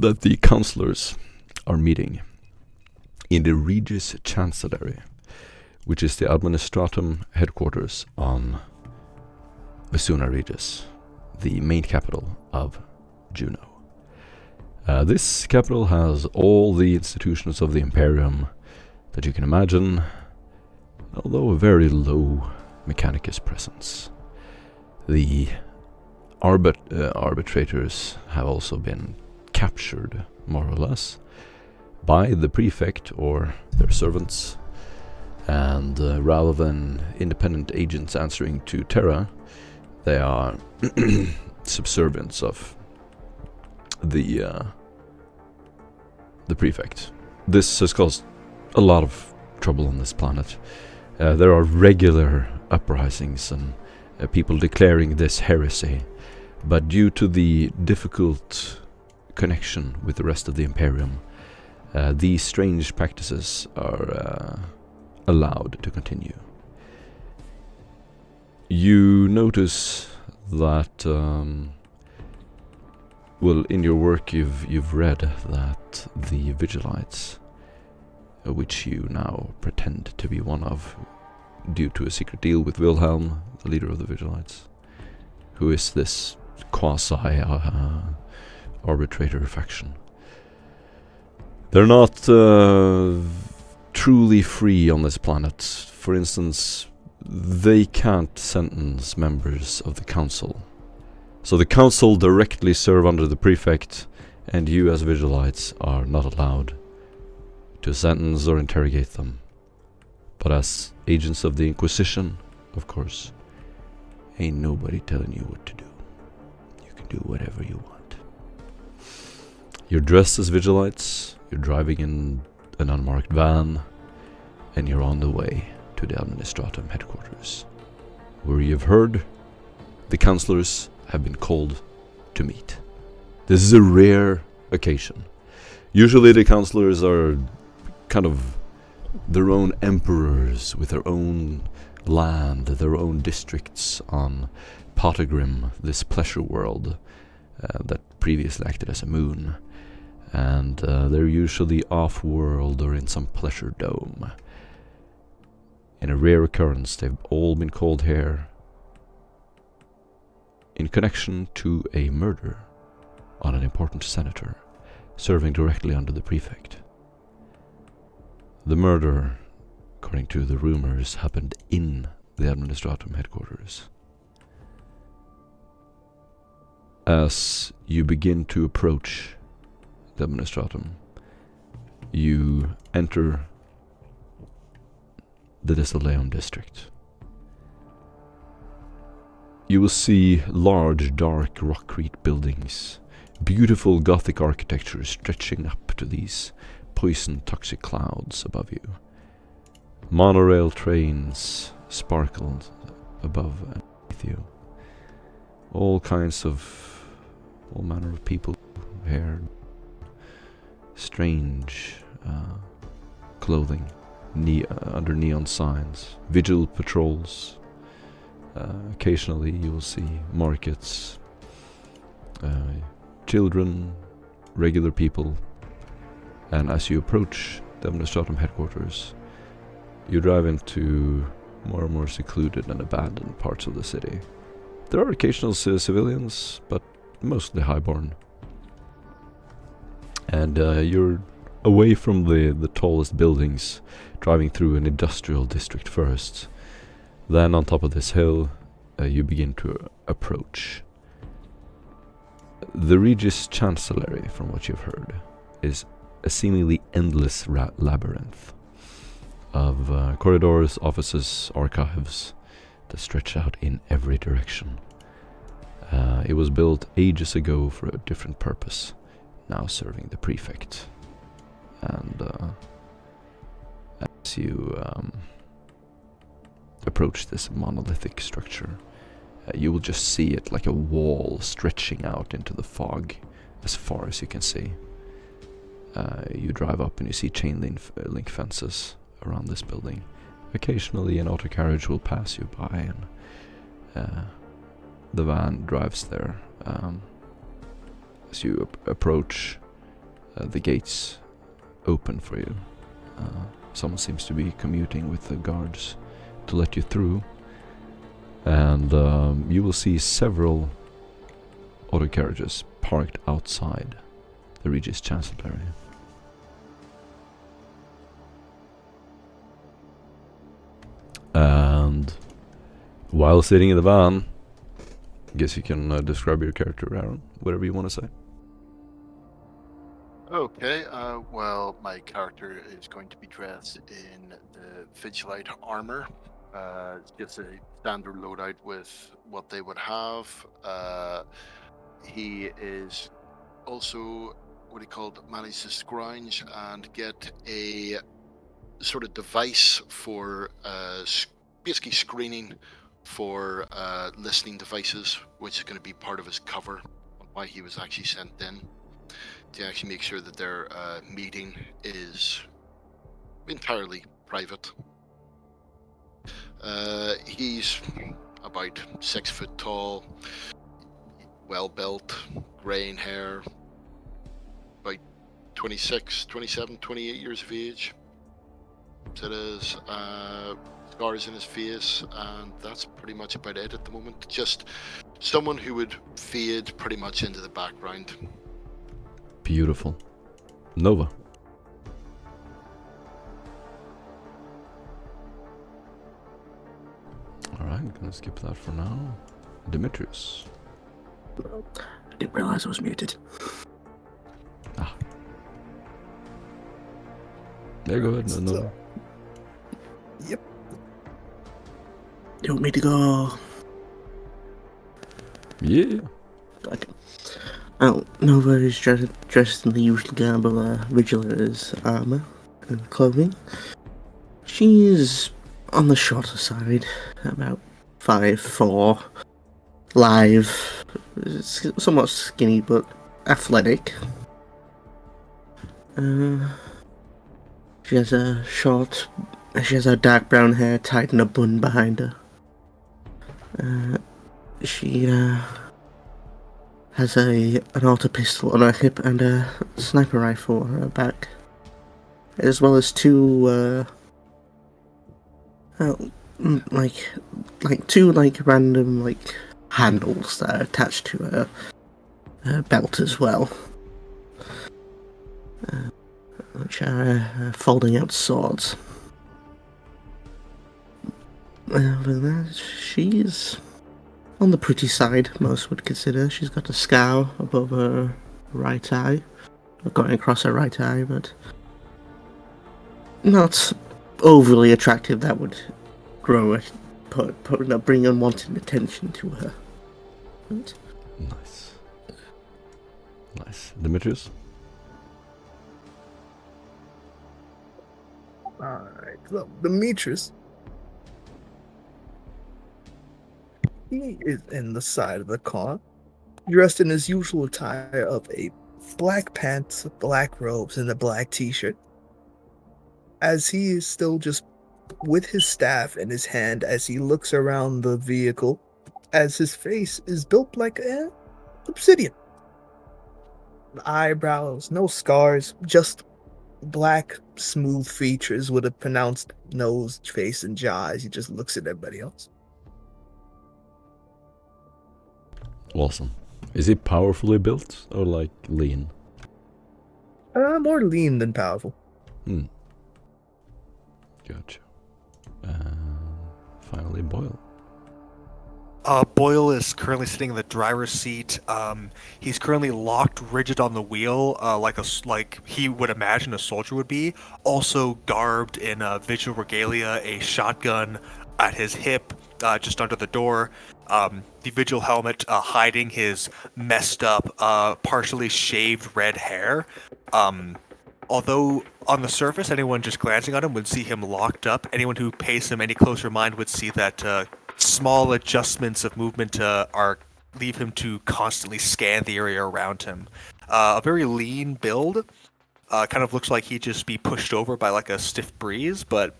that the councillors are meeting in the Regis Chancellery, which is the administratum headquarters on Vesuna Regis, the main capital of Juno. This capital has all the institutions of the Imperium that you can imagine, although a very low Mechanicus presence. The arbitrators have also been captured, more or less, by the prefect or their servants, and rather than independent agents answering to Terra, they are subservients of the prefect. This has caused a lot of trouble on this planet. There are regular uprisings and people declaring this heresy, but due to the difficult connection with the rest of the Imperium, these strange practices are allowed to continue. You notice that, well, in your work you've read that the Vigilites, which you now pretend to be one of, due to a secret deal with Wilhelm, the leader of the Vigilites, who is this quasi-arbitrator faction. They're not truly free on this planet. For instance, they can't sentence members of the council. So the council directly serve under the prefect, and you as Vigilites are not allowed to sentence or interrogate them. But as agents of the Inquisition, of course, ain't nobody telling you what to do. You can do whatever you want. You're dressed as Vigilites, you're driving in an unmarked van, and you're on the way to the Administratum headquarters, where you've heard the councillors have been called to meet. This is a rare occasion. Usually the councillors are kind of their own emperors with their own land, their own districts on Potagrim, this pleasure world that previously acted as a moon. And they're usually off-world or in some pleasure dome. In a rare occurrence, they've all been called here in connection to a murder on an important senator serving directly under the prefect. The murder, according to the rumors, happened in the Administratum headquarters. As you begin to approach the Administratum, you enter the Desaleon district. You will see large, dark, rockcrete buildings, beautiful Gothic architecture stretching up to these poison toxic clouds above you. Monorail trains sparkled above and beneath you. All manner of people here. Strange clothing under neon signs. Vigil patrols. Occasionally you will see markets. Children, regular people. And as you approach the Administratum headquarters, you drive into more and more secluded and abandoned parts of the city. There are occasional civilians, but mostly highborn. And you're away from the tallest buildings, driving through an industrial district first. Then on top of this hill, you begin to approach. The Regis Chancellery, from what you've heard, is a seemingly endless labyrinth of corridors, offices, archives that stretch out in every direction. It was built ages ago for a different purpose, now serving the prefect. And as you approach this monolithic structure, you will just see it like a wall stretching out into the fog as far as you can see. You drive up and you see chain link fences around this building. Occasionally an auto carriage will pass you by, and the van drives there. As you approach, the gates open for you. Someone seems to be commuting with the guards to let you through, and you will see several auto carriages parked outside the Regis Chancellery. And while sitting in the van, I guess you can describe your character, Aaron, whatever you want to say. Okay, well, my character is going to be dressed in the Vigilite armor. It's just a standard loadout with what they would have. He is also what he called managed to scrounge and get a sort of device for basically screening for listening devices, which is going to be part of his cover on why he was actually sent in, to actually make sure that their meeting is entirely private. He's about 6 foot tall, well built, graying hair, about 26, 27, 28 years of age. So there's scars in his face, and that's pretty much about it at the moment. Just someone who would fade pretty much into the background. Beautiful. Nova. Alright, gonna skip that for now. Demetrius. I didn't realize I was muted. Ah. Yeah, go ahead, Nova. Yep. You want me to go? Yeah. Okay. Oh, Nova is dressed in the usual garb of a vigilante's armor and clothing. She's on the shorter side, about 5'4", live, somewhat skinny but athletic. She has a dark brown hair tied in a bun behind her. She has an auto pistol on her hip and a sniper rifle on her back, as well as two two random handles that are attached to her belt as well, which are folding out swords. Other than that, she's on the pretty side, most would consider. She's got a scar above her right eye, going across her right eye, but not overly attractive. That would bring unwanted attention to her. But Nice. Demetrius? Alright, well, Demetrius, he is in the side of the car, dressed in his usual attire of a black pants, black robes, and a black t-shirt, as he is still just with his staff in his hand as he looks around the vehicle, as his face is built like obsidian. Eyebrows, no scars, just black, smooth features with a pronounced nose, face, and jaw as he just looks at everybody else. Awesome. Is he powerfully built or lean? More lean than powerful. Gotcha. Finally, Boyle. Boyle is currently sitting in the driver's seat. He's currently locked rigid on the wheel, like he would imagine a soldier would be. Also garbed in vigil regalia, a shotgun at his hip, just under the door. The vigil helmet hiding his messed up, partially shaved red hair. Although on the surface, anyone just glancing at him would see him locked up. Anyone who pays him any closer mind would see that small adjustments of movement leave him to constantly scan the area around him. A very lean build. Kind of looks like he'd just be pushed over by a stiff breeze, but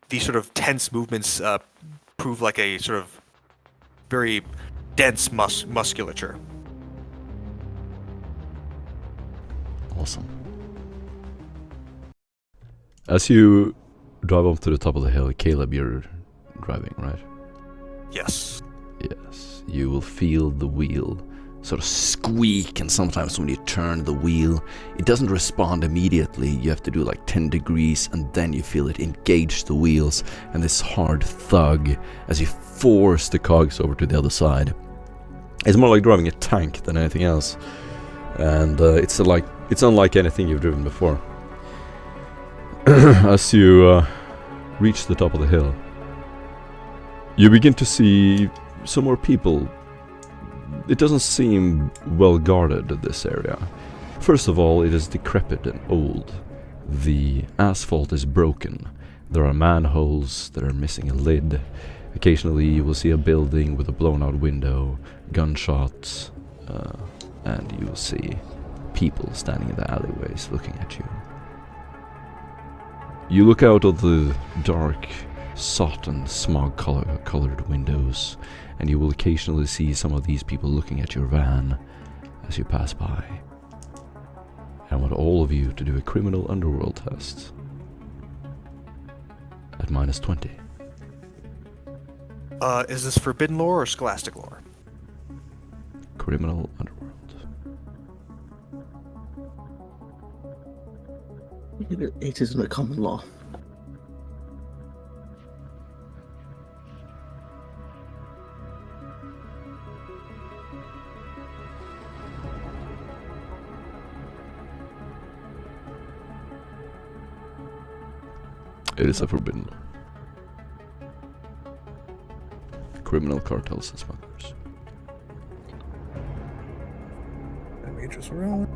these sort of tense movements prove like a sort of very dense musculature. awesome. As you drive up to the top of the hill, Caleb, you're driving, right? Yes. Yes. You will feel the wheel sort of squeak, and sometimes when you turn the wheel, it doesn't respond immediately. You have to do like 10 degrees, and then you feel it engage the wheels, and this hard thug as you force the cogs over to the other side. It's more like driving a tank than anything else, and it's unlike anything you've driven before. As you reach the top of the hill, you begin to see some more people. It doesn't seem well guarded, this area. First of all, it is decrepit and old. The asphalt is broken. There are manholes that are missing a lid. Occasionally you will see a building with a blown out window, gunshots, and you will see people standing in the alleyways looking at you. You look out of the dark, soot and smog-colored windows, and you will occasionally see some of these people looking at your van as you pass by. I want all of you to do a criminal underworld test at -20. Is this forbidden lore or scholastic lore? Criminal underworld. It isn't a common law. It is a forbidden law. Criminal cartels and smugglers. Let me just roll.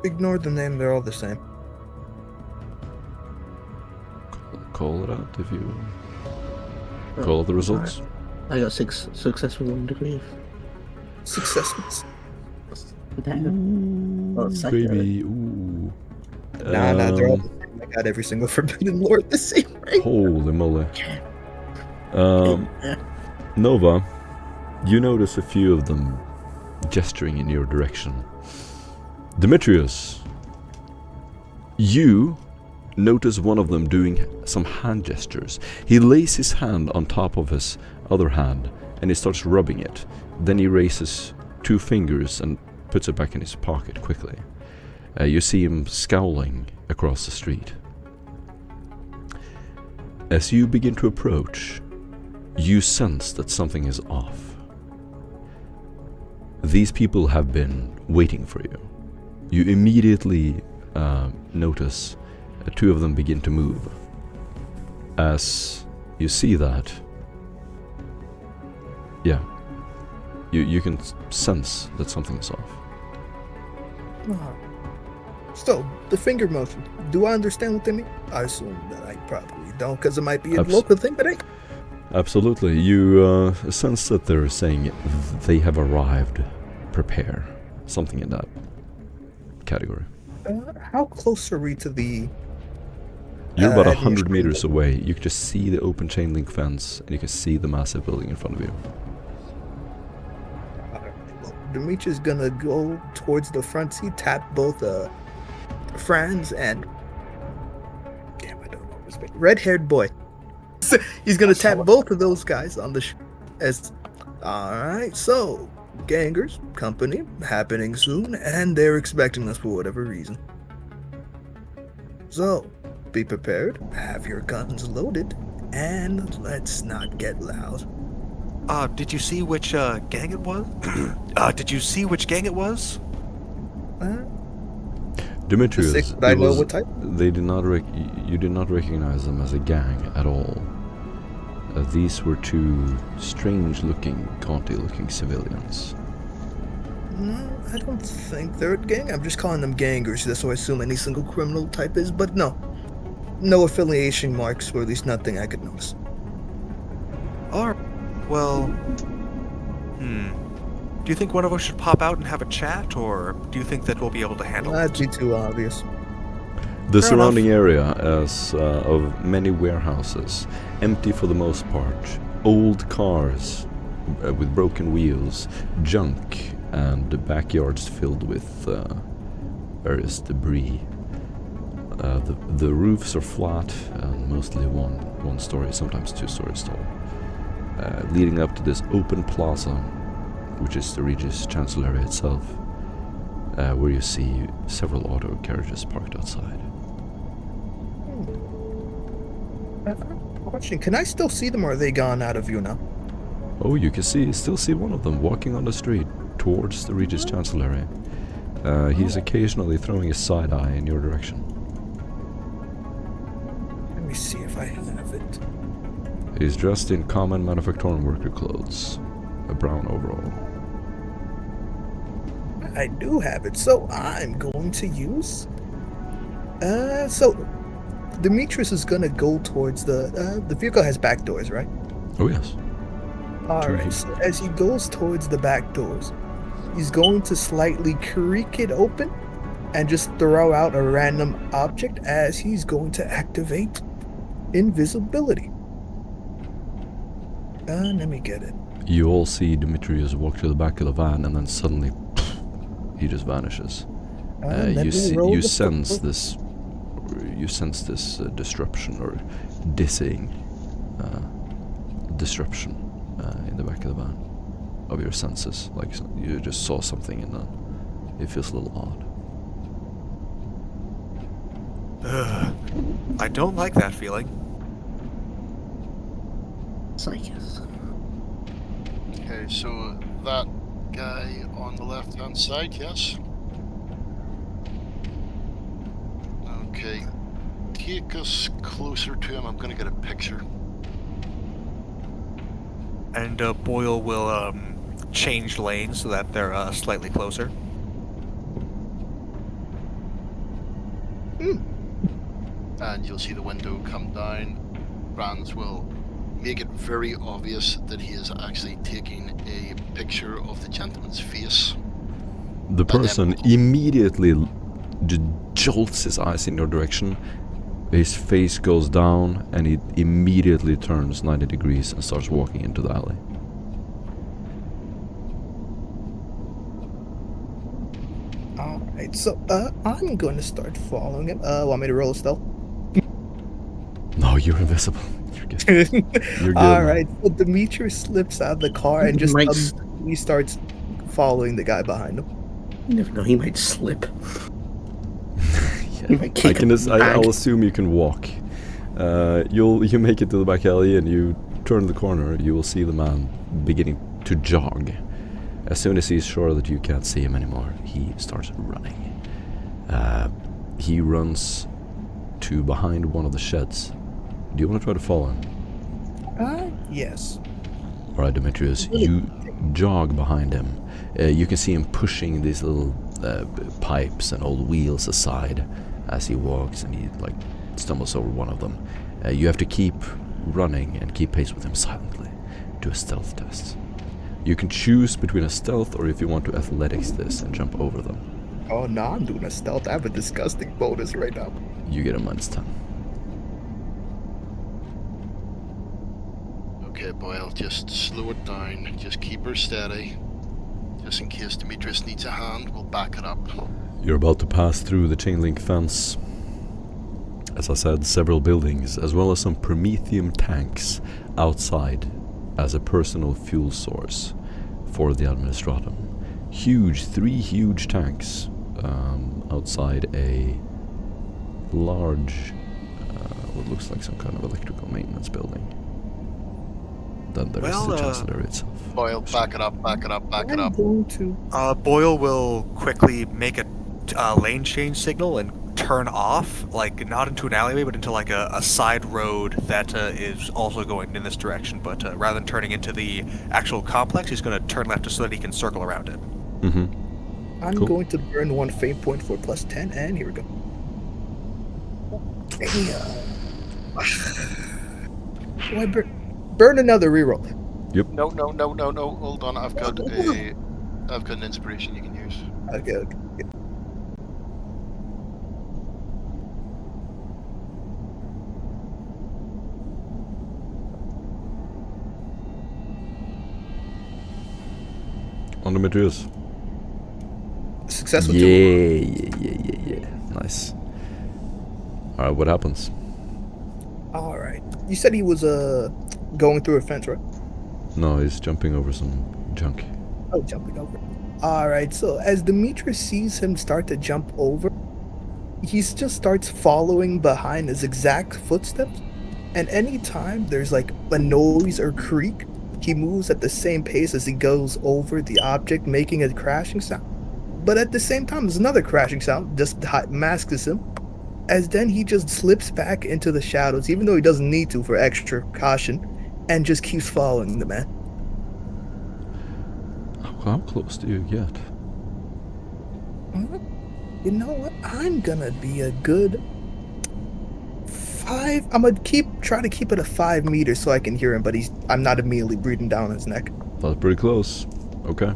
Ignore the name, they're all the same. Call it out if you call out the results. I got 6 successful 1 degree. Successes. Well, Baby, ooh. Nah, they're all the same. I got every single forbidden lord the same way. Holy moly. Nova, you notice a few of them gesturing in your direction. Demetrius, you notice one of them doing some hand gestures. He lays his hand on top of his other hand and he starts rubbing it. Then he raises 2 fingers and puts it back in his pocket quickly. You see him scowling across the street. As you begin to approach, you sense that something is off. These people have been waiting for you. You immediately notice 2 of them begin to move. As you see that, yeah, you can sense that something is off. So, the finger motion. Do I understand what they mean? I assume that I probably don't, because it might be a Abs- local thing, but hey. Absolutely. You sense that they're saying they have arrived. Prepare. Something in that category. How close are we to the... You're about Adrian 100 Street? meters away. You can just see the open chain link fence, and you can see the massive building in front of you. Demetrius is gonna go towards the front seat, tap both Franz and... Damn, I don't know his name. Red-haired boy. He's gonna tap both of those guys on the... as alright, so... Gangers, company, happening soon, and they're expecting us for whatever reason. So, be prepared, have your guns loaded, and let's not get loud. Did you see which gang it was? Did you see which gang it was? Demetrius, The 6, but I know what type? They did not you did not recognize them as a gang at all. These were 2 strange-looking, gauntly-looking civilians. No, I don't think they're a gang. I'm just calling them gangers. That's what I assume any single criminal type is, but no. No affiliation marks, or at least nothing I could notice. Alright. Well... Do you think one of us should pop out and have a chat, or do you think that we'll be able to handle it? That'd be too obvious. The Fair surrounding area is of many warehouses, empty for the most part. Old cars with broken wheels, junk, and the backyards filled with various debris. The roofs are flat and mostly one story, sometimes 2 stories tall, leading up to this open plaza, which is the Regis Chancellery itself, where you see several auto carriages parked outside. Question: can I still see them, or are they gone out of view now? Oh, you can still see one of them walking on the street towards the Regis Chancellery. He's occasionally throwing a side eye in your direction. Let me see if I have it. He's dressed in common manufacturing worker clothes, a brown overall. I do have it, so I'm going to use. So Demetrius is gonna go towards the vehicle has back doors, right? Oh yes. All right. So as he goes towards the back doors, he's going to slightly creak it open and just throw out a random object as he's going to activate invisibility. Let me get it. You all see Demetrius walk to the back of the van, and then suddenly, he just vanishes. You sense this. You sense this disruption or dizzying disruption in the back of the van of your senses. Like you just saw something, and then it feels a little odd. I don't like that feeling. Psychos. Okay, so that guy on the left-hand side, yes? Okay, take us closer to him. I'm gonna get a picture. And Boyle will change lanes so that they're slightly closer. And you'll see the window come down. Brands will make it very obvious that he is actually taking a picture of the gentleman's face. The person immediately jolts his eyes in your direction. His face goes down, and he immediately turns 90 degrees and starts walking into the alley. Alright, so I'm going to start following him. Want me to roll stealth? No, you're invisible. You're good. You're good. Alright, so Demetrius slips out of the car and just Might- he starts following the guy behind him. You never know, he might slip. Yeah. He might kick a I'll bag. assume you can walk. You make it to the back alley, and you turn the corner. You will see the man beginning to jog. As soon as he's sure that you can't see him anymore, he starts running. He runs to behind one of the sheds. Do you want to try to follow him? Yes. Alright, Demetrius, you jog behind him. You can see him pushing these little pipes and old wheels aside as he walks, and he stumbles over one of them. You have to keep running and keep pace with him silently. Do a stealth test. You can choose between a stealth or if you want to athletics this and jump over them. Oh no, I'm doing a stealth. I have a disgusting bonus right now. You get a -10. Okay, Boyle, just slow it down. Just keep her steady. Just in case Demetrius needs a hand, we'll back it up. You're about to pass through the chain link fence. As I said, several buildings, as well as some Prometheum tanks outside as a personal fuel source for the Administratum. Three huge tanks outside a large, what looks like some kind of electrical maintenance building. Then there's the Chancellery itself. Boyle, back it up, back it up, back it I'm up. going to. Boyle will quickly make a lane change signal and turn off, not into an alleyway, but into a side road that is also going in this direction. But rather than turning into the actual complex, he's going to turn left so that he can circle around it. Mm-hmm. I'm Cool. going to burn one fate point for +10, and here we go. Hey, do I burn another reroll? No, hold on. I've got an inspiration you can use. Okay. on Demetrius. Success with Yeah. Nice. Alright, what happens? All right. You said he was going through a fence, right? No, he's jumping over some junk. Oh, jumping over. All right. So as Demetrius sees him start to jump over, he just starts following behind his exact footsteps. And anytime there's like a noise or creak, he moves at the same pace as he goes over the object, making a crashing sound. But at the same time, there's another crashing sound, just masks him. As then he just slips back into the shadows, even though he doesn't need to for extra caution, and just keeps following the man. How close do you get? You know what? I'm gonna be a good 5. I'm gonna try to keep it at 5 meters so I can hear him, but I'm not immediately breathing down his neck. That's pretty close. Okay.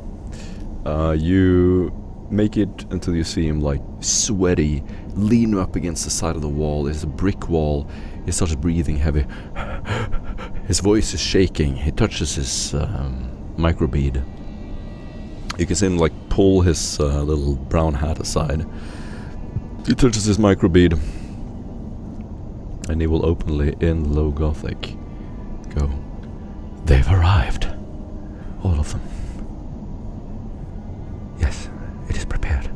You make it until you see him like sweaty, lean up against the side of the wall. It's a brick wall. He starts breathing heavy. His voice is shaking. He touches his microbead. You can see him like pull his little brown hat aside. He touches his microbead, and he will openly, in low Gothic, go, "They've arrived. All of them. Yes, it is prepared."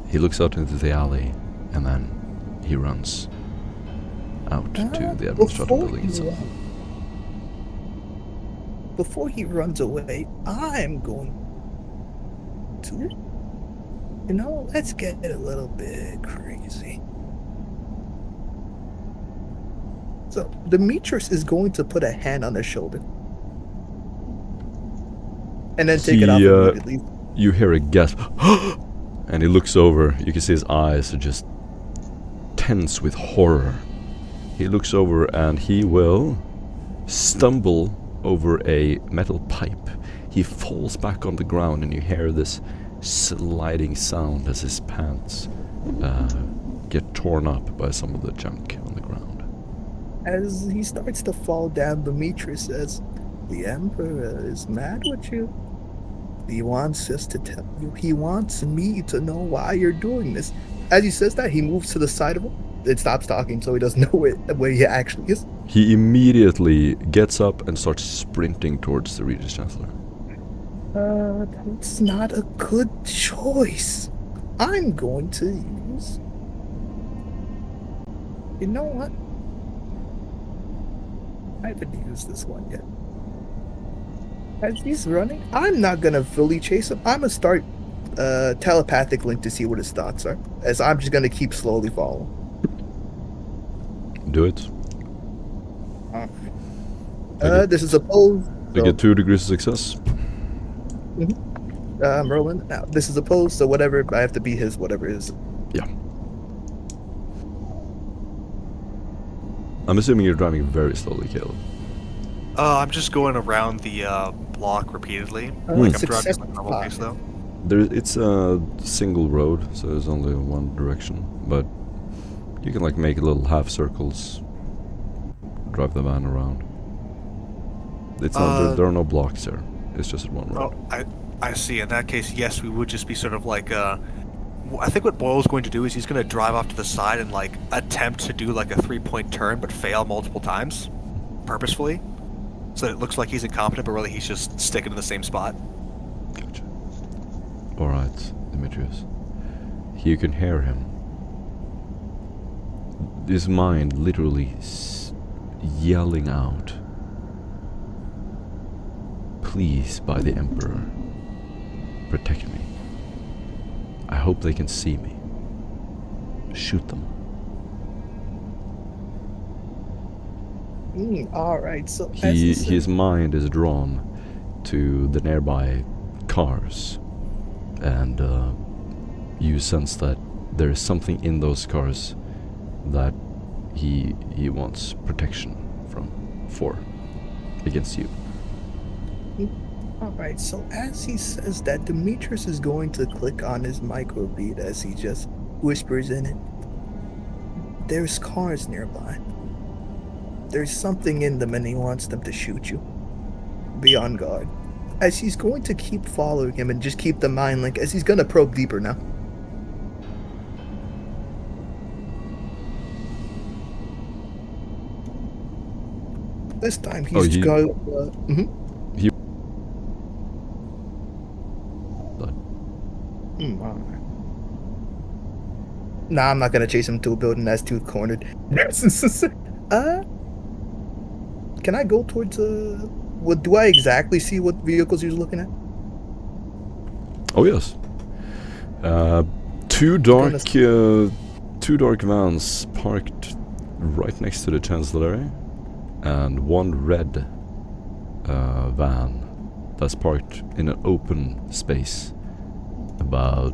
He looks out into the alley, and then he runs out to the administrative building itself. Before he runs away, I'm going to, let's get a little bit crazy. So, Demetrius is going to put a hand on his shoulder. And then take it off immediately. You hear a gasp, and he looks over. You can see his eyes are just tense with horror. He looks over and he will stumble over a metal pipe. He falls back on the ground, and you hear this sliding sound as his pants get torn up by some of the junk on the ground. As he starts to fall down, Demetrius says, "The Emperor is mad with you. He wants us to tell you. He wants me to know why you're doing this." As he says that, he moves to the side of him. It stops talking, so he doesn't know where he actually is. He immediately gets up and starts sprinting towards the Regis Chancellor. That's not a good choice. I'm going to use... You know what? I haven't used this one yet. As he's running, I'm not gonna fully chase him. I'm gonna start telepathic link to see what his thoughts are. As I'm just gonna keep slowly following. Do it. This is opposed. You get 2 degrees of success. I'm rolling. Now, this is opposed, so whatever, I have to be his, whatever is. Yeah. I'm assuming you're driving very slowly, Caleb. I'm just going around the block repeatedly. Hmm. Like I'm driving at a normal pace though. It's a single road, so there's only one direction. But you can like make little half circles, drive the van around. It's not there are no blocks there. It's just one road. Oh, I see. In that case, yes, we would just be sort of like I think what Boyle's going to do is he's going to drive off to the side and like attempt to do like a 3-point turn, but fail multiple times, purposefully, so that it looks like he's incompetent, but really he's just sticking in the same spot. Gotcha. All right, Demetrius. You can hear him. His mind literally yelling out, "Please, by the Emperor, protect me. I hope they can see me. Shoot them." Alright, so His mind is drawn to the nearby cars, and you sense that there is something in those cars that he wants protection for against you. Alright, so as he says that, Demetrius is going to click on his microbead as he just whispers in it. There's cars nearby. There's something in them and he wants them to shoot you. Be on guard. as he's going to keep following him and just keep the mind link, as he's going to probe deeper now. This time he's going. Alright. Nah, I'm not gonna chase him to a building that's too cornered. Can I go towards what do I exactly see? What vehicles he's looking at? Oh yes. Two dark vans parked right next to the chancellery, and one red van that's parked in an open space about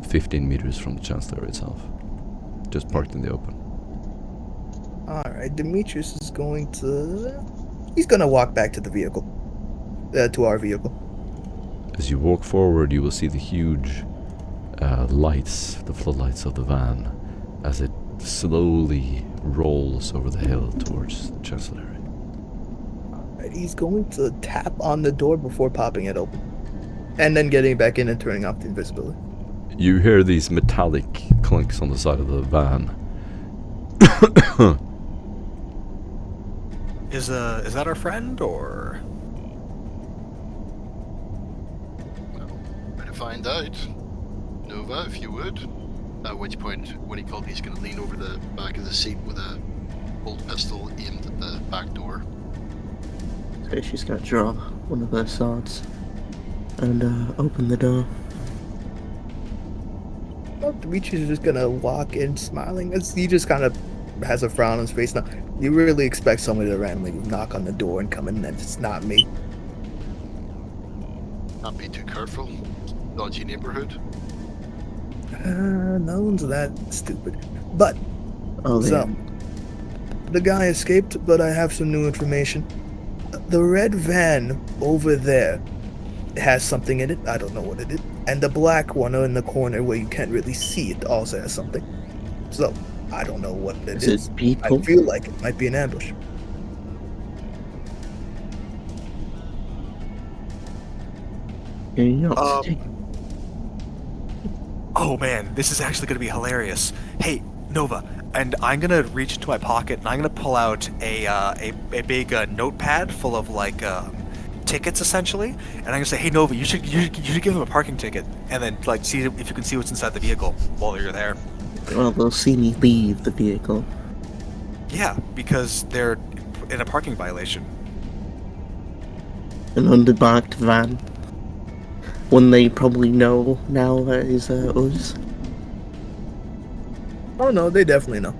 15 meters from the chancellery itself. Just parked in the open. Alright, Demetrius is going to... He's gonna walk back to the vehicle. To our vehicle. As you walk forward, you will see the huge lights, the floodlights of the van, as it slowly rolls over the hill towards the chancellery. Alright, he's going to tap on the door before popping it open. And then getting back in and turning off the invisibility. You hear these metallic clunks on the side of the van. Is that our friend, or? Well, better find out. Nova, if you would. At which point, when he called, he's going to lean over the back of the seat with a bolt pistol aimed at the back door. So she's going to draw one of her swords and open the door. Demetrius is just gonna walk in smiling. He just kind of has a frown on his face now. You really expect somebody to randomly knock on the door and come in, and it's not me. Not be too careful. Dodgy neighborhood. No one's that stupid. But, Oh, so, the guy escaped, but I have some new information. The red van over there has something in it. I don't know what it is. And the black one in the corner where you can't really see it also has something. So, I don't know what it is. Is it people? I feel like it might be an ambush. You're not Oh man, this is actually gonna be hilarious. Hey, Nova, and I'm gonna reach into my pocket and I'm gonna pull out a big notepad full of like tickets essentially, and I'm gonna say, hey Nova, you should give them a parking ticket, and then like see if you can see what's inside the vehicle while you're there. Well, they'll see me leave the vehicle. Yeah, because they're in a parking violation. An undermarked van. One they probably know now that is us. Oh no, they definitely know.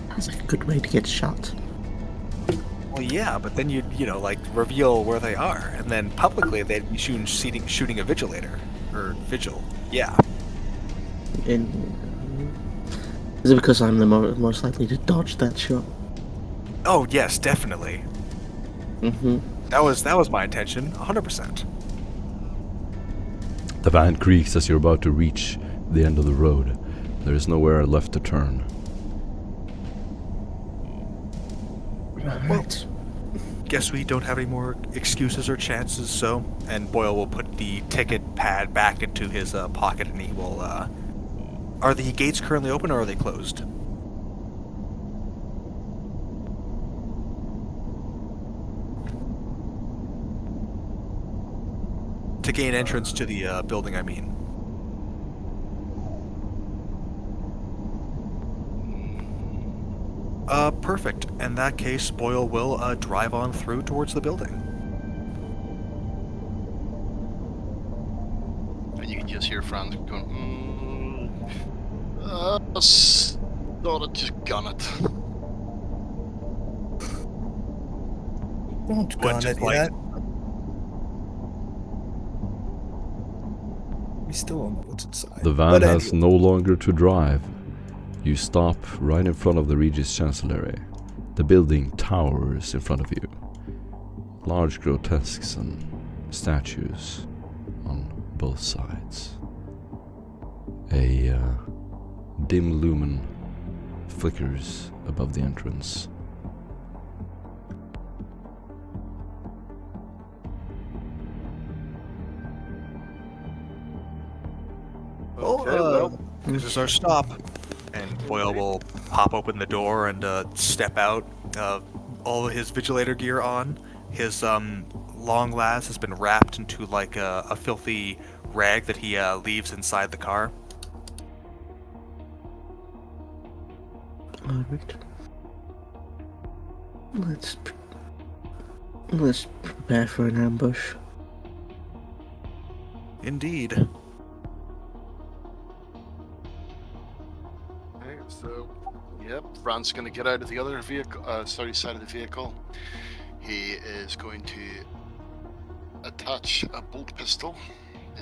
That's like a good way to get shot. Well, yeah, but then you know like reveal where they are, and then publicly they'd be shooting a vigilator or vigil. Yeah. And is it because I'm the most likely to dodge that shot? Oh yes, definitely. Mm-hmm. That was my intention, 100%. The van creaks as you're about to reach the end of the road. There is nowhere left to turn. Well, Guess we don't have any more excuses or chances, so... And Boyle will put the ticket pad back into his pocket, and he will, Are the gates currently open, or are they closed? To gain entrance to the building, I mean. Perfect. In that case, Boyle will drive on through towards the building. And you can just hear Franz going, thought I'd just gun it. Don't What, gun just it like- yet. We still don't know what's inside. The van But has anyway. no longer to drive. You stop right in front of the Regis Chancellery. The building towers in front of you. Large grotesques and statues on both sides. A dim lumen flickers above the entrance. Okay, well, This is our stop. And Boyle will pop open the door and step out, all of his vigilator gear on. His long last has been wrapped into like a filthy rag that he leaves inside the car. Alright. Let's prepare for an ambush. Indeed. okay, so, yep, Fran's going to get out of the other vehicle, side of the vehicle. He is going to attach a bolt pistol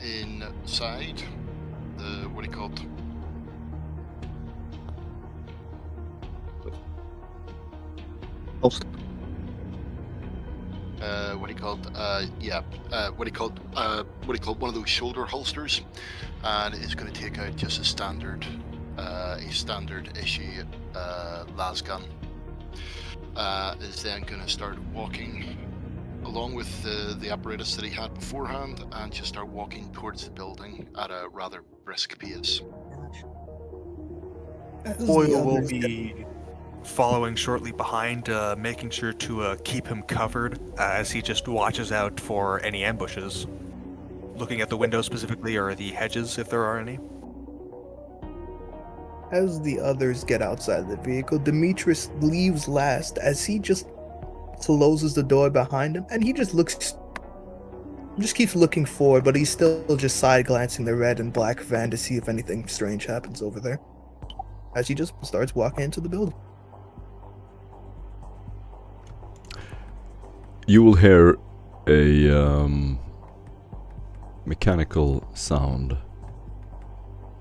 inside the, what do you call it? Holster. One of those shoulder holsters, and is going to take out just a standard issue las gun. Is then going to start walking along with the apparatus that he had beforehand, and just start walking towards the building at a rather brisk pace. Boyle will be following shortly behind, making sure to keep him covered as he just watches out for any ambushes. Looking at the window specifically, or the hedges if there are any. As the others get outside the vehicle, Demetrius leaves last as he just closes the door behind him, and he just keeps looking forward, but he's still just side glancing the red and black van to see if anything strange happens over there. As he just starts walking into the building. You will hear a mechanical sound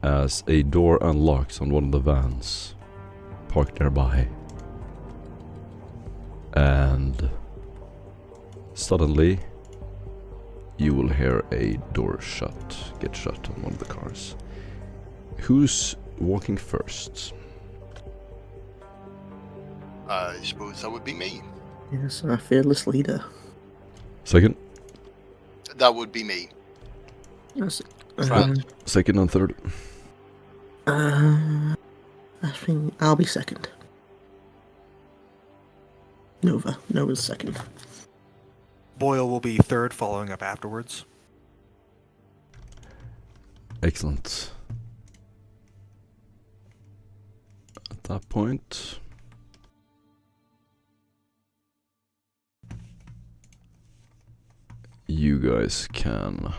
as a door unlocks on one of the vans parked nearby. And suddenly you will hear a door get shut on one of the cars. Who's walking first? I suppose that would be me. Yes, our fearless leader. Second? That would be me. Yes, Fran. Second and third? I think I'll be second. Nova's second. Boyle will be third, following up afterwards. Excellent. At that point, you guys can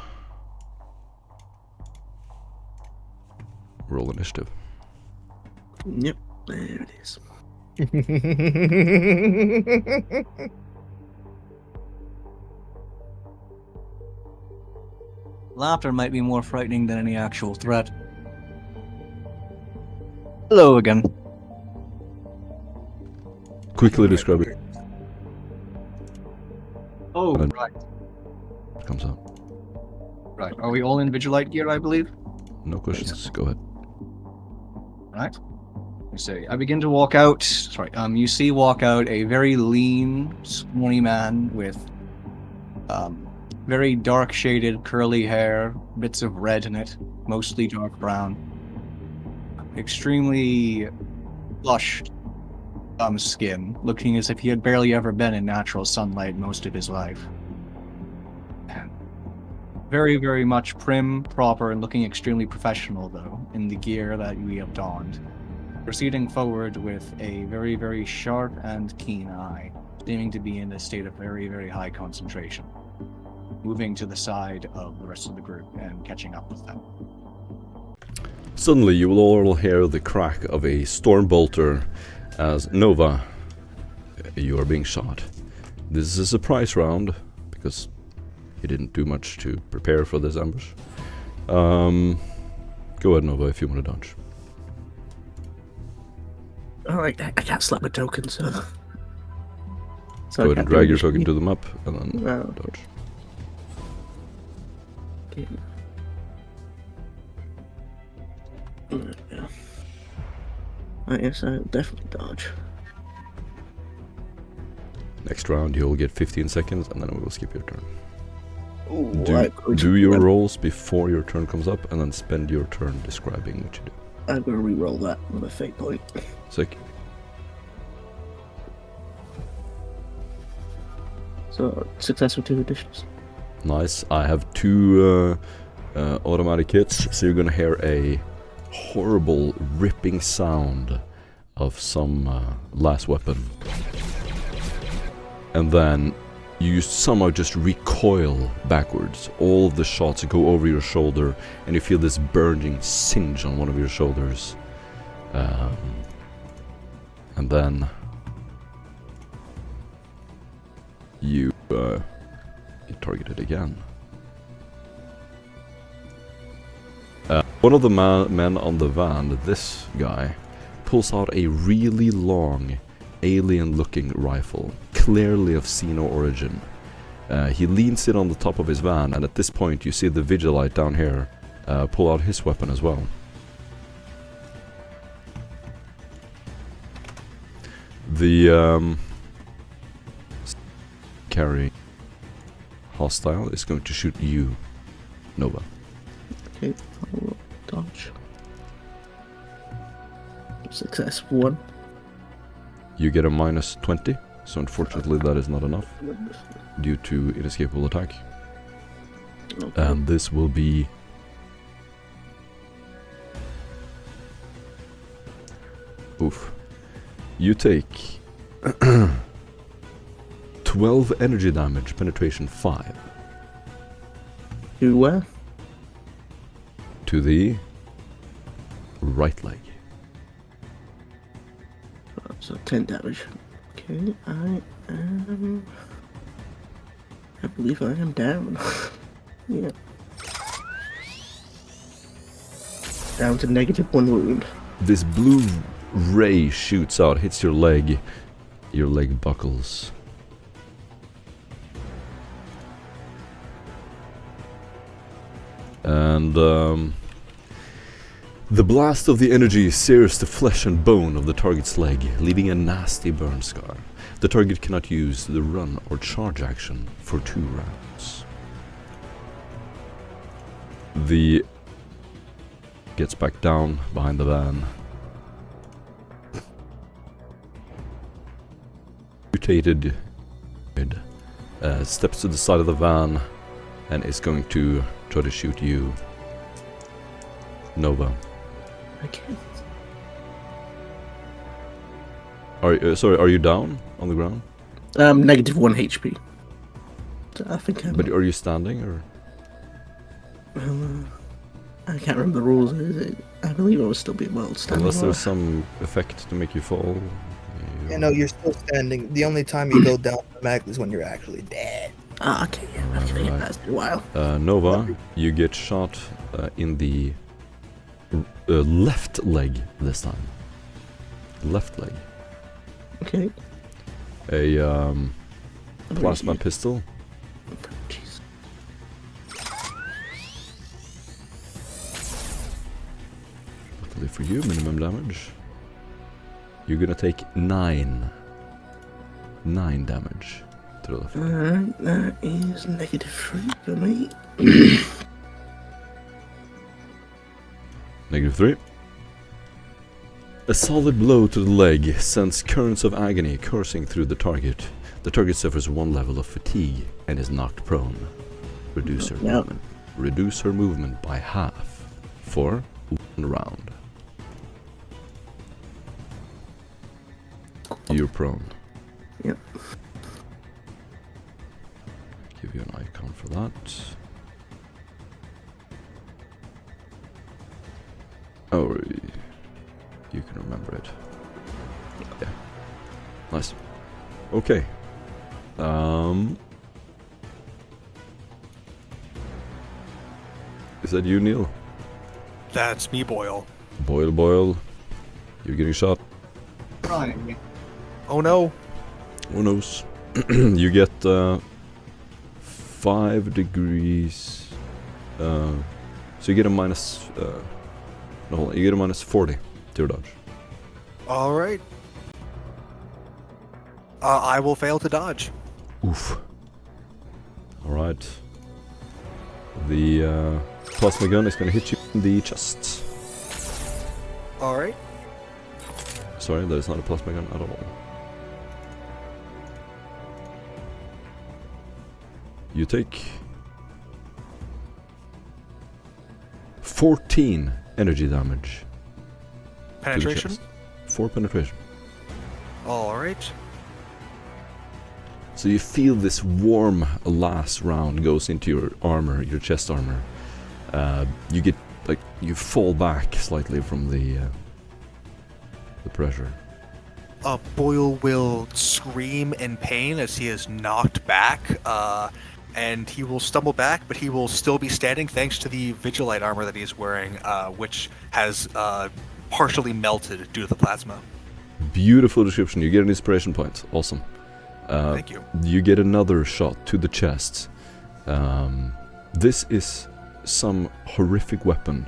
roll initiative. Yep, there it is. Laughter might be more frightening than any actual threat. Hello again. Quickly describe it. Oh, And then- right. Comes out. Right. Are we all in Vigilite gear, I believe? No questions. Go ahead. Right. So I begin to walk out. Sorry. You see walk out a very lean, scrawny man with very dark shaded curly hair, bits of red in it, mostly dark brown. Extremely flushed skin, looking as if he had barely ever been in natural sunlight most of his life. Very, very much prim, proper, and looking extremely professional, though, in the gear that we have donned. Proceeding forward with a very, very sharp and keen eye, seeming to be in a state of very, very high concentration. Moving to the side of the rest of the group and catching up with them. Suddenly you will all hear the crack of a storm bolter as Nova, you are being shot. This is a surprise round because you didn't do much to prepare for this ambush. Go ahead, Nova, if you want to dodge. Alright, I can't slap a token, so... Go ahead and drag your token to them up and then Wow. dodge. Okay. I guess I'll definitely dodge. Next round you'll get 15 seconds and then we will skip your turn. Ooh, Do your rolls before your turn comes up, and then spend your turn describing what you do. I'm gonna re-roll that with a fate point. Sick. So success with 2 additions. Nice. I have 2 automatic hits, so you're gonna hear a horrible ripping sound of some last weapon. And then you somehow just recoil backwards. All of the shots go over your shoulder, and you feel this burning singe on one of your shoulders. And then you get targeted again. One of the men on the van, this guy, pulls out a really long, alien-looking rifle, clearly of Xeno origin. He leans it on the top of his van, and at this point you see the Vigilite down here pull out his weapon as well. The carry hostile is going to shoot you, Nova. Okay, I'll roll dodge. Success 1. You get a minus 20, so unfortunately that is not enough due to inescapable attack. Okay. And this will be oof. You take 12 energy damage, penetration 5. To where? To the right leg. So 10 damage. Okay, I believe I am down. Yeah. Down to -1 wound. This blue ray shoots out, hits your leg. Your leg buckles. And the blast of the energy sears the flesh and bone of the target's leg, leaving a nasty burn scar. The target cannot use the run or charge action for 2 rounds. The gets back down behind the van. Mutated steps to the side of the van and is going to try to shoot you, Nova. Okay. Are you down on the ground? -1 HP. So I think I'm. But are you standing or? I can't remember the rules. I believe I would still be well standing. Unless there's some effect to make you fall. Yeah, no, you're still standing. The only time you go down automatically is when you're actually dead. Ah, okay. Okay, Alright. that's been a while. Nova, you get shot in the left leg this time. Left leg. Okay. A plasma pistol. Jeez. Luckily for you, minimum damage. You're gonna take 9 damage to the left. Alright, that is -3 for me. -3. A solid blow to the leg sends currents of agony coursing through the target. The target suffers 1 level of fatigue and is knocked prone. Reduce her Yep. movement. Reduce her movement by half for 1 round. You're prone. Yep. Give you an icon for that. Oh, you can remember it. Yeah. Nice. Okay. Is that you, Neil? That's me, Boyle. Boyle. You're getting shot. Trying. Oh no. Who knows? You get 5 degrees. So you get a minus. No, hold on, you get a minus 40 to your dodge. All right. I will fail to dodge. Oof. Alright. The plasma gun is going to hit you in the chest. All right. Sorry, that is not a plasma gun at all. You take 14 energy damage. to the Penetration. chest. 4 penetration. All right. So you feel this warm last round goes into your armor, your chest armor. You get like you fall back slightly from the pressure. Boyle will scream in pain as he is knocked back, and he will stumble back, but he will still be standing thanks to the Vigilite armor that he is wearing, which has partially melted due to the plasma. Beautiful description. You get an inspiration point. Awesome. Thank you. You get another shot to the chest. This is some horrific weapon.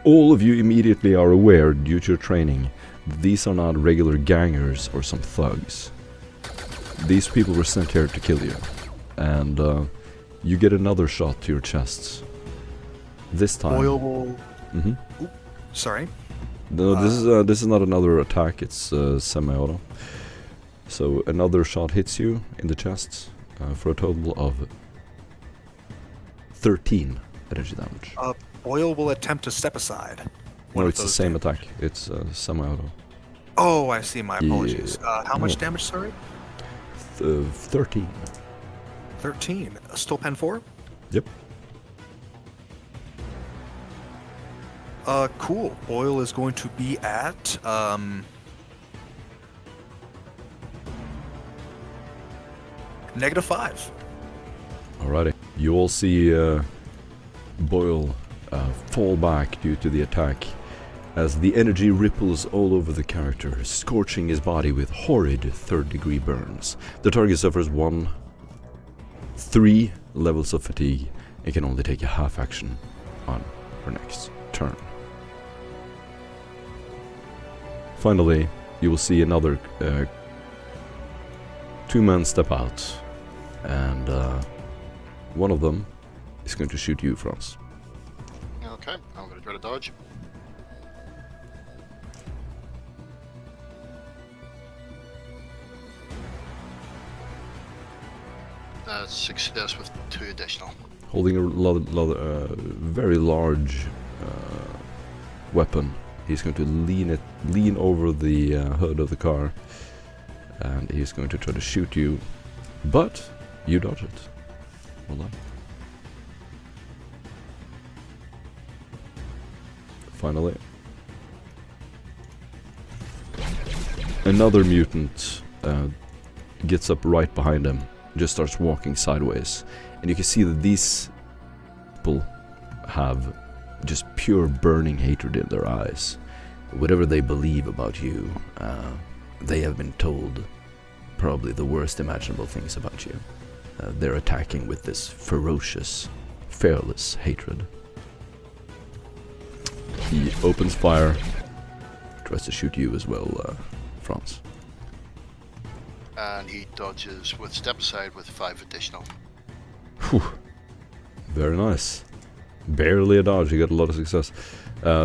All of you immediately are aware, due to your training, these are not regular gangers or some thugs. These people were sent here to kill you. And you get another shot to your chest. This time... Boyle will... Mhm. Oop, sorry. No, this is not another attack, it's semi-auto. So another shot hits you in the chest for a total of 13 energy damage. Boyle will attempt to step aside. No, it's the same damage. attack. It's semi-auto. Oh, I see. My apologies. How much No. damage, sorry? 13. 13. Still pen 4? Yep. Cool. Boyle is going to be at, -5. Alrighty. You all see Boyle fall back due to the attack as the energy ripples all over the character, scorching his body with horrid 3rd-degree burns. The target suffers 3 levels of fatigue and can only take a half action on her next turn. Finally, you will see another 2 men step out, and one of them is going to shoot you, Franz. Okay, I'm going to try to dodge. That's success with 2 additional. Holding a very large weapon, he's going to lean over the hood of the car, and he's going to try to shoot you, but you dodge it. Hold on. Finally, another mutant gets up right behind him, just starts walking sideways, and you can see that these people have just pure burning hatred in their eyes. Whatever they believe about you, they have been told probably the worst imaginable things about you. They're attacking with this ferocious, fearless hatred. He opens fire, tries to shoot you as well, Franz. And he dodges with step aside with 5 additional. Whew. Very nice. Barely a dodge, you got a lot of success.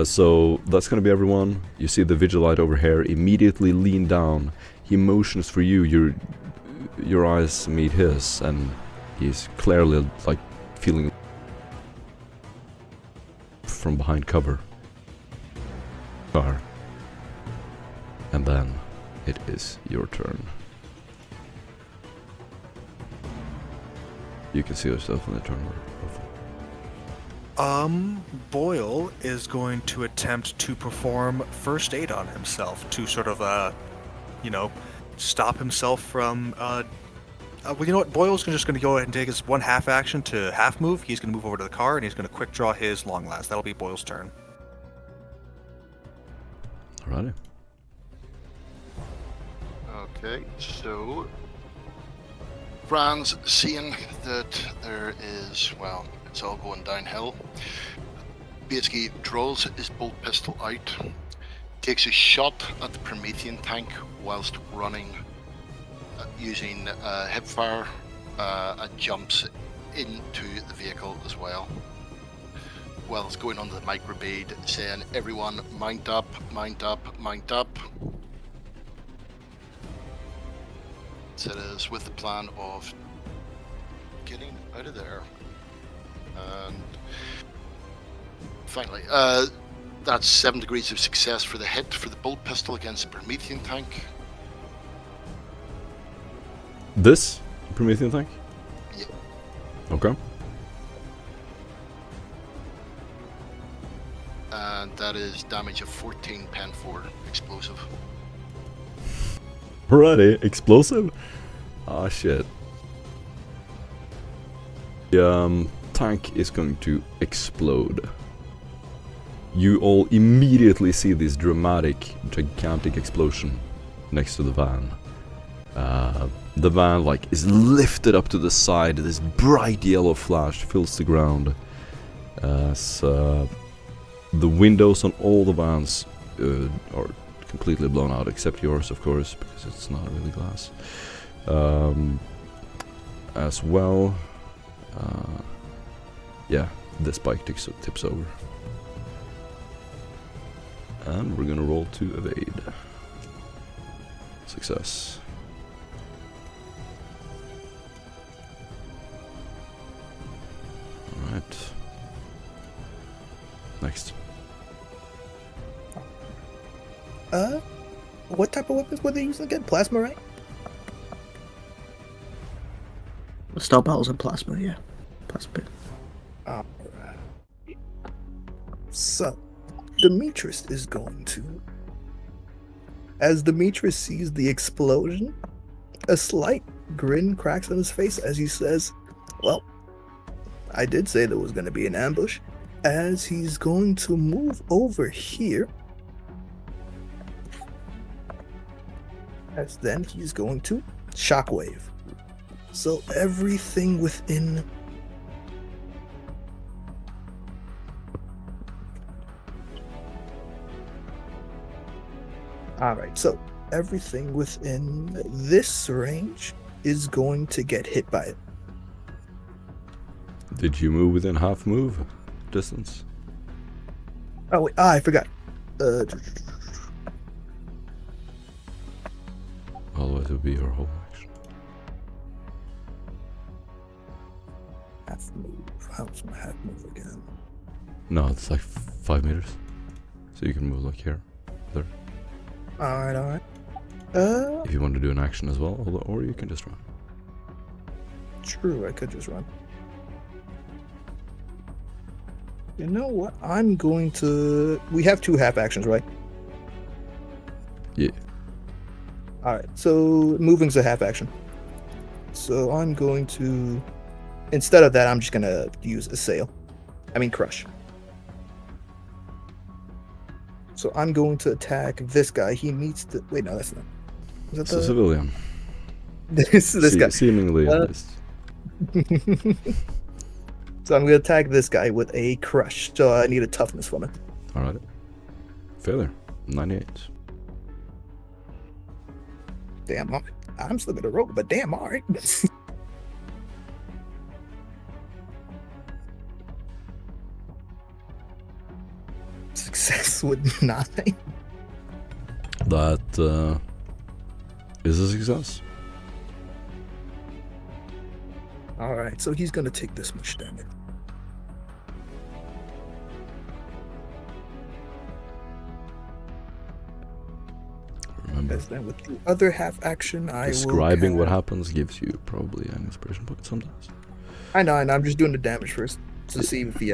So that's gonna be everyone. You see the Vigilite over here immediately lean down. He motions for you, your eyes meet his, and he's clearly like feeling from behind cover. And then it is your turn. You can see yourself in the turn. Boyle is going to attempt to perform first aid on himself to sort of, stop himself from, well, you know what? Boyle's just going to go ahead and take his 1 half action to half move. He's going to move over to the car, and he's going to quick draw his long last. That'll be Boyle's turn. Alrighty. Okay, so Franz, seeing that there is, well, it's all going downhill, basically draws his bolt pistol out, takes a shot at the Promethean tank whilst running, using hip fire, and jumps into the vehicle as well. While it's going on the microbead, saying, "Everyone, mount up, mount up, mount up." So it is with the plan of getting out of there. And finally, that's 7 degrees of success for the hit for the bolt pistol against the Promethean tank. This Promethean tank? Yep. Okay. And that is damage of 14 pen 4 explosive. Alrighty, explosive? Ah, shit. The tank is going to explode. You all immediately see this dramatic, gigantic explosion next to the van. The van, like, is lifted up to the side. This bright yellow flash fills the ground. As the windows on all the vans are completely blown out, except yours, of course, because it's not really glass. As well, yeah, this bike tips over. And we're gonna roll to evade. Success. Alright. Next. What type of weapons were they using again? Plasma, right? Star battles and plasma, yeah. Plasma. Alright. So, Demetrius is going to... As Demetrius sees the explosion, a slight grin cracks on his face as he says, "Well, I did say there was going to be an ambush," as he's going to move over here. As then he's going to shockwave. So everything within... Alright, so everything within this range is going to get hit by it. Did you move within half move distance? Oh wait, I forgot. Otherwise it would be your whole action. Half move. How's my half move again? No, it's like 5 meters. So you can move like here, there. Alright. If you want to do an action as well, or you can just run. True, I could just run. You know what? I'm going to... We have 2 half actions, right? Yeah. Alright, so moving's a half action. So I'm going to... Instead of that, I'm just going to use Assail. I mean Crush. So I'm going to attack this guy. He meets the... Wait, no, that's not... Is that It's a civilian. this guy. Seemingly at least. So I'm going to attack this guy with a Crush. So I need a toughness from it. Alright. Failure. 98. Damn, I'm still going to roll, but damn, alright. Success with 9. That is a success. Alright, so he's going to take this much damage. Remember, As then with the other half action, I describing will what happens gives you probably an inspiration point sometimes. I know, I'm just doing the damage first to see if he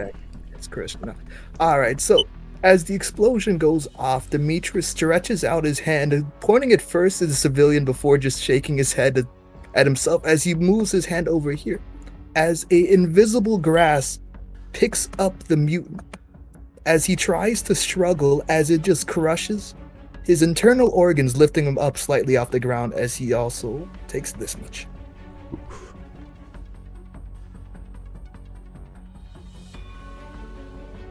gets crushed. No. Alright, so as the explosion goes off, Demetrius stretches out his hand, pointing it first at the civilian before just shaking his head at himself as he moves his hand over here. As a invisible grasp picks up the mutant, as he tries to struggle, as it just crushes his internal organs, lifting him up slightly off the ground as he also takes this much. Oof.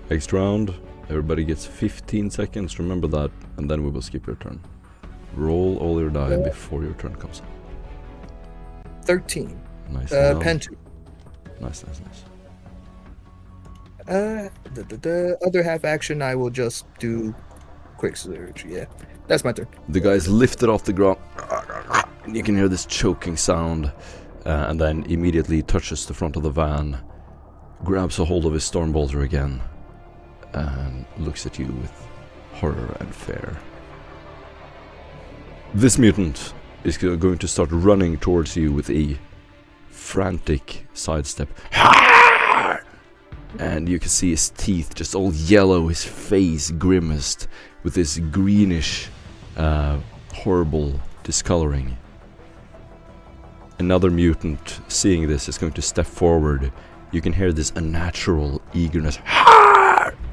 Next round, everybody gets 15 seconds, remember that, and then we will skip your turn. Roll all your die before your turn comes up. 13. Nice. Pen 2. Nice, nice, nice. Other half action, I will just do quick surge. Yeah, that's my turn. The guy's lifted off the ground, and you can hear this choking sound, and then immediately touches the front of the van, grabs a hold of his Stormbolter again, and looks at you with horror and fear. This mutant is going to start running towards you with a frantic sidestep. And you can see his teeth just all yellow, his face grimaced with this greenish, horrible discoloring. Another mutant, seeing this, is going to step forward. You can hear this unnatural eagerness,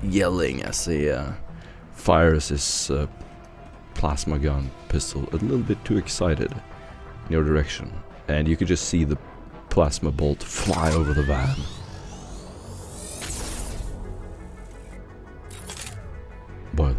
yelling as he fires his plasma gun pistol a little bit too excited in your direction. And you can just see the plasma bolt fly over the van. Boyle.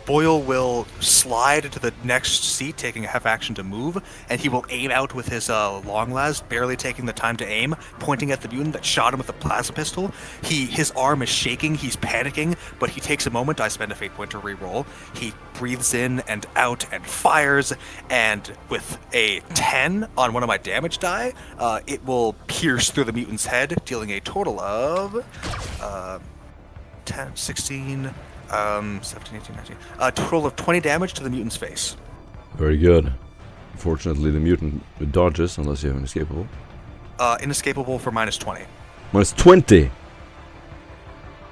Boyle will slide into the next seat, taking a half action to move, and he will aim out with his long las, barely taking the time to aim, pointing at the mutant that shot him with the plasma pistol. His arm is shaking, he's panicking, but he takes a moment. I spend a fate point to reroll. He breathes in and out and fires, and with a 10 on one of my damage die, it will pierce through the mutant's head, dealing a total of 10, 16... 17, 18, 19. A total of 20 damage to the mutant's face. Very good. Fortunately, the mutant dodges unless you have an escapable. Inescapable for minus 20. Minus 20? Are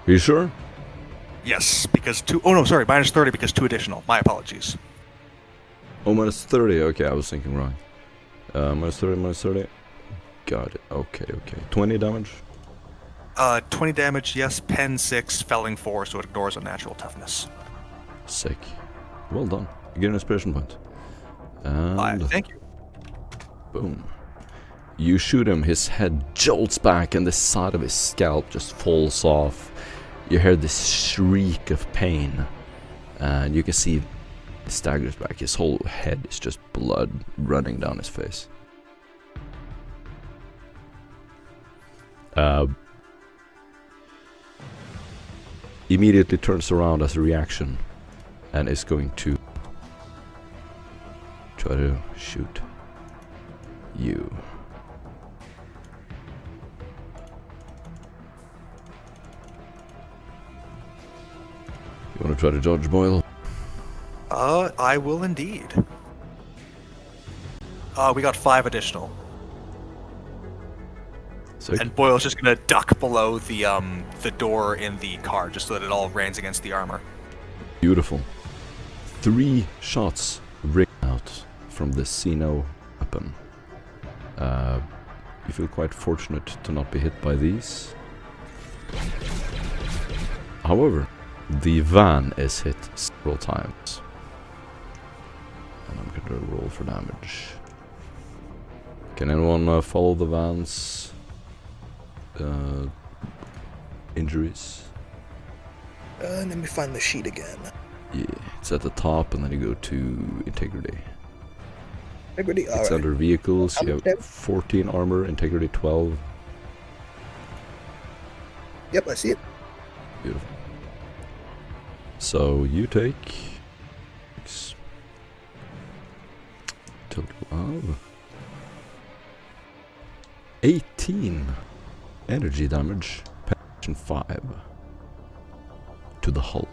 you sure? Yes, because two... Oh, no, sorry. Minus 30 because 2 additional. My apologies. Oh, minus 30. Okay, I was thinking wrong. Minus 30, minus 30. Got it. Okay, okay. 20 damage? 20 damage, yes. Pen 6, felling 4, so it ignores unnatural toughness. Sick. Well done. You get an inspiration point. And Thank you. boom. You shoot him, his head jolts back, and the side of his scalp just falls off. You hear this shriek of pain, and you can see he staggers back. His whole head is just blood running down his face. Immediately turns around as a reaction and is going to try to shoot you. You want to try to dodge, Boyle? I will indeed. We got 5 additional. Sick. And Boyle's just gonna duck below the door in the car, just so that it all rains against the armor. Beautiful. 3 shots ring out from the Xeno weapon. You feel quite fortunate to not be hit by these. However, the van is hit several times. And I'm going to roll for damage. Can anyone follow the van's injuries? Let me find the sheet again. Yeah, it's at the top, and then you go to integrity. Integrity, It's alright. under vehicles. You Okay. have 14 armor, integrity 12. Yep, I see it. Beautiful. So you take total of 18 energy damage, penetration 5 to the hull.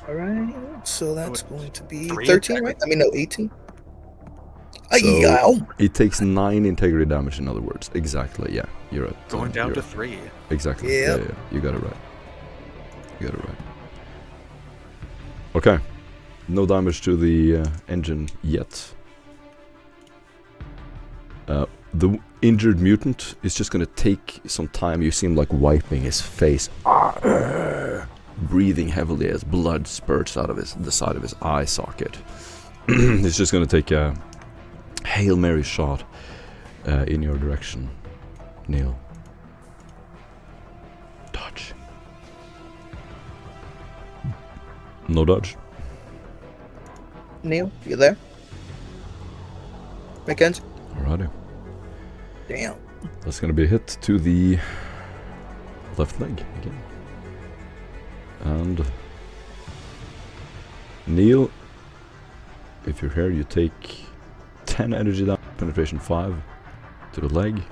Alright, so that's going to be 3 13, right? I mean, no, 18. So Ow! it takes 9 integrity damage, in other words. Exactly, yeah. You're right. Going down you're to right. 3. Exactly. Yep. Yeah, you got it right. You got it right. Okay. No damage to the engine yet. The injured mutant is just gonna take some time. You see him like wiping his face, breathing heavily as blood spurts out of the side of his eye socket. He's just gonna take a Hail Mary shot in your direction, Neil. Dodge. No dodge. Neil, you there? Mackenzie. Alrighty. Damn. That's gonna be a hit to the left leg again. And Neil, if you're here, you take 10 energy damage, penetration 5 to the leg.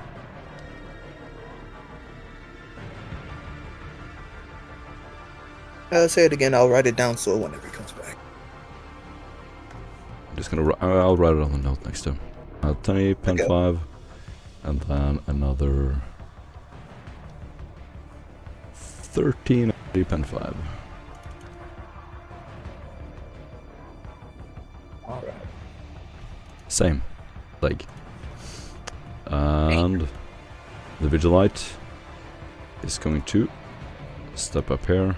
Say it again. I'll write it down so whenever he comes back. I'm just gonna. I'll write it on the note next to him. 10 pen Okay. 5, and then another 13 pen 5. All right. Same leg. And the Vigilite is going to step up here.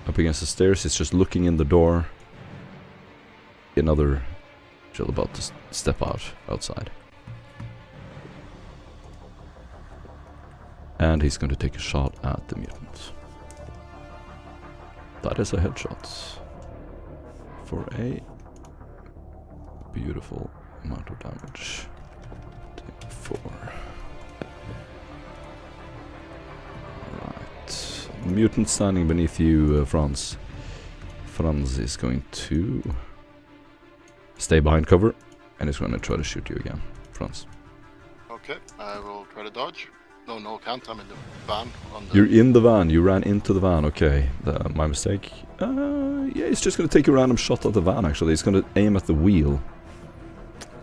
Up against the stairs, it's just looking in the door. Another Vigil about to step outside. And he's going to take a shot at the mutant. That is a headshot. For a beautiful amount of damage. Take 4. Right. Mutant standing beneath you, Franz. Franz is going to stay behind cover and is going to try to shoot you again. Franz. Okay, I will try to dodge. No, can't. I'm in the van. You're in the van. You ran into the van. Okay, my mistake. Yeah, he's just going to take a random shot at the van, actually. He's going to aim at the wheel.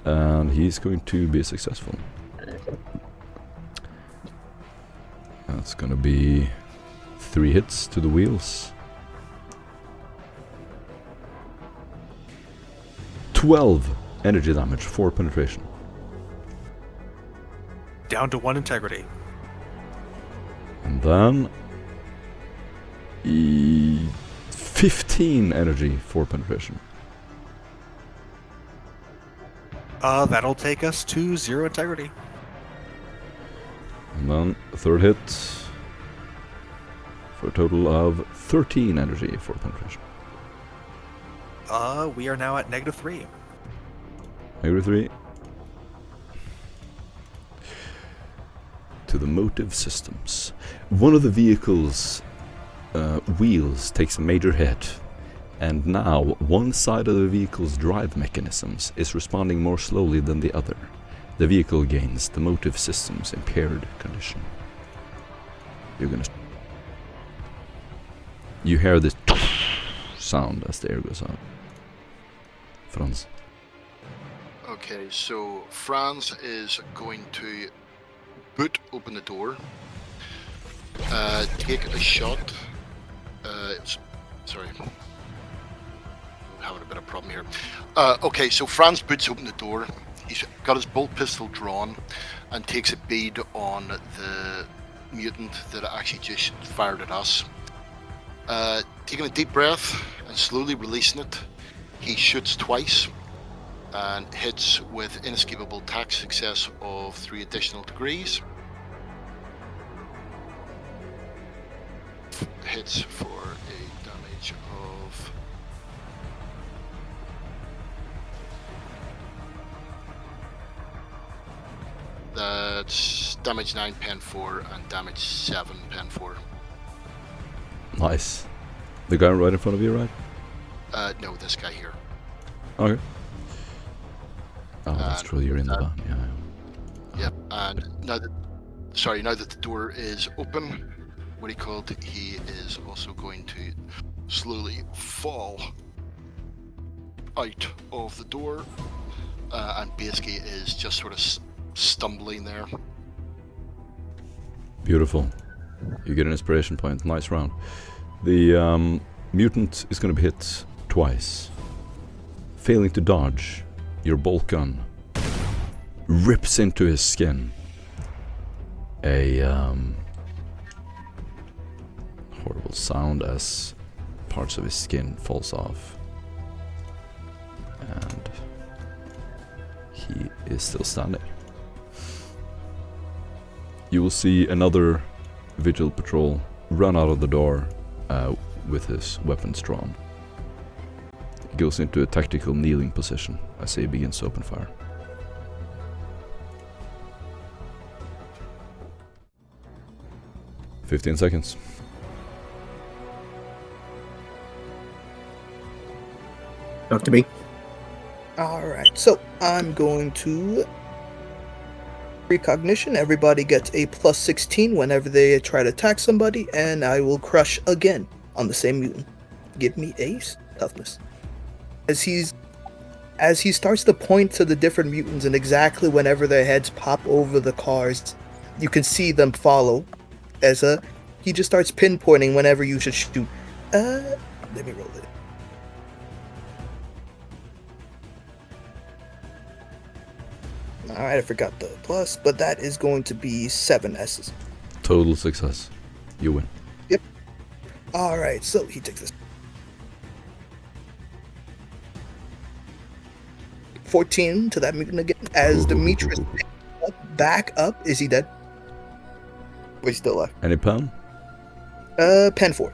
And he's going to be successful. That's going to be 3 hits to the wheels. 12 energy damage, 4 penetration. Down to 1 integrity. And then 15 energy, 4 penetration. That'll take us to 0 integrity. And then a third hit for a total of 13 energy, 4 penetration. We are now at -3. -3. To the motive systems. One of the vehicle's wheels takes a major hit, and now one side of the vehicle's drive mechanisms is responding more slowly than the other. The vehicle gains the motive system's impaired condition. You hear this sound as the air goes out. Franz. Okay, so Franz is going to boot open the door, take a shot. Sorry, I'm having a bit of a problem here. Okay, so Franz boots open the door. He's got his bolt pistol drawn and takes a bead on the mutant that actually just fired at us. Taking a deep breath and slowly releasing it, he shoots twice and hits with inescapable attack success of 3 additional degrees. Hits for a damage of that's damage 9 pen 4 and damage 7 pen 4. Nice. The guy right in front of you, right? No, this guy here. Okay. Oh, that's And true. You're in the van. Yeah. Yep. And now that the door is open, he is also going to slowly fall out of the door, and basically is just sort of stumbling there. Beautiful. You get an inspiration point. Nice round. The mutant is going to be hit twice. Failing to dodge, your bolt gun rips into his skin. A horrible sound as parts of his skin falls off. And he is still standing. You will see another Vigil patrol run out of the door with his weapons drawn. He goes into a tactical kneeling position as he begins to open fire. 15 seconds. Talk to me. Alright, so I'm going to precognition. Everybody gets a plus 16 whenever they try to attack somebody, and I will crush again on the same mutant. Give me a toughness. As he starts to point to the different mutants, and exactly whenever their heads pop over the cars, you can see them follow. As he just starts pinpointing whenever you should shoot. Let me roll it. Alright, I forgot the plus, but that is going to be 7 S's. Total success. You win. Yep. Alright, so he takes this. 14 to that mutant again. As Demetrius picks back up, is he dead? Or is he still alive? Any pen? Pen 4.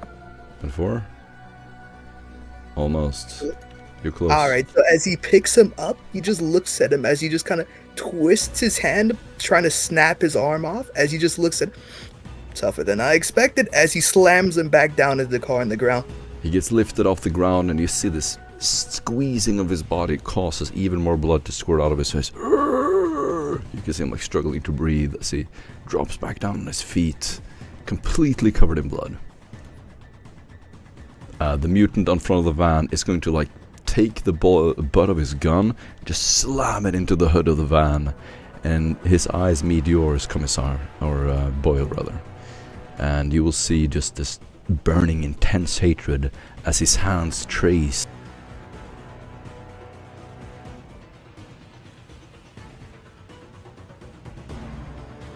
Pen 4? Almost. You're close. Alright, so as he picks him up, he just looks at him as he just kind of twists his hand, trying to snap his arm off, as he just looks at tougher than I expected, as he slams him back down into the car on the ground. He gets lifted off the ground, and you see this squeezing of his body causes even more blood to squirt out of his face. You can see him like struggling to breathe as he drops back down on his feet, completely covered in blood. The mutant on front of the van is going to like take the butt of his gun, just slam it into the hood of the van, and his eyes meet yours, Commissar, or Boyle rather, and you will see just this burning intense hatred as his hands trace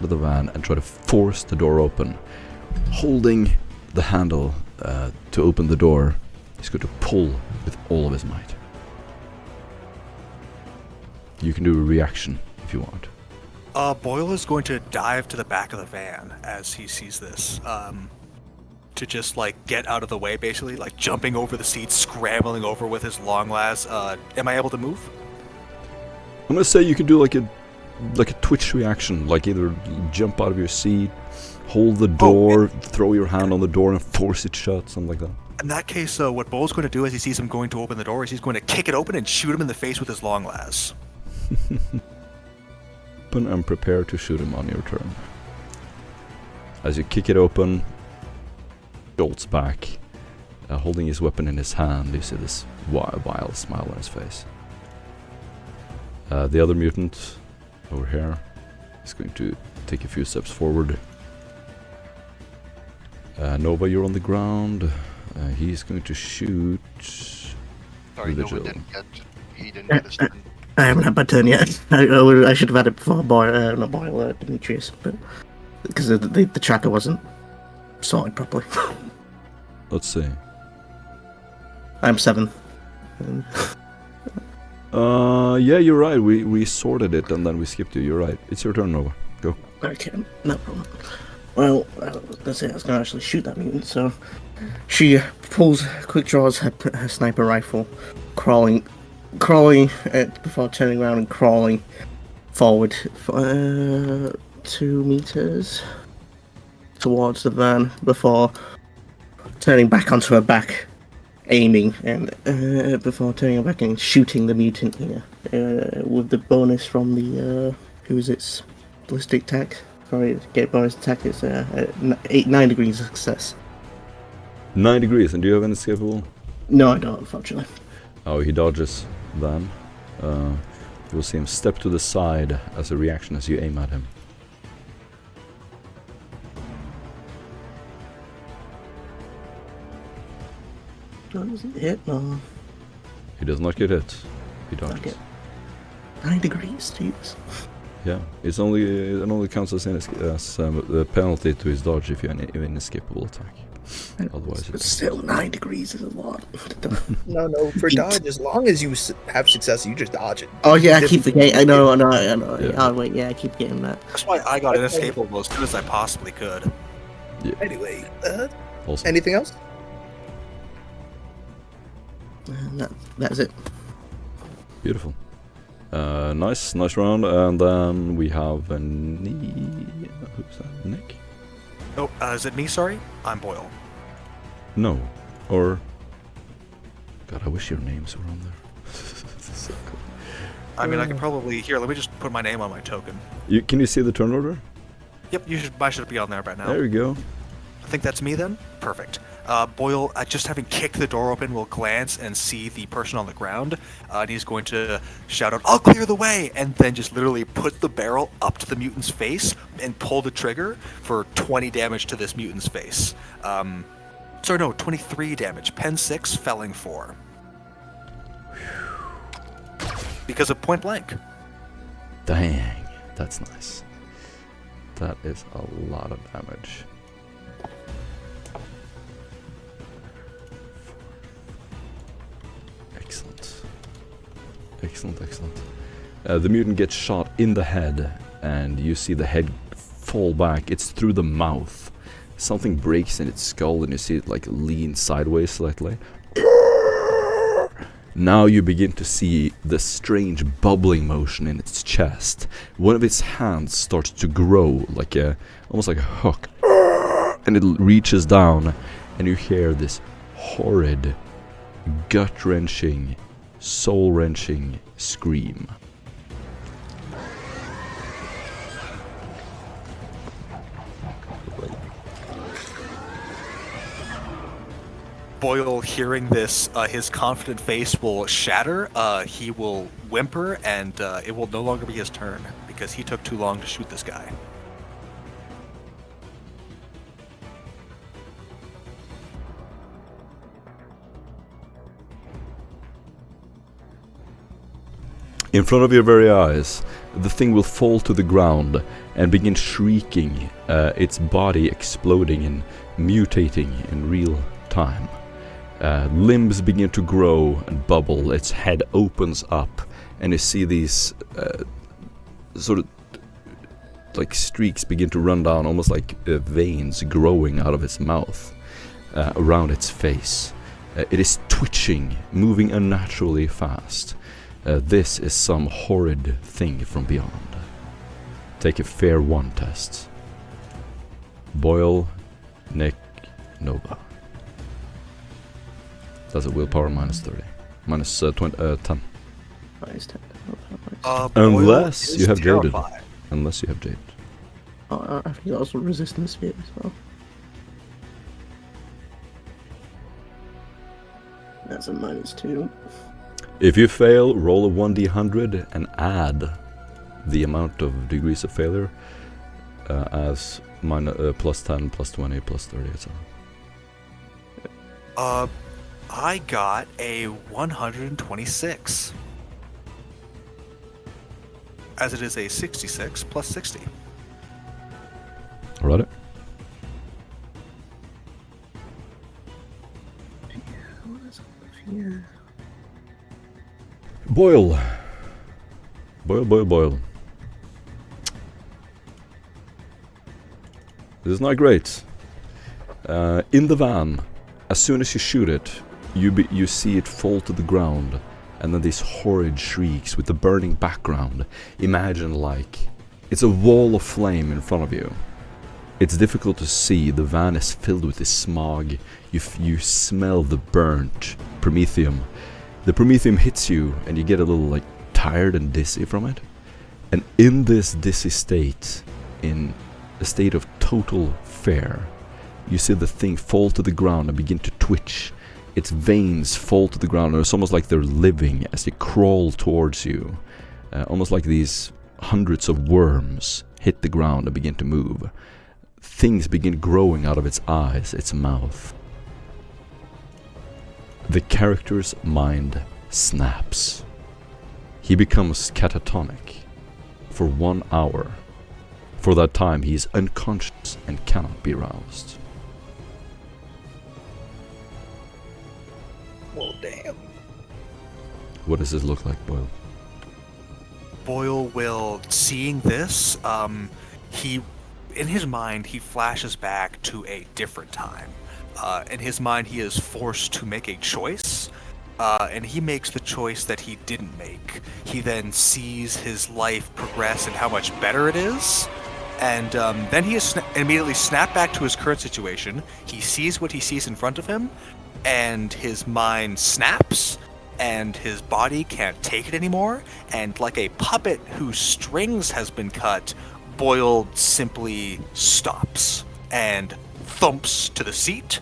to the van and try to force the door open. Holding the handle to open the door, he's going to pull with all of his might. You can do a reaction if you want. Boyle is going to dive to the back of the van as he sees this, to just like get out of the way, basically, like jumping over the seat, scrambling over with his long last. Am I able to move? I'm gonna say you can do like a twitch reaction, like either jump out of your seat, hold the door, throw your hand on the door and force it shut, something like that. In that case, what Boyle's going to do as he sees him going to open the door is he's going to kick it open and shoot him in the face with his long las. Open and prepare to shoot him on your turn. As you kick it open, jolts back, holding his weapon in his hand. You see this wild smile on his face. The other mutant over here is going to take a few steps forward. Nova, you're on the ground. He's going to shoot. Sorry, the Nova vigil. he didn't get his turn. I haven't had my turn yet. I should have had it before not Boyle, Demetrius, but because the tracker wasn't sorted properly. Let's see. I'm 7. Yeah, you're right. We sorted it and then we skipped you. You're right. It's your turn, Nova. Go. Okay, no problem. Well, that's it. I was going to actually shoot that mutant, so she quick draws her sniper rifle, crawling before turning around and crawling forward 2 meters towards the van before turning back onto her back, aiming, and before turning her back and shooting the mutant here with the bonus from the its ballistic attack. Sorry, get bonus attack is 9 degrees of success. 9 degrees, and do you have an escapable? No, I don't, unfortunately. Oh, he dodges then. You'll see him step to the side as a reaction as you aim at him. Doesn't hit, no. He does not get hit. He dodges. Okay. 9 degrees, jeez. Yeah, it only counts as a penalty to his dodge if you have an inescapable attack. Otherwise, But still, 9 degrees is a lot. No, for dodge, as long as you have success, you just dodge it. Oh yeah, I keep forgetting. I know. Yeah. Oh wait, yeah, I keep getting that. That's why I got inescapable as soon as I possibly could. Yeah. Anyway, Also, anything else? And that's it. beautiful. Nice round, and then we have who's that? Nick? Oh, is it me? Sorry, I'm Boyle. No. Or... God, I wish your names were on there. This is so cool. I mean, I could probably here. Let me just put my name on my token. Can you see the turn order? Yep, I should be on there right now. There we go. I think that's me then. Perfect. Boyle, just having kicked the door open, will glance and see the person on the ground, and he's going to shout out, "I'll clear the way!" and then just literally put the barrel up to the mutant's face and pull the trigger for 20 damage to this mutant's face. Sorry, no, 23 damage. Pen 6, felling 4. Because of point blank. Dang, that's nice. That is a lot of damage. Excellent. Excellent, excellent. The mutant gets shot in the head, and you see the head fall back. It's through the mouth. Something breaks in its skull, and you see it like lean sideways slightly. Now you begin to see the strange bubbling motion in its chest. One of its hands starts to grow like almost like a hook, and it reaches down, and you hear this horrid, gut-wrenching, soul-wrenching scream. Boyle, hearing this, his confident face will shatter. He will whimper, and it will no longer be his turn because he took too long to shoot this guy. In front of your very eyes, the thing will fall to the ground and begin shrieking, its body exploding and mutating in real time. Limbs begin to grow and bubble, its head opens up, and you see these sort of like streaks begin to run down, almost like veins growing out of its mouth, around its face. It is twitching, moving unnaturally fast. This is some horrid thing from beyond. Take a fair 1 test. Boyle, Nick, Nova. That's a willpower minus 30. Minus 10. Minus 10. Unless you have jaded. terrified. Unless you have jaded. Oh, I think also resistance sphere as well. That's a minus 2. If you fail, roll a 1d100 and add the amount of degrees of failure as plus 10, plus 20, plus 30, etc. I got a 126. As it is a 66 plus 60. Alright. What is up here? Boyle. Boyle. This is not great. In the van, as soon as you shoot it, you see it fall to the ground, and then these horrid shrieks with the burning background. Imagine like it's a wall of flame in front of you. It's difficult to see. The van is filled with this smog. You smell the burnt promethium. The promethium hits you, and you get a little like tired and dizzy from it. And in this dizzy state, in a state of total fear, you see the thing fall to the ground and begin to twitch. Its veins fall to the ground, and it's almost like they're living as they crawl towards you. Almost like these hundreds of worms hit the ground and begin to move. Things begin growing out of its eyes, its mouth. The character's mind snaps. He becomes catatonic for 1 hour. For that time, he is unconscious and cannot be roused. Well, damn. What does this look like, Boyle? Boyle will, seeing this, in his mind, he flashes back to a different time. In his mind, he is forced to make a choice, and he makes the choice that he didn't make. He then sees his life progress and how much better it is, And then he is immediately snapped back to his current situation. He sees what he sees in front of him, and his mind snaps, and his body can't take it anymore. And like a puppet whose strings has been cut, Boyle simply stops and thumps to the seat,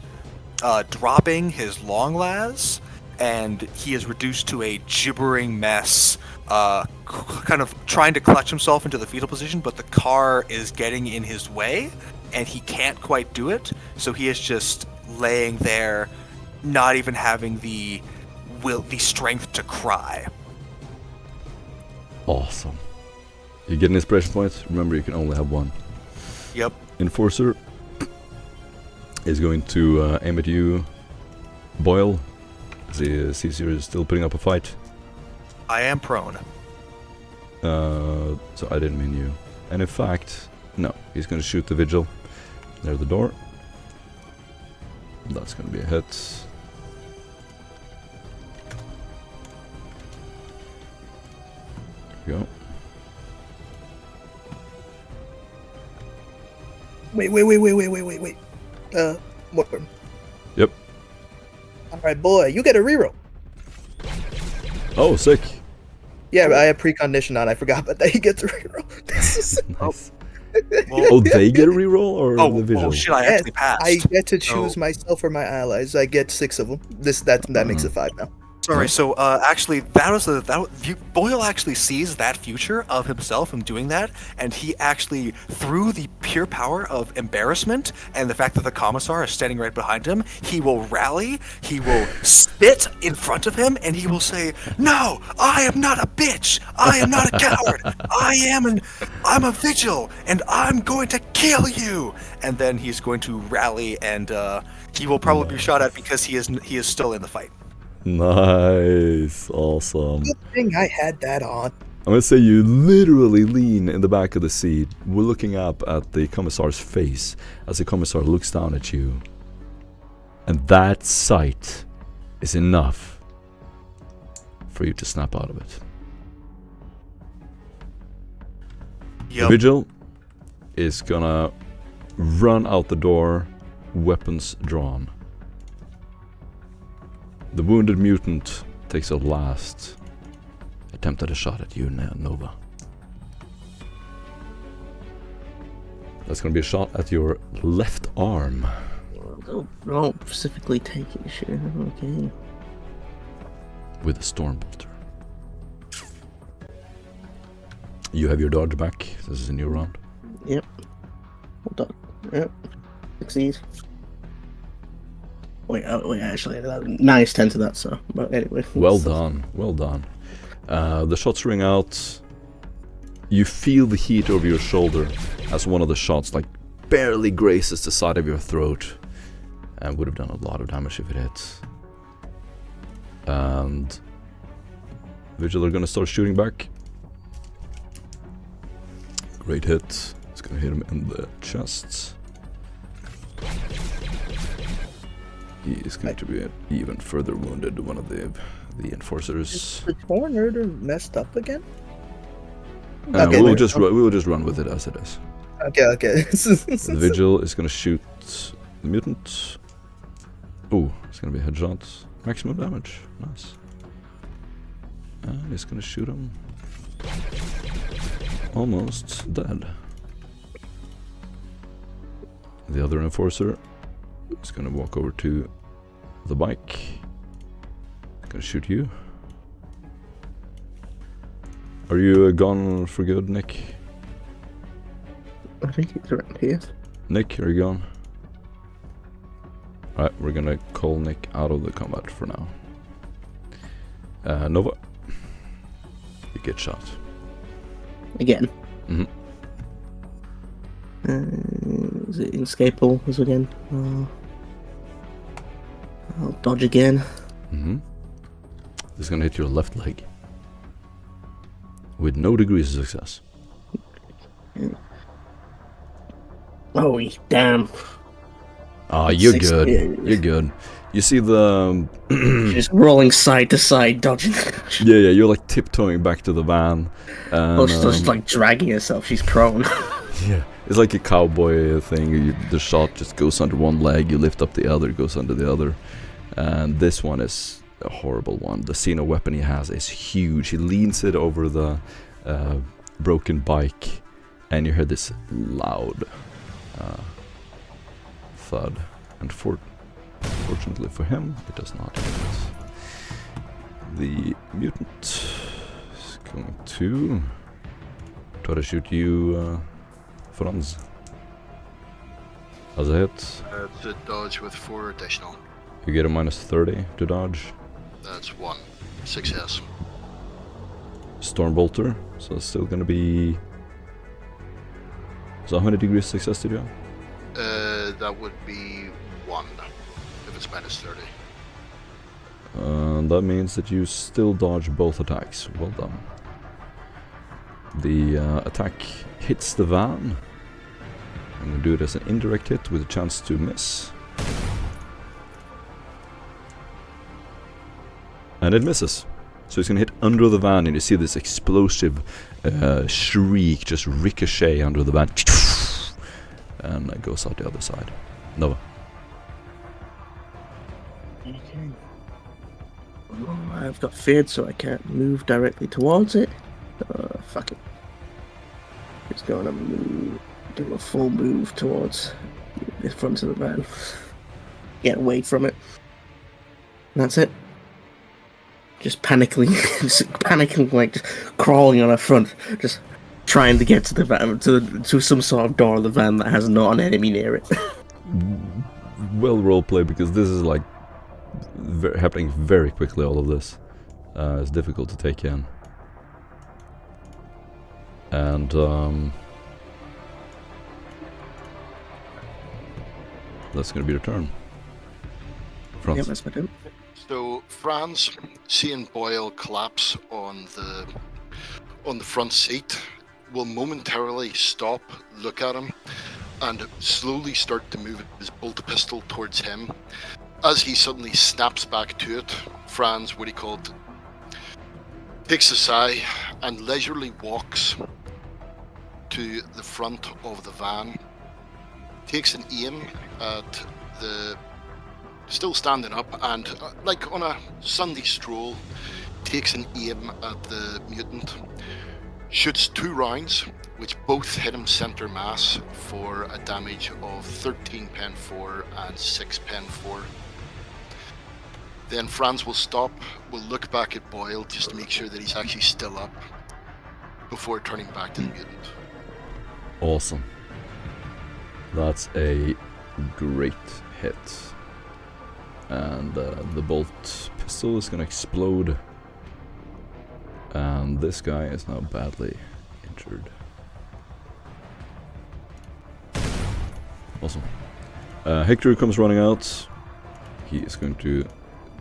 dropping his long las, and he is reduced to a gibbering mess, kind of trying to clutch himself into the fetal position, but the car is getting in his way, and he can't quite do it, so he is just laying there, not even having the strength to cry. Awesome. You get an inspiration point. Remember, you can only have one. Yep. Enforcer is going to aim at you, Boyle, as he sees you're still putting up a fight. I am prone. So I didn't mean you. And in fact, no, he's going to shoot the vigil. There's the door. That's going to be a hit. There we go. Wait. Morton. Yep. Alright, boy, you get a reroll. Oh, sick. Yeah, I have precondition on. I forgot about that. He gets a reroll. Nice. Oh, they get a reroll or the vigil? Oh shit! I actually passed. I get to choose myself or my allies. I get 6 of them. That makes it 5 now. Sorry. So actually, Boyle actually sees that future of himself in doing that, and he actually, through the pure power of embarrassment and the fact that the commissar is standing right behind him, he will rally. He will spit in front of him, and he will say, "No, I am not a bitch. I am not a coward. I'm a vigil, and I'm going to kill you." And then he's going to rally, and he will probably be shot at because he is still in the fight. Nice. Awesome. Good thing I had that on. I'm gonna say you literally lean in the back of the seat. We're looking up at the commissar's face as the commissar looks down at you. And that sight is enough for you to snap out of it. Yep. The vigil is gonna run out the door, weapons drawn. The wounded mutant takes a last attempt at a shot at you, Nova. That's going to be a shot at your left arm. I'll specifically take it, sure. Okay. With a stormbolter. You have your dodge back. This is a new round. Yep. Hold on. Yep. Succeed. Wait, actually, nice 10 to that, so. But anyway. Well done. The shots ring out. You feel the heat over your shoulder as one of the shots, like, barely grazes the side of your throat. And would have done a lot of damage if it hit. And Vigil are gonna start shooting back. Great hit. It's gonna hit him in the chest. He is going to be even further wounded. One of the enforcers. Is the tornado messed up again? We will just run with it as it is. Okay. The vigil is going to shoot the mutant. Oh, it's going to be a headshot. Maximum damage. Nice. And he's going to shoot him. Almost dead. The other enforcer is gonna walk over to the bike. Gonna shoot you. Are you gone for good, Nick? I think it's around here. Nick, are you gone? Alright, we're gonna call Nick out of the combat for now. Nova. You get shot. Again. Mm-hmm. Is it inescapable as again? I'll dodge again. Mm-hmm. This is gonna hit your left leg. With no degrees of success. Oh, damn. Ah, you're 60. good. You're good. You see the... Just rolling side to side, dodging. yeah, you're like tiptoeing back to the van. And, she's just like dragging herself. She's prone. Yeah, it's like a cowboy thing. The shot just goes under one leg, you lift up the other, it goes under the other. And this one is a horrible one. The Xeno weapon he has is huge. He leans it over the broken bike, and you hear this loud thud. And fortunately for him, it does not hit. The mutant is going to try to shoot you, Franz. As a hit, It's a dodge with 4 additional. you get a minus 30 to dodge. That's 1 success. Stormbolter, so it's still gonna be. So how many degrees success did you have? That would be 1 if it's minus 30. That means that you still dodge both attacks. Well done. The attack hits the van. I'm gonna do it as an indirect hit with a chance to miss. And it misses. So it's gonna hit under the van, and you see this explosive shriek just ricochet under the van. And it goes out the other side. Nova. Okay. Well, I've got feared, so I can't move directly towards it. Fuck it. Just gonna move, do a full move towards the front of the van. Get away from it. And that's it. Just panicking, like just crawling on the front, just trying to get to the van, to some sort of door of the van that has not an enemy near it. Well roleplay, because this is like happening very quickly, all of this. It's difficult to take in. And that's gonna be your turn. Franz. Yeah, that's my turn. So Franz, seeing Boyle collapse on the front seat, will momentarily stop, look at him, and slowly start to move his bolt pistol towards him. As he suddenly snaps back to it, Franz, what he called, takes a sigh and leisurely walks to the front of the van, takes an aim at the still standing up, and like on a Sunday stroll, takes an aim at the mutant, shoots 2 rounds, which both hit him center mass for a damage of 13 pen 4 and 6 pen 4. Then Franz will stop, will look back at Boyle just to make sure that he's actually still up before turning back to the mutant. Awesome. That's a great hit. And the bolt pistol is gonna explode. And this guy is now badly injured. Awesome. Hector comes running out. He is going to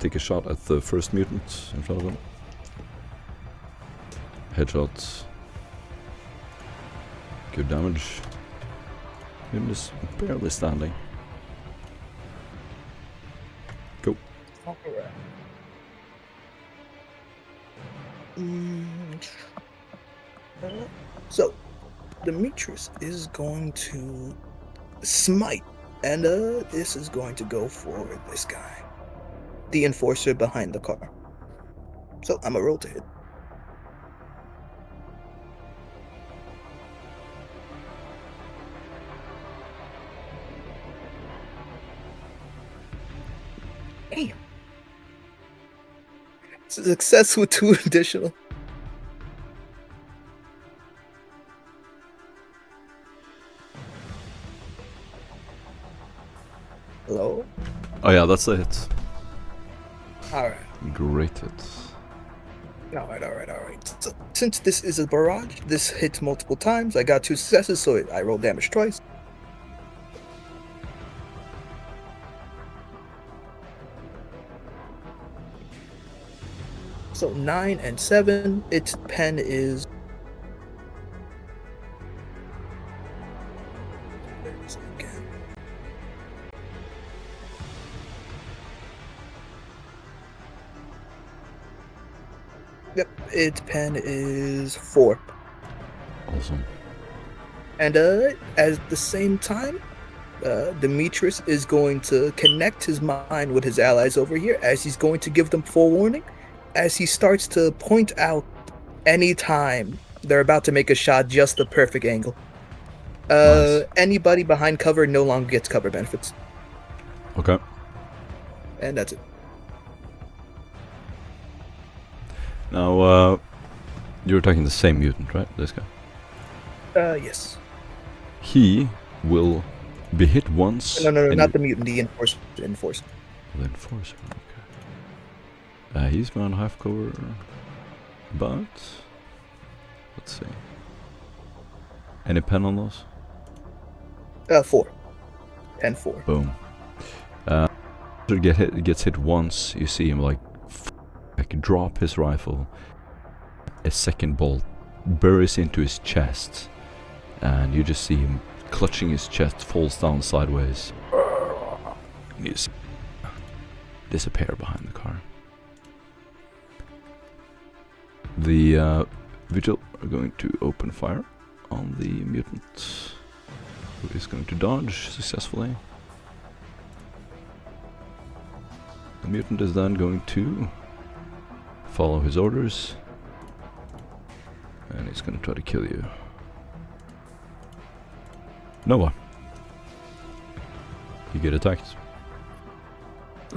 take a shot at the first mutant in front of him. Headshot. Good damage. Mutant is barely standing. Go. Alright. So, Demetrius is going to smite, and this is going to go for this guy, the enforcer behind the car. So I'm a roll to hit. Damn. It's a success with 2 additional. Hello? Oh yeah, that's a hit. Alright. Great hit. Alright. So, since this is a barrage, this hit multiple times. I got 2 successes, so I roll damage twice. So 9 and 7. Its pen is. Where is it again? Yep, its pen is 4. Awesome. And at the same time, Demetrius is going to connect his mind with his allies over here as he's going to give them forewarning as he starts to point out any time they're about to make a shot just the perfect angle. Nice. Anybody behind cover no longer gets cover benefits. Okay. And that's it. Now, you're attacking the same mutant, right? This guy. Yes. He will be hit once. No, and not the mutant, the enforcer. The enforcer, okay. He's been on half cover, but let's see. Any pen on those? 4. And 4. Boom. Gets hit once. You see him like drop his rifle. A second bolt buries into his chest, and you just see him clutching his chest, falls down sideways. And you see disappear behind the car. The vigil are going to open fire on the mutant, who is going to dodge successfully. The mutant is then going to follow his orders, and he's going to try to kill you. Noah, you get attacked.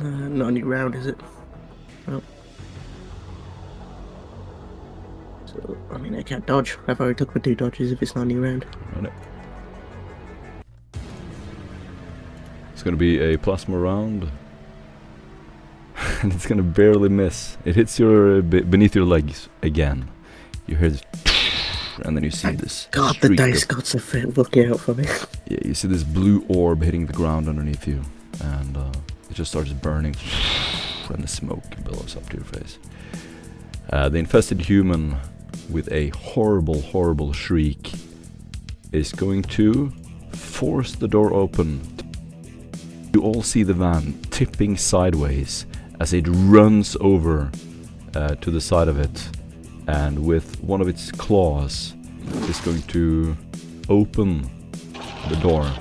Not any round, is it? Oh. So, I mean, I can't dodge. I've already took my 2 dodges if it's not any round. Right. It's going to be a plasma round. And it's going to barely miss. It hits your beneath your legs again. You hear this, and then you see this. God, the dice gods are looking out for me. Yeah, you see this blue orb hitting the ground underneath you, and it just starts burning, and the smoke billows up to your face. The infested human, with a horrible, horrible shriek, is going to force the door open. You all see the van tipping sideways as it runs over to the side of it, and with one of its claws is going to open the door.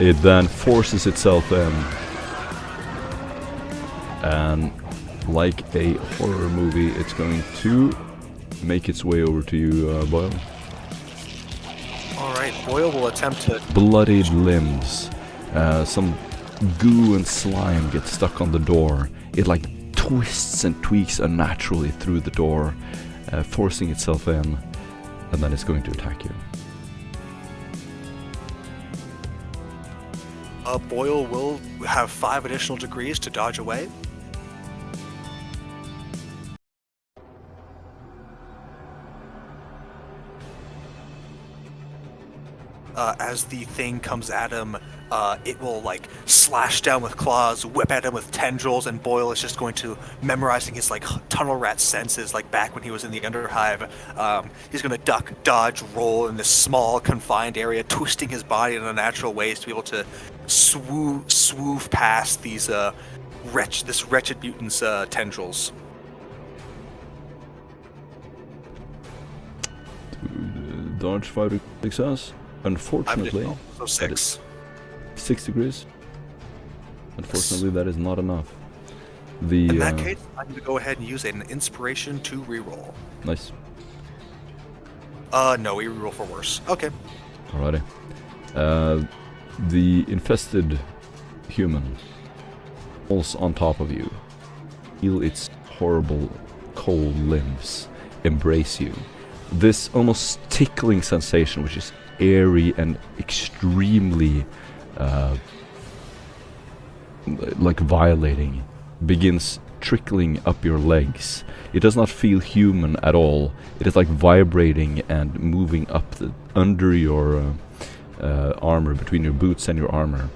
It then forces itself in, and like a horror movie, it's going to make its way over to you, Boyle. Alright, Boyle will attempt to... Bloodied limbs, some goo and slime get stuck on the door. It like twists and tweaks unnaturally through the door, forcing itself in, and then it's going to attack you. Boyle will have 5 additional degrees to dodge away. As the thing comes at him, it will like slash down with claws, whip at him with tendrils, and Boyle is just going to, memorizing his like tunnel rat senses, like back when he was in the Underhive. He's going to duck, dodge, roll in this small confined area, twisting his body in unnatural ways to be able to swoop past these this wretched mutant's tendrils. Dodge 5 success. Unfortunately, so 6. 6 degrees. Unfortunately, that is not enough. In that case, I'm going to go ahead and use an inspiration to reroll. Nice. No, we reroll for worse. Okay. Alrighty. The infested human falls on top of you. Feel its horrible, cold limbs embrace you. This almost tickling sensation, which is airy and extremely like violating, begins trickling up your legs. It does not feel human at all. It is like vibrating and moving up under your armor, between your boots and your armor.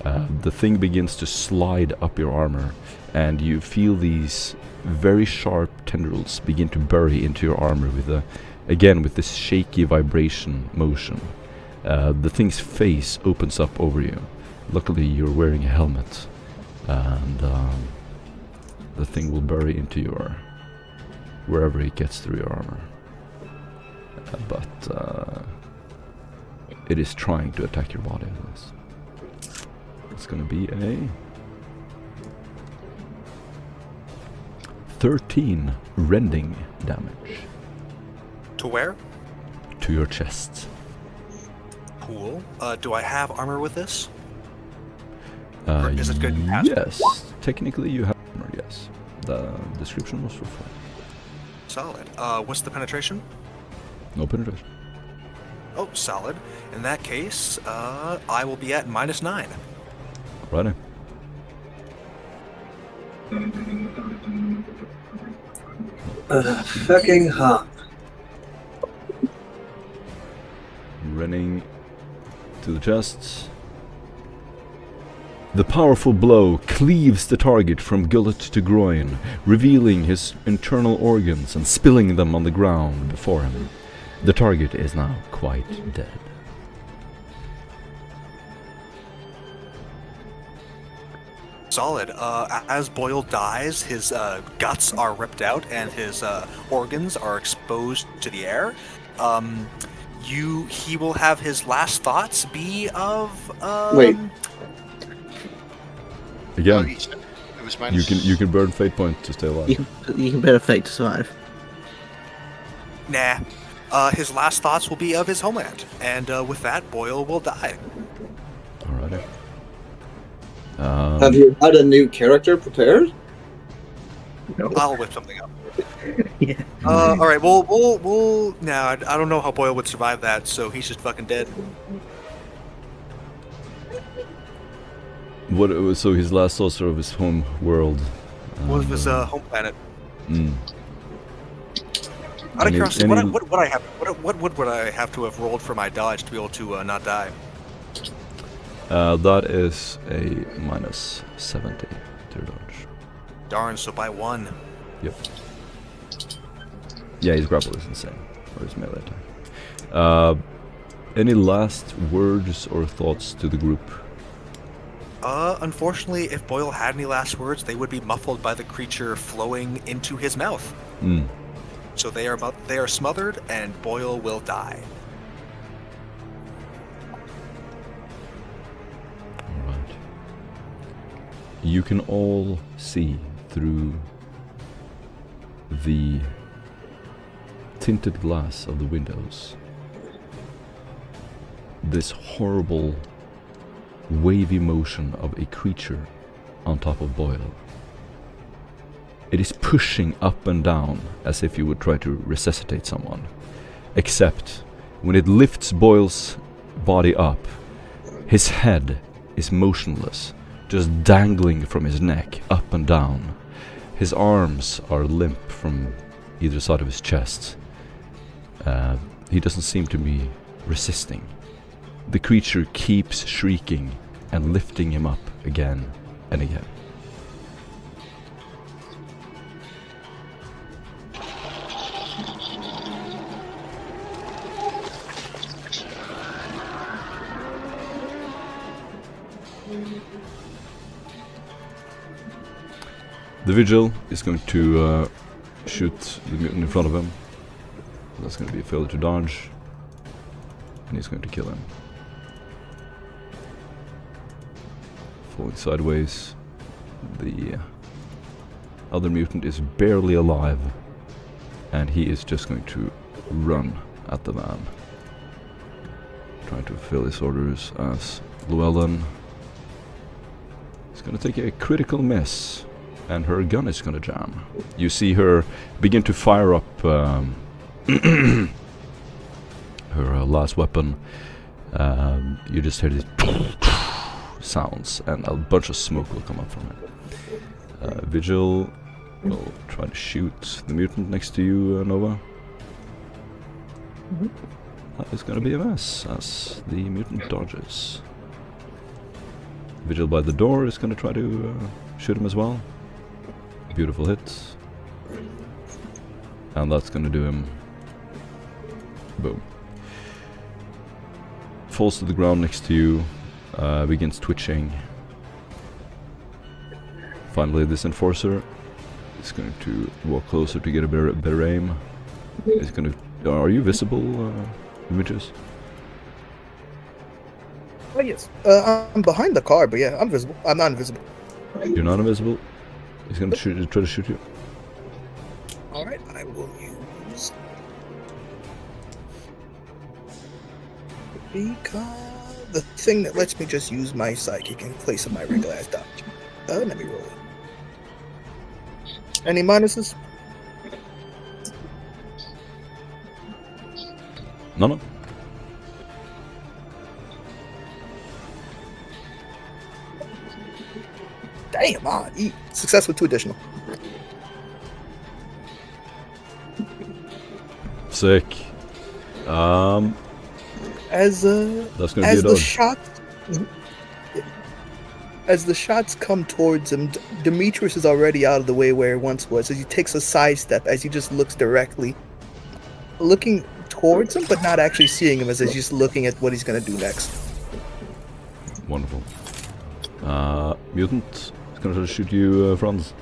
The thing begins to slide up your armor, and you feel these very sharp tendrils begin to bury into your armor with this shaky vibration motion. The thing's face opens up over you. Luckily, you're wearing a helmet, and the thing will bury into wherever it gets through your armor. But it is trying to attack your body. It's gonna be a 13 rending damage To where? to your chest. Cool. Do I have armor with this? Or is it good? Yes, technically you have armor, yes. The description was for full. Solid. What's the penetration? No penetration. Oh, solid. In that case, I will be at -9. Righty. Fucking hot. Running to the chest. The powerful blow cleaves the target from gullet to groin, revealing his internal organs and spilling them on the ground before him. The target is now quite dead. Solid. As Boyle dies, his guts are ripped out and his organs are exposed to the air. He will have his last thoughts be of. Wait. Again, It was you can burn fate point to stay alive. You can bear fate to survive. Nah. His last thoughts will be of his homeland, and with that, Boyle will die. Alrighty. Have you had a new character prepared? I'll whip something up. Yeah. All right. We'll. Nah, I don't know how Boyle would survive that, so he's just fucking dead. What? So his last thoughts are of his home world. What was his home planet? Mm. Out of Any- curiosity, any- what would I have? What would I have to have rolled for my dodge to be able to not die? That is a -70 to your dodge. Darn. So by 1. Yep. Yeah, his grapple is insane. Or his melee attack. Any last words or thoughts to the group? Unfortunately, if Boyle had any last words, they would be muffled by the creature flowing into his mouth. Mm. So they are smothered, and Boyle will die. Alright. You can all see through the tinted glass of the windows this horrible wavy motion of a creature on top of Boyle. It is pushing up and down as if you would try to resuscitate someone. Except when it lifts Boyle's body up, his head is motionless, just dangling from his neck up and down. His arms are limp from either side of his chest. He doesn't seem to be resisting. The creature keeps shrieking and lifting him up again and again. The Vigil is going to shoot the mutant in front of him. That's going to be a failure to dodge. And he's going to kill him. Falling sideways. The other mutant is barely alive. And he is just going to run at the man. Trying to fulfill his orders as Llewellyn. He's going to take a critical miss. And her gun is gonna jam. You see her begin to fire up her last weapon. You just hear these sounds, and a bunch of smoke will come up from it. Vigil will try to shoot the mutant next to you, Nova. That is gonna be a mess, as the mutant dodges. Vigil by the door is gonna try to shoot him as well. Beautiful hit. And that's gonna do him. Boom. Falls to the ground next to you. Begins twitching. Finally, this enforcer is going to walk closer to get a better aim. He's gonna. Are you visible, images? Oh yes. I'm behind the car, but yeah, I'm visible. I'm not invisible. You're not invisible. He's gonna try to shoot you. All right, I will use the thing that lets me just use my psychic in place of my regular ass dodge. Let me roll it. Any minuses? No. Damn, success with 2 additional. Sick. As That's gonna be a as the dodge. shots as the shots come towards him, Demetrius is already out of the way where he once was. As he takes a sidestep, as he just looks directly, looking towards him, but not actually seeing him, as he's just looking at what he's gonna do next. Wonderful. Mutant is gonna try to shoot you, Franz.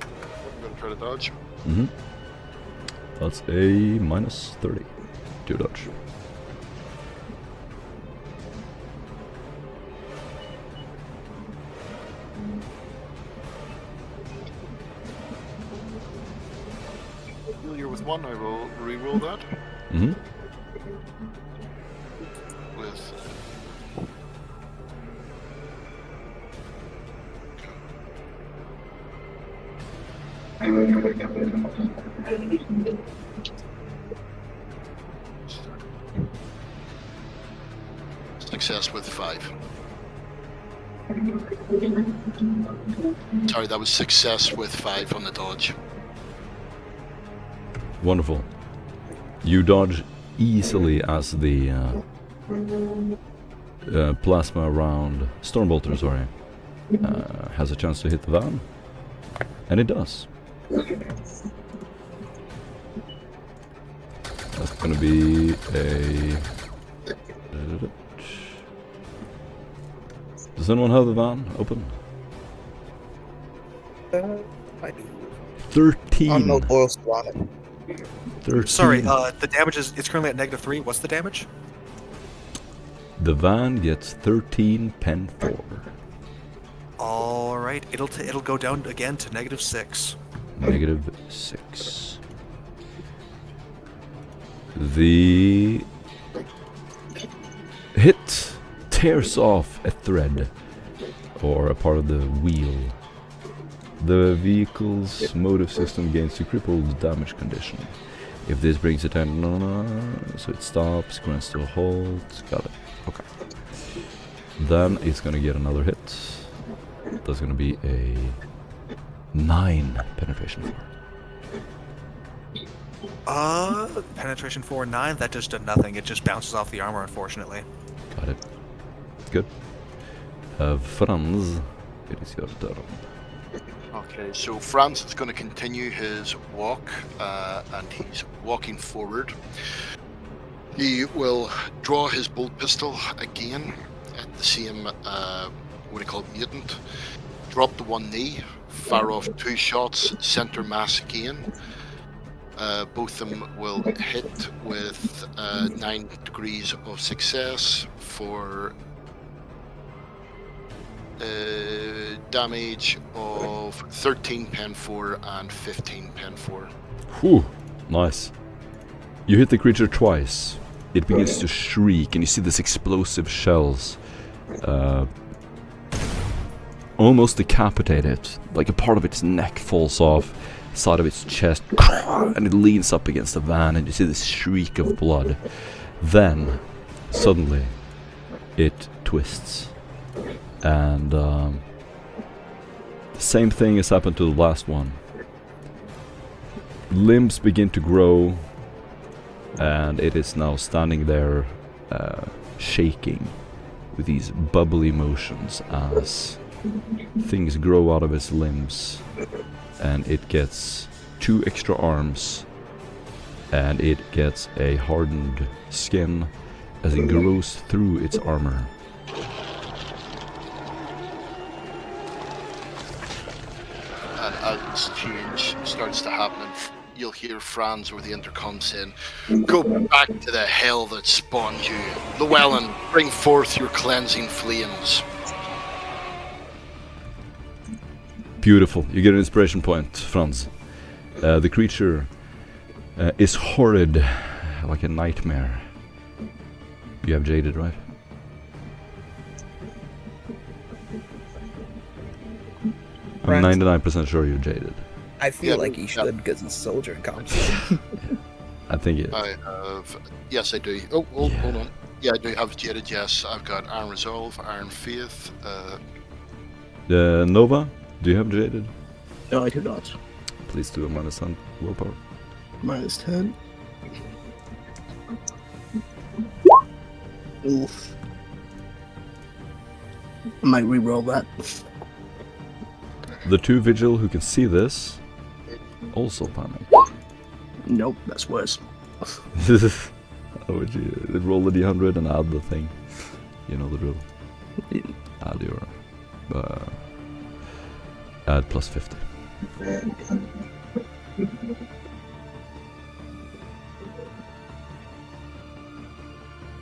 I'm gonna try to dodge. Mm-hmm. That's a minus 30 to dodge. Familiar with 1, I will re-roll that. Mm-hmm. With success with 5. Sorry, that was success with 5 on the dodge. Wonderful. You dodge easily as the plasma round Stormbolter, sorry, has a chance to hit the van, and it does. That's gonna be a. Does anyone have the van open? I do. 13. No boils on it. 13. Sorry, the damage is it's currently at -3. What's the damage? The van gets 13 pen 4. All right, it'll go down again to -6. -6. The hit tears off a thread or a part of the wheel. The vehicle's motive system gains a crippled damage condition. If this brings it down, so it stops, grants to a halt. Got it. Okay. Then it's gonna get another hit. That's gonna be a 9 penetration 4. Penetration 4, 9. That just did nothing. It just bounces off the armor, unfortunately. Got it. Good. Franz, it is your turn. Okay, so Franz is going to continue his walk, and he's walking forward. He will draw his bolt pistol again at the same, what do you call it, mutant. Drop the one knee, fire off 2 shots, center mass again. Both of them will hit with 9 degrees of success for damage of 13 pen 4 and 15 pen 4. Whew, nice. You hit the creature twice. It begins to shriek, and you see this explosive shells almost decapitate it. Like a part of its neck falls off, side of its chest, and it leans up against the van, and you see this shriek of blood. Then, suddenly, it twists. And the same thing has happened to the last one. Limbs begin to grow, and it is now standing there shaking with these bubbly motions as things grow out of its limbs, and it gets 2 extra arms, and it gets a hardened skin as it grows through its armor. And as change starts to happen, you'll hear Franz over the intercom saying, "Go back to the hell that spawned you. Llewellyn, bring forth your cleansing flames." Beautiful. You get an inspiration point, Franz. The creature is horrid, like a nightmare. You have jaded, right? I'm Franz? 99% sure you're jaded. I feel Yeah, like he should because he's soldier in comms. I think it. I have. Yes, I do. Oh, hold on. Yeah, I do have jaded. Yes, I've got Iron Resolve, Iron Faith. Nova, do you have jaded? No, I do not. Please do a -10 willpower. -10. Oof. I might re-roll that. The two vigil who can see this also panic. Nope, that's worse. Oh, would you roll the d100 and add the thing? You know the drill. Add your add +50.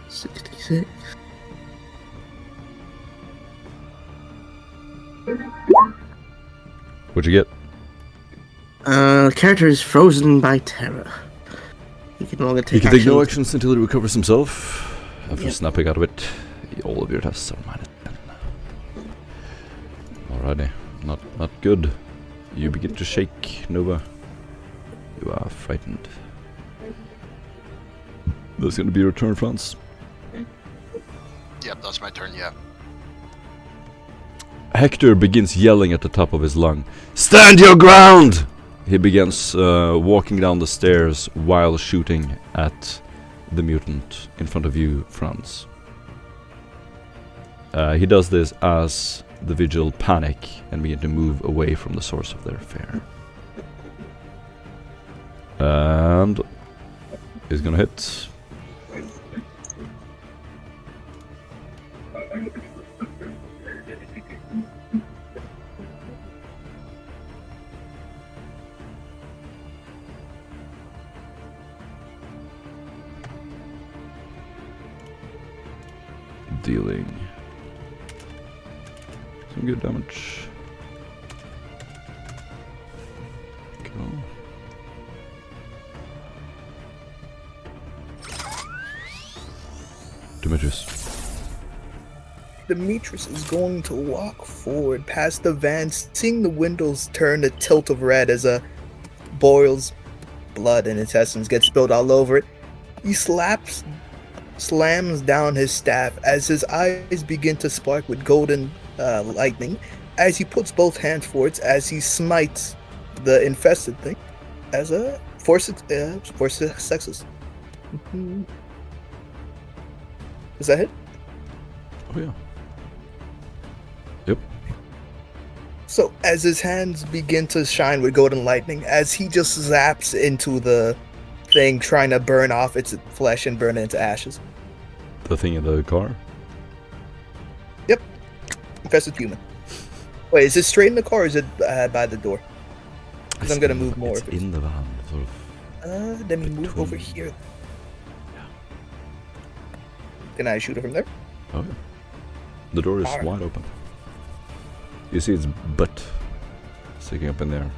$66. What'd you get? Character is frozen by terror. He can no longer take He can take no actions. actions until he recovers himself. After Yep. snapping out of it, all of your tests are -10. Alrighty, not good. You begin to shake, Nova. You are frightened. That's gonna be your turn, Franz. Yep, that's my turn. Yeah. Hector begins yelling at the top of his lung. Stand your ground! He begins walking down the stairs while shooting at the mutant in front of you, Franz. He does this as the vigil panic and begin to move away from the source of their fear. And he's gonna hit. Dealing some good damage. Go. Demetrius. Demetrius is going to walk forward past the van, seeing the windows turn a tilt of red as boils blood and intestines get spilled all over it. He slams down his staff as his eyes begin to spark with golden lightning as he puts both hands forwards as he smites the infested thing as a four successes. Is that hit? Oh yeah. Yep. So as his hands begin to shine with golden lightning, as he just zaps into the thing, trying to burn off its flesh and burn it into ashes. The thing in the car? Infested human. Wait, is it straight in the car or is it by the door? Because I'm gonna move more. It's in the van, sort of. Let me move over between. here. Can I shoot it from there? Oh yeah. The door is Alright. wide open. You see its butt sticking up in there.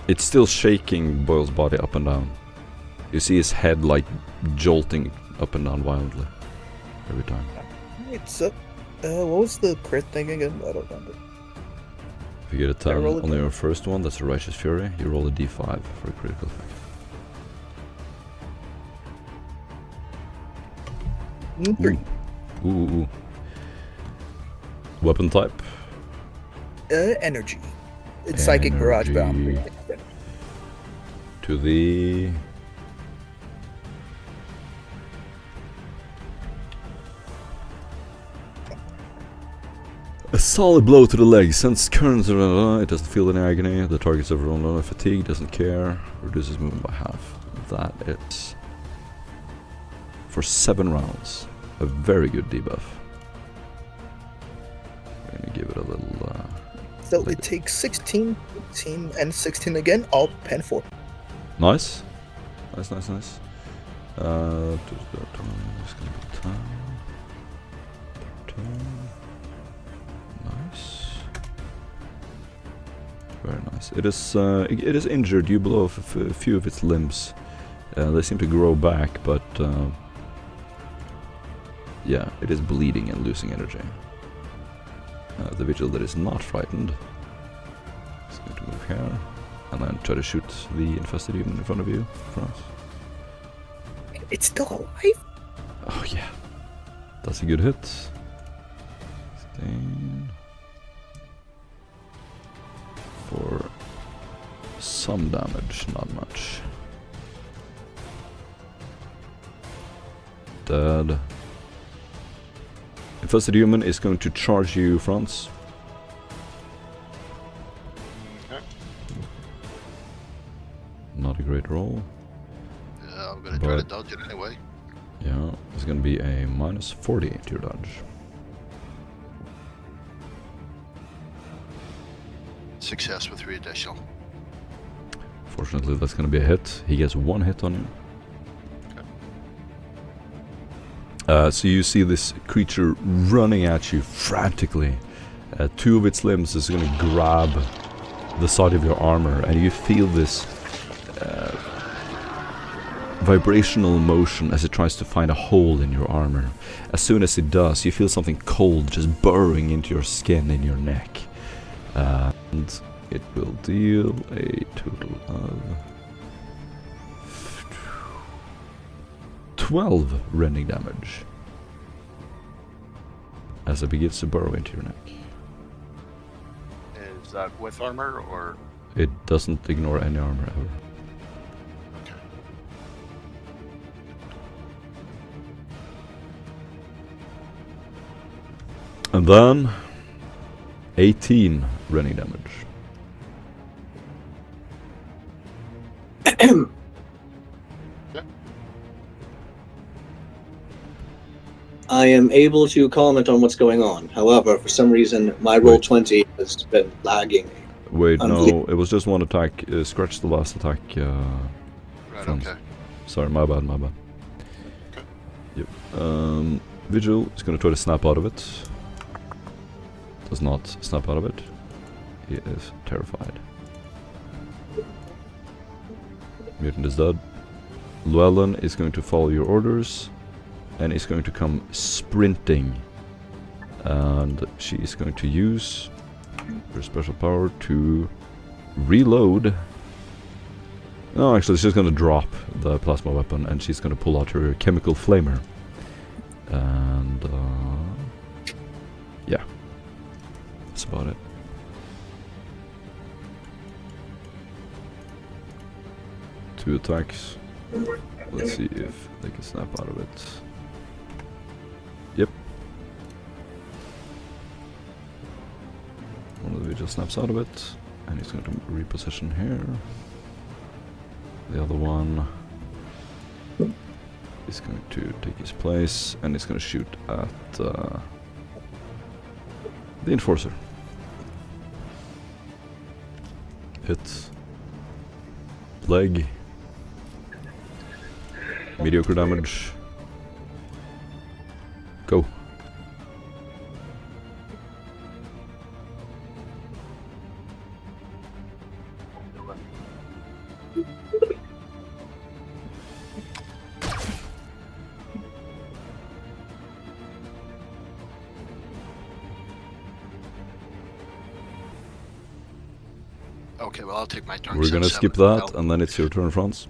It's still shaking Boyle's body up and down. You see his head like jolting up and down wildly every time. It's up. What was the crit thing again? I don't remember. If you get a 10 roll a on d- your first one, that's a Righteous Fury, you roll a d5 for a critical effect. Three. Ooh. Weapon type? Energy. It's psychic barrage bomb. Energy. To the... A solid blow to the leg sends currents around. It doesn't feel any agony. The target suffers on fatigue, doesn't care. Reduces movement by half. That is for 7 rounds. A very good debuff. I'm gonna give it a little. So it takes 16, 18, and 16 again, all pen 4. Nice. Nice, nice, nice. It's gonna be time. Nice. Very nice. It is injured. You blow off a few of its limbs. They seem to grow back, but yeah, it is bleeding and losing energy. The vigil that is not frightened is going to move here and then try to shoot the infested human in front of you, France. It's still alive? Oh yeah, that's a good hit. Stain. For some damage, not much. Dead. Infested human is going to charge you, Franz. Okay. Not a great roll. Yeah, I'm gonna try to dodge it anyway. Yeah, it's gonna be a -40 to your dodge. Success with 3 additional. Fortunately, that's gonna be a hit. He gets 1 hit on you. So you see this creature running at you frantically. 2 of its limbs is going to grab the side of your armor, and you feel this vibrational motion as it tries to find a hole in your armor. As soon as it does, you feel something cold just burrowing into your skin in your neck. And it will deal a total of 12 rending damage as it begins to burrow into your neck. Is that with armor or? It doesn't ignore any armor ever. Okay. And then 18 rending damage. I am able to comment on what's going on. However, for some reason, my roll Wait. 20 has been lagging. Wait, no, Unbelievable. it was just one attack. Scratch the last attack. Right, Franz. okay. Sorry, my bad, my bad. Okay. Yep. Vigil is going to try to snap out of it. Does not snap out of it. He is terrified. Mutant is dead. Llewellyn is going to follow your orders and is going to come sprinting. And she is going to use her special power to reload. No, actually, she's going to drop the plasma weapon and she's going to pull out her chemical flamer. And yeah, that's about it. Two attacks. Let's see if they can snap out of it. Yep. One of the vigils snaps out of it, and he's going to reposition here. The other one is going to take his place, and he's going to shoot at the Enforcer. Hit. Leg. Mediocre damage. Go. Okay, well, I'll take my turn. We're since gonna I'm skip well. that, and then it's your turn, Franz.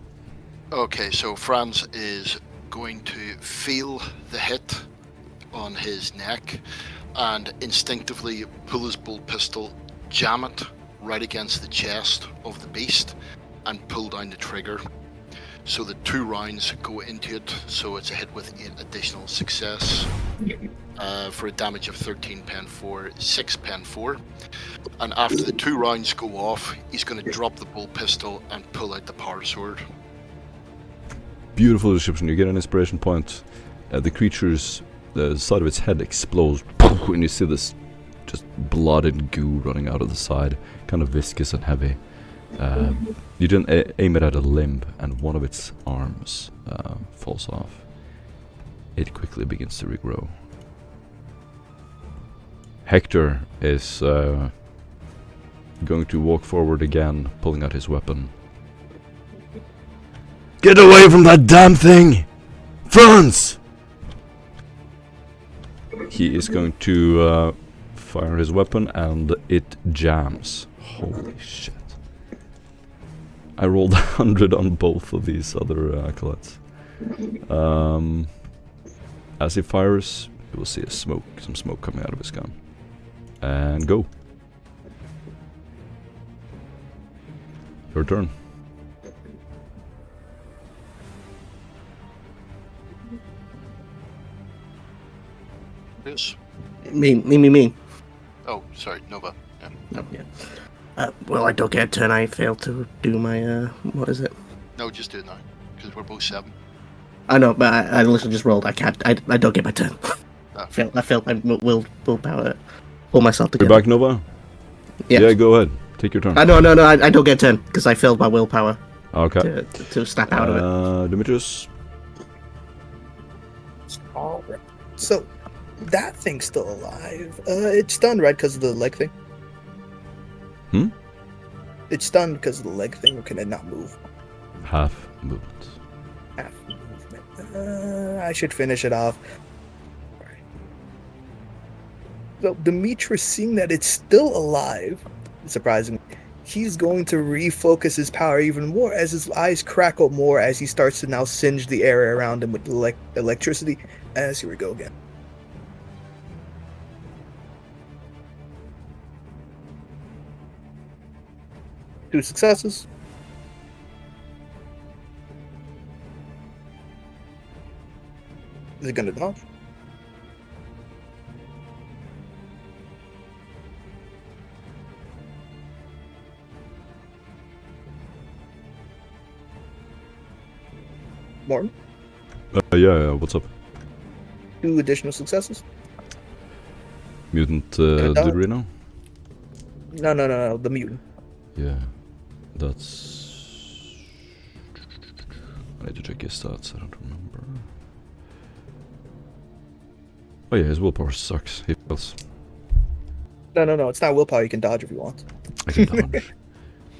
Okay, so Franz is going to feel the hit on his neck and instinctively pull his bolt pistol, jam it right against the chest of the beast, and pull down the trigger. So the 2 rounds go into it, so it's a hit with 8 additional success for a damage of 13 pen 4, 6 pen 4. And after the 2 rounds go off, he's going to drop the bolt pistol and pull out the power sword. Beautiful description. You get an inspiration point. The creature's the side of its head explodes, and you see this just blood and goo running out of the side, kind of viscous and heavy. You then aim it at a limb, and one of its arms falls off. It quickly begins to regrow. Hector is going to walk forward again, pulling out his weapon. Get away from that damn thing! Franz! He is going to fire his weapon, and it jams. Holy shit. I rolled 100 on both of these other acolytes. As he fires, you will see some smoke coming out of his gun. And go. Your turn. Yes. Me. Oh, sorry, Nova. Yeah. Oh, yeah. Well, I don't get a turn. I failed to do my, what is it? No, just do it now, because we're both 7. I know, but I literally just rolled. I can't. I don't get my turn. Ah. I failed my willpower. Pull myself You're together. back, Nova? Yeah. Yeah, go ahead. Take your turn. No, I don't get a turn because I failed my willpower Okay. to snap out of it. Demetrius? All right. So that thing's still alive. It's stunned, right? Because of the leg thing. Hmm? It's stunned because of the leg thing, or can it not move? Half movement. Half movement. I should finish it off. Right. So Demetrius, seeing that it's still alive, surprisingly, he's going to refocus his power even more as his eyes crackle more as he starts to now singe the area around him with electricity. As here we go again. Two successes. Is it gonna dodge? Morton? Yeah, what's up? 2 additional successes? Mutant dodge? Dudrino? No, the mutant. Yeah. That's... I need to check his stats, I don't remember. Oh yeah, his willpower sucks. He fails. No, it's not willpower, you can dodge if you want. I can dodge.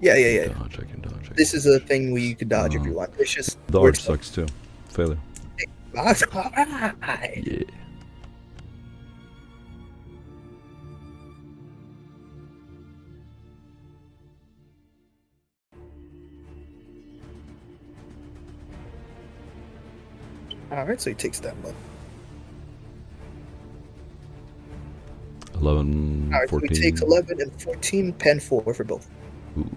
Yeah. I can dodge. This is a thing where you can dodge if you want. It's just... Dodge sucks too. Failure. Alright. Yeah. Alright, so he takes that one. 11, Alright, so 14. he takes 11 and 14, pen 4 for both. Ooh.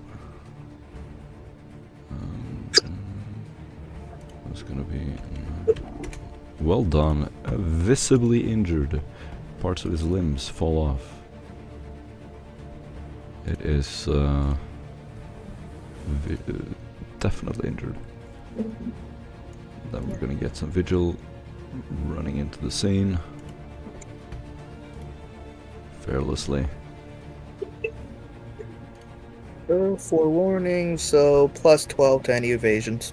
That's gonna be... well done. Visibly injured. Parts of his limbs fall off. It is definitely injured. Then we're gonna get some vigil running into the scene. Fearlessly. Forewarning, so plus 12 to any evasions.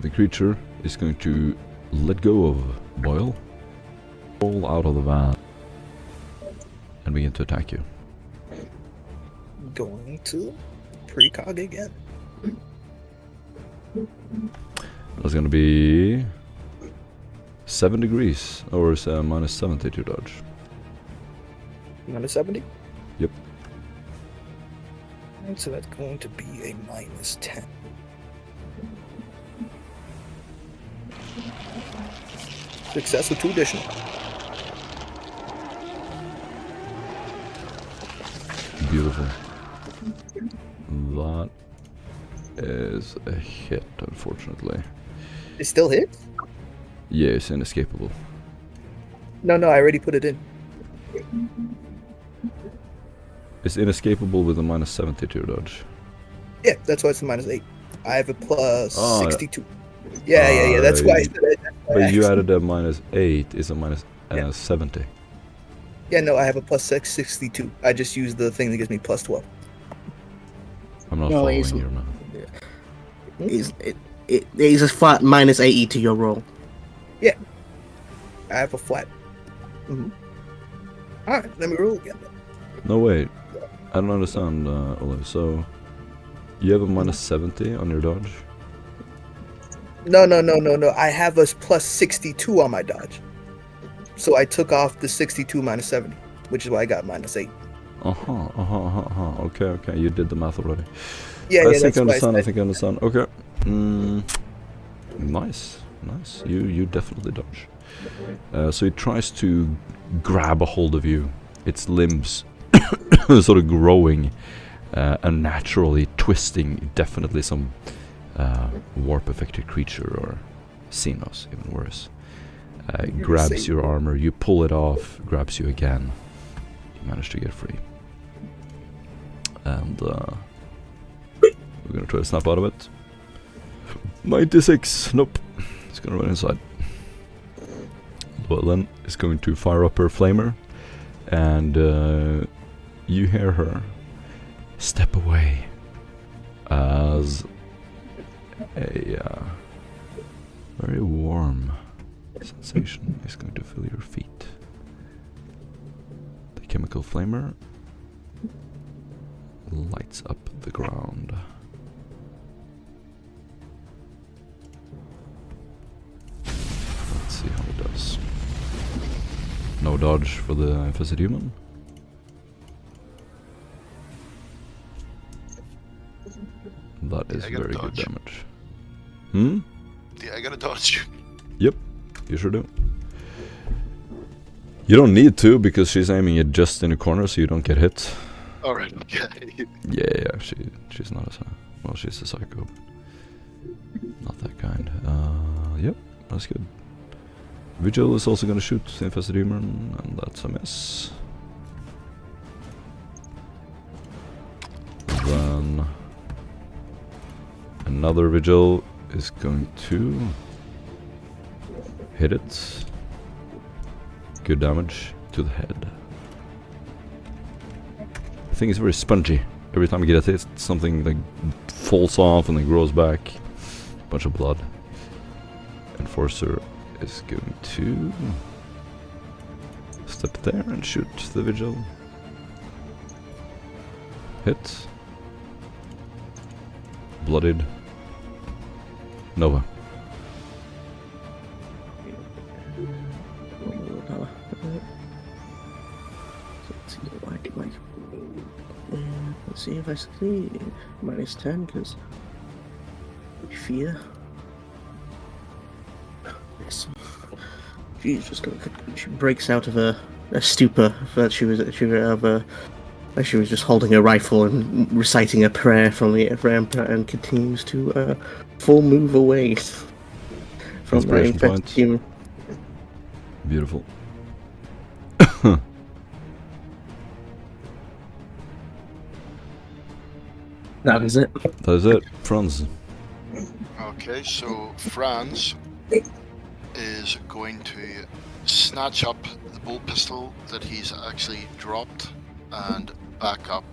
The creature is going to let go of Boyle, roll out of the van, and begin to attack you. Going to precog again. That's going to be 7 degrees, or minus 70 to dodge. Minus 70? Yep. Alright, so that's going to be a minus 10. Success with 2 additional. Beautiful. That is a hit, unfortunately. It still hits? Yeah, it's inescapable. No, I already put it in. It's inescapable with a minus 70 to dodge. Yeah, that's why it's a minus 8. I have a plus Oh, 62. Yeah, that's why I said it. But you added a minus 8, is a minus Yeah. 70. Yeah, no, I have a plus 62. I just used the thing that gives me plus 12. I'm not No, it's- following you, man. It's a flat minus 80 to your roll. I have a flat. Mhm. Alright, let me roll again. No, wait. I don't understand, Olive. So, you have a minus 70 on your dodge? No. I have a plus 62 on my dodge. So I took off the 62 minus 70, which is why I got minus 8. Okay. You did the math already. Yeah, I think that's I why understand. I said- think I understand. Okay. Nice. You definitely dodge. So it tries to grab a hold of you. Its limbs sort of growing, unnaturally twisting. Definitely some warp-affected creature or Xenos, even worse. Grabs your armor. You pull it off. Grabs you again. You manage to get free. And we're gonna try to snap out of it. 96. Nope. It's gonna run inside. Llewellyn is going to fire up her flamer, and you hear her step away as a very warm sensation is going to fill your feet. The chemical flamer lights up the ground. Let's see how it does. No dodge for the infested human. That is I gotta very good dodge. damage. Hmm? Yeah, I gotta dodge. Yep, you sure do. You don't need to because she's aiming it just in the corner so you don't get hit. Alright, okay. Yeah, she's not a well, she's a psycho. Not that kind. Yep, that's good. Vigil is also gonna shoot the infested human, and that's a miss. Then another Vigil is going to hit it. Good damage to the head. The thing is very spongy. Every time you get a hit, something like falls off and then grows back. Bunch of blood. Enforcer is going to step there and shoot the Vigil. Hit. Bloodied. Nova. Let's see if I succeed. Minus 10, because fear. Yes. She's just gonna. She breaks out of a stupor that she was just holding a rifle and reciting a prayer from the Emperor, and continues to full move away from the Inspiration infected point. human. Beautiful. That is it. That is it. Franz. Okay, so Franz is going to snatch up the bolt pistol that he's actually dropped and back up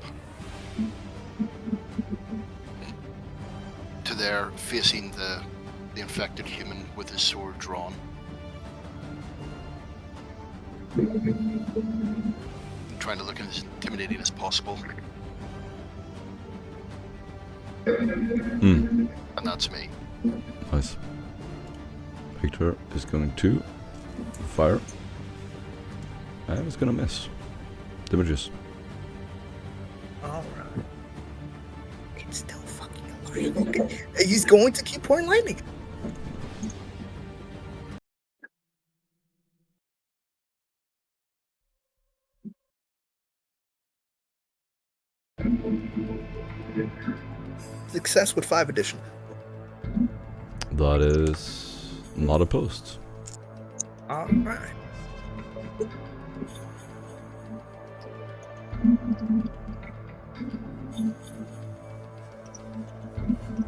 to there, facing the infected human with his sword drawn. Trying to look as intimidating as possible. Hmm. And that's me. Nice. Victor is going to fire. And it's gonna miss. Damages. Alright. It's still fucking alarming. He's going to keep pouring lightning. Success with 5 additional. That is not opposed. Alright.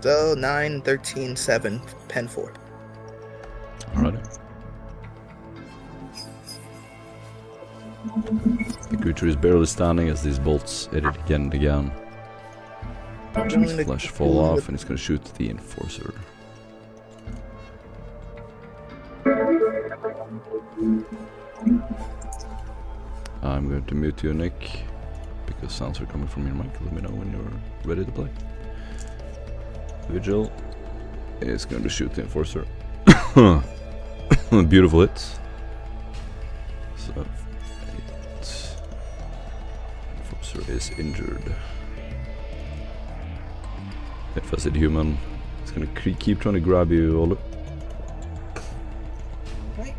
So 9, 13, 7, pen 4. Alrighty. The creature is barely standing as these bolts hit it again and again. I'm Watch going his to flesh fall kill off, the- and it's gonna shoot the Enforcer. I'm going to mute you, Nick, because sounds are coming from your mic. Let me know when you're ready to play. Vigil is going to shoot the Enforcer. Beautiful hit. So, 8. Enforcer is injured. Infested human. It's gonna keep trying to grab you, Olu. Right.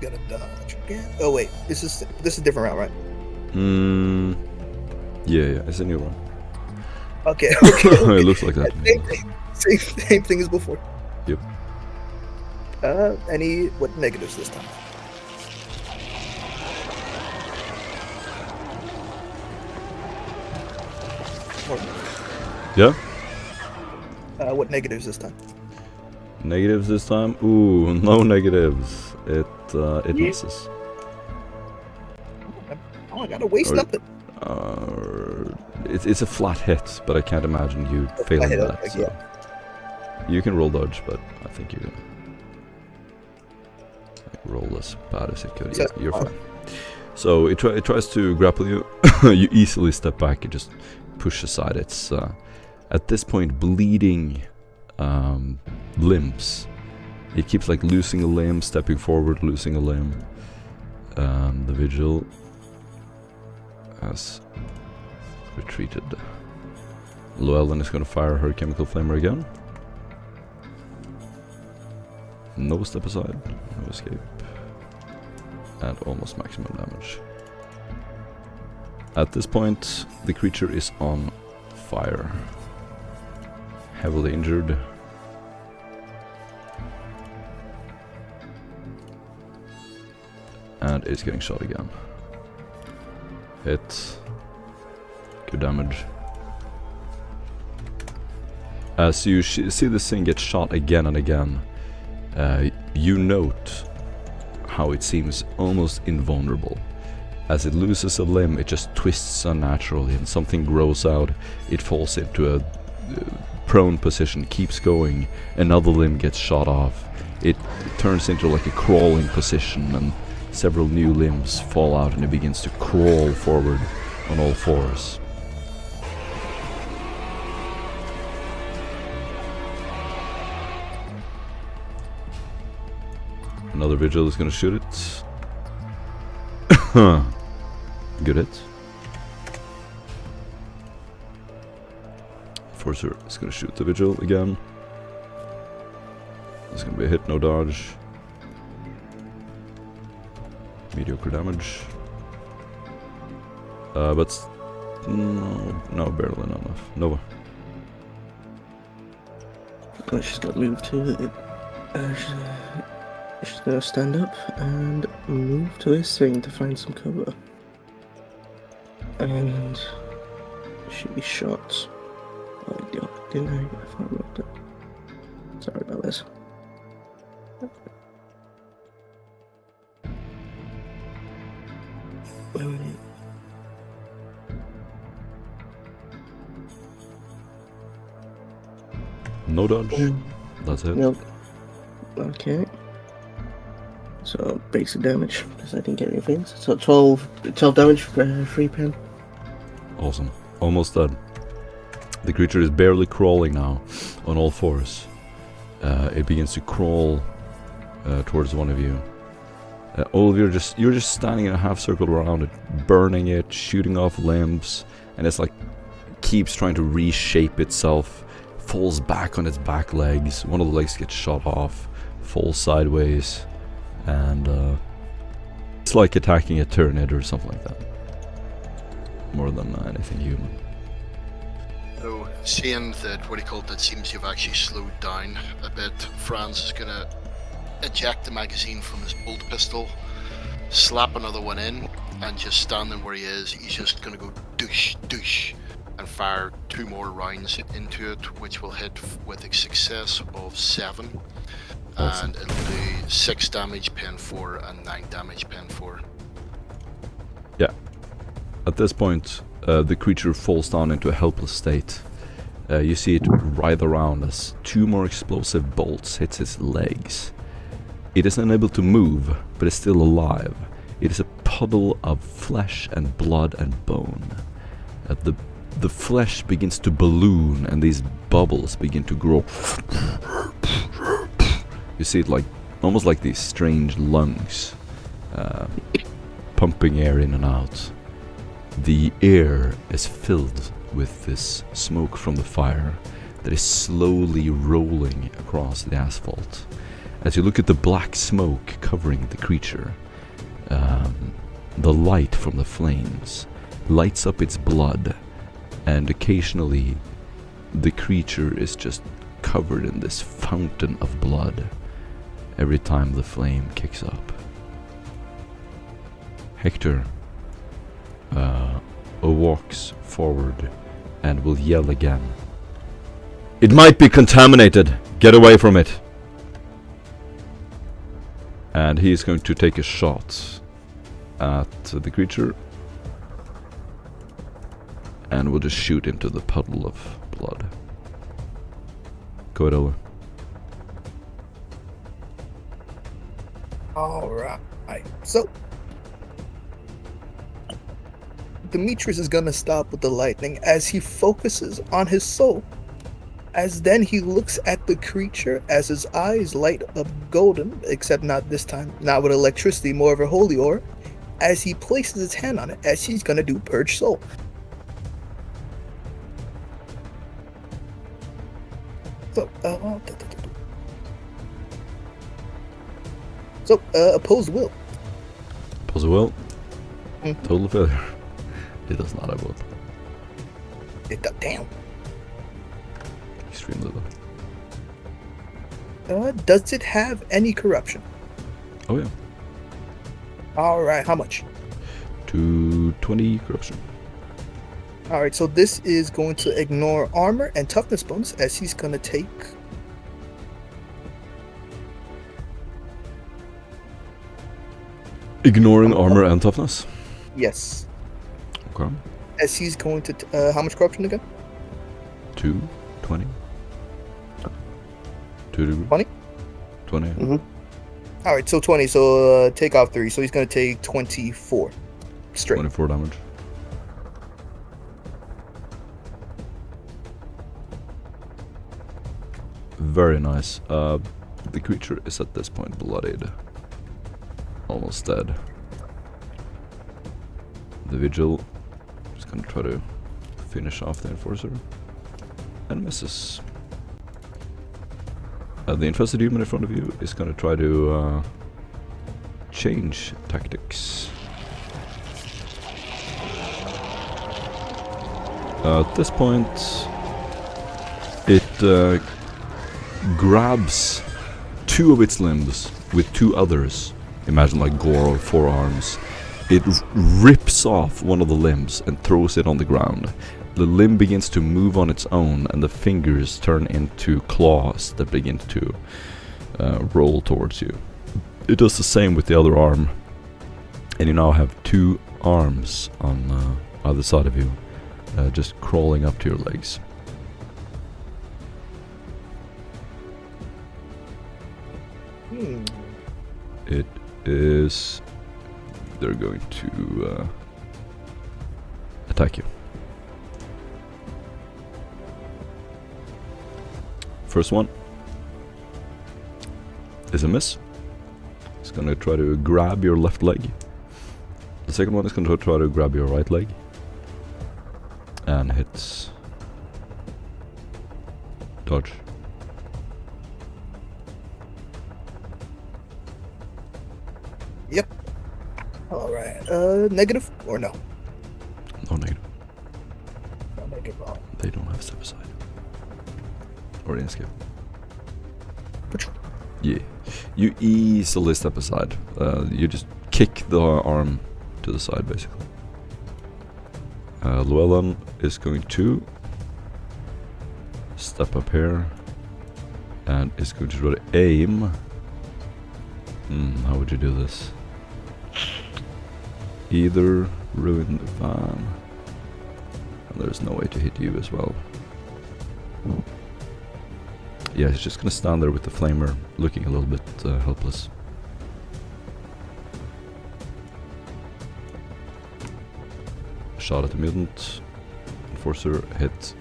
Gotta dodge again. Oh wait, this is a different route, right? Yeah, it's a new one. Okay. Okay. It looks like that. Same thing as before. Yep. What negatives this time? Yeah? What negatives this time? Negatives this time? Ooh, no negatives. It misses. Oh, I gotta waste Or- nothing. It's a flat hit, but I can't imagine you failing hit, that. okay, So. You can roll dodge, but I think you can roll as bad as it could. So- Yeah, you're fine. So it tries to grapple you. You easily step back and just push aside its at this point bleeding limbs. It keeps like losing a limb, stepping forward, losing a limb. The vigil has retreated. Llewellyn is going to fire her chemical flamer again. No step aside, no escape, and almost maximum damage. At this point, the creature is on fire. Heavily injured. And it's getting shot again. Hit. Good damage. As you see this thing get shot again and again, you note how it seems almost invulnerable. As it loses a limb, it just twists unnaturally and something grows out. It falls into a prone position, keeps going, another limb gets shot off. It turns into like a crawling position and several new limbs fall out and it begins to crawl forward on all fours. Another vigil is gonna shoot it. Good hit. Enforcer is gonna shoot the vigil again. It's gonna be a hit, no dodge. Mediocre damage. But no, barely not enough. Nova. Oh, she's got to move to it. She's gonna stand up and move to this thing to find some cover. And she shot. Oh, didn't I? I thought I wrote it. Sorry about this. Where was it? No dodge. That's it. Nope. Okay. So basic damage, because I didn't get anything. So 12 damage for 3 pen. Awesome. Almost dead. The creature is barely crawling now on all fours. It begins to crawl towards one of you. All of you you're just standing in a half circle around it, burning it, shooting off limbs, and it's like keeps trying to reshape itself, falls back on its back legs. One of the legs gets shot off, falls sideways, and it's like attacking a Tyranid or something like that. More than anything human. So, seeing that it seems you've actually slowed down a bit, Franz is gonna eject the magazine from his bolt pistol, slap another one in, and just standing where he is, he's just gonna go douche, douche, and fire 2 more rounds into it, which will hit with a success of 7. Awesome. And it'll do 6 damage, pen 4, and 9 damage, pen 4. At this point, the creature falls down into a helpless state. You see it writhe around as 2 more explosive bolts hits its legs. It is unable to move, but is still alive. It is a puddle of flesh and blood and bone. The flesh begins to balloon and these bubbles begin to grow. You see it like almost like these strange lungs pumping air in and out. The air is filled with this smoke from the fire that is slowly rolling across the asphalt. As you look at the black smoke covering the creature, the light from the flames lights up its blood, and occasionally the creature is just covered in this fountain of blood every time the flame kicks up. Hector walks forward and will yell again. "It might be contaminated! Get away from it!" And he is going to take a shot at the creature and will just shoot into the puddle of blood. Go ahead, Ola. Alright. So Demetrius is gonna stop with the lightning as he focuses on his soul. As then he looks at the creature as his eyes light up golden, except not this time, not with electricity, more of a holy ore, as he places his hand on it, as he's gonna do Purge Soul. So, Opposed Will. Pose a will. Mm. Total failure. It does not have will. Damn. Extremely low. Does it have any corruption? Oh yeah. Alright, how much? 220 corruption. Alright, so this is going to ignore armor and toughness bonus as he's gonna take... Ignoring armor and toughness? Yes. Okay. As he's going to... how much corruption again? 220. 2 degree. 20? 20. Mm-hmm. Alright, so 20, so take off 3, so he's gonna take 24. Straight. 24 damage. Very nice. The creature is at this point bloodied. Almost dead. The vigil is gonna try to finish off the enforcer. And misses. The infested human in front of you is gonna try to change tactics. At this point, it grabs 2 of its limbs with 2 others. Imagine like gore or 4 arms. It rips off one of the limbs and throws it on the ground. The limb begins to move on its own, and the fingers turn into claws that begin to roll towards you. It does the same with the other arm, and you now have 2 arms on either side of you, just crawling up to your legs. It is... They're going to attack you. First one is a miss. It's gonna try to grab your left leg. The second one is gonna try to grab your right leg. And hits. Dodge. Yep. Alright, negative or no? No negative. No negative, wrong. They don't have step aside. Or escape. Yeah. You easily step aside. You just kick the arm to the side, basically. Llewellyn is going to step up here and is going to try to aim. How would you do this? Either ruin the van, and there's no way to hit you as well. Yeah, he's just gonna stand there with the flamer, looking a little bit helpless. Shot at the mutant. Enforcer hit.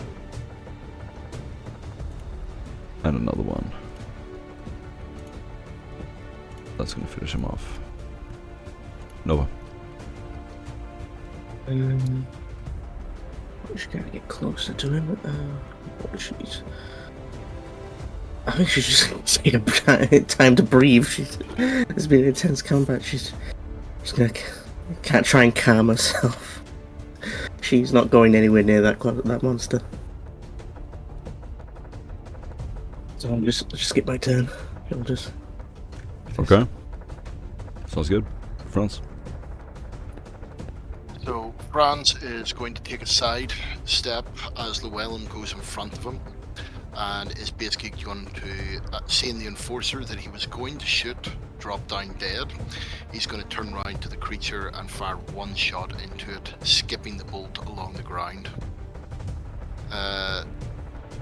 And another one. That's gonna finish him off. Nova. Just gotta get closer to him. She's. I think she's just taking time to breathe. It's been intense combat. She's gonna can't try and calm herself. She's not going anywhere near that monster. So I'll just skip my turn. I'll just. Okay. Sounds good. Franz. So Franz is going to take a side step as Llewellyn goes in front of him, and is basically going to, seeing the enforcer that he was going to shoot drop down dead, he's going to turn around to the creature and fire one shot into it, skipping the bolt along the ground.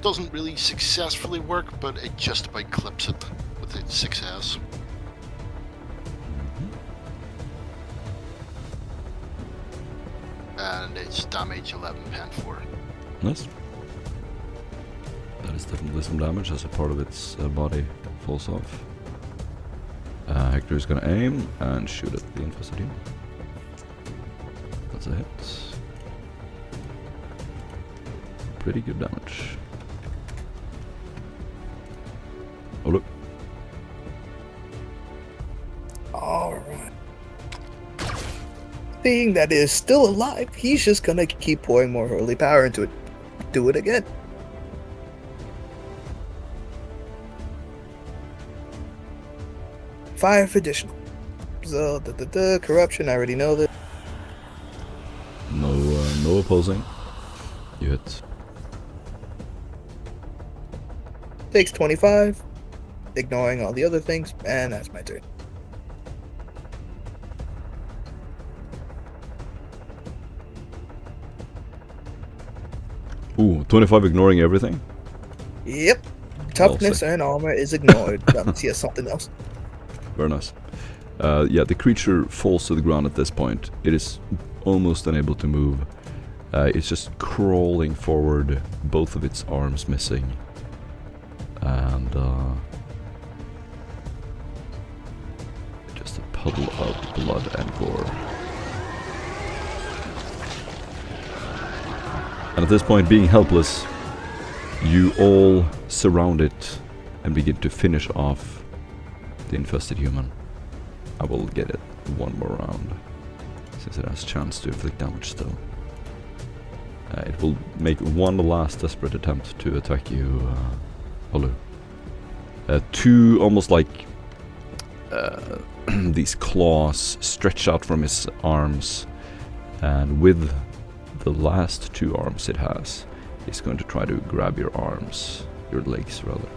Doesn't really successfully work, but it just about clips it with a success. And it's damage 11 pen for. Nice. That is definitely some damage as a part of its body falls off. Hector is gonna aim and shoot at the infested human. That's a hit. Pretty good damage. Oh look. Alright. Seeing that it is still alive, he's just gonna keep pouring more holy power into it. Do it again. Fire for additional. So, corruption, I already know that. No opposing. You hit. Takes 25, ignoring all the other things, and that's my turn. Ooh, 25 ignoring everything? Yep. Toughness and armor is ignored. He has something else. Very nice. Yeah, the creature falls to the ground at this point. It is almost unable to move. It's just crawling forward, both of its arms missing. And just a puddle of blood and gore. And at this point, being helpless, you all surround it and begin to finish off the infested human. I will get it one more round, since it has a chance to inflict damage still. It will make one last desperate attempt to attack you, Olu. Two almost like these claws stretch out from his arms, and with the last two arms it has, it's going to try to grab your arms, your legs rather.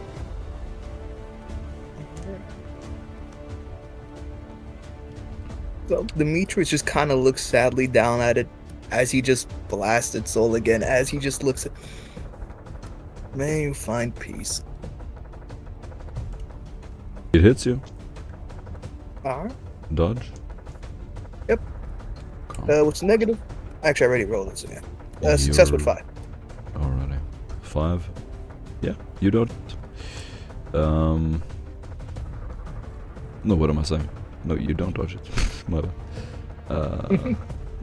So Demetrius just kind of looks sadly down at it as he just blasts its soul again, as he just looks at. May you find peace. It hits you. Alright. Dodge. Yep. What's the negative? Actually, I already rolled this again. Success with 5. Alrighty. 5. Yeah, you dodged. No, what am I saying? No, you don't dodge it. My bad.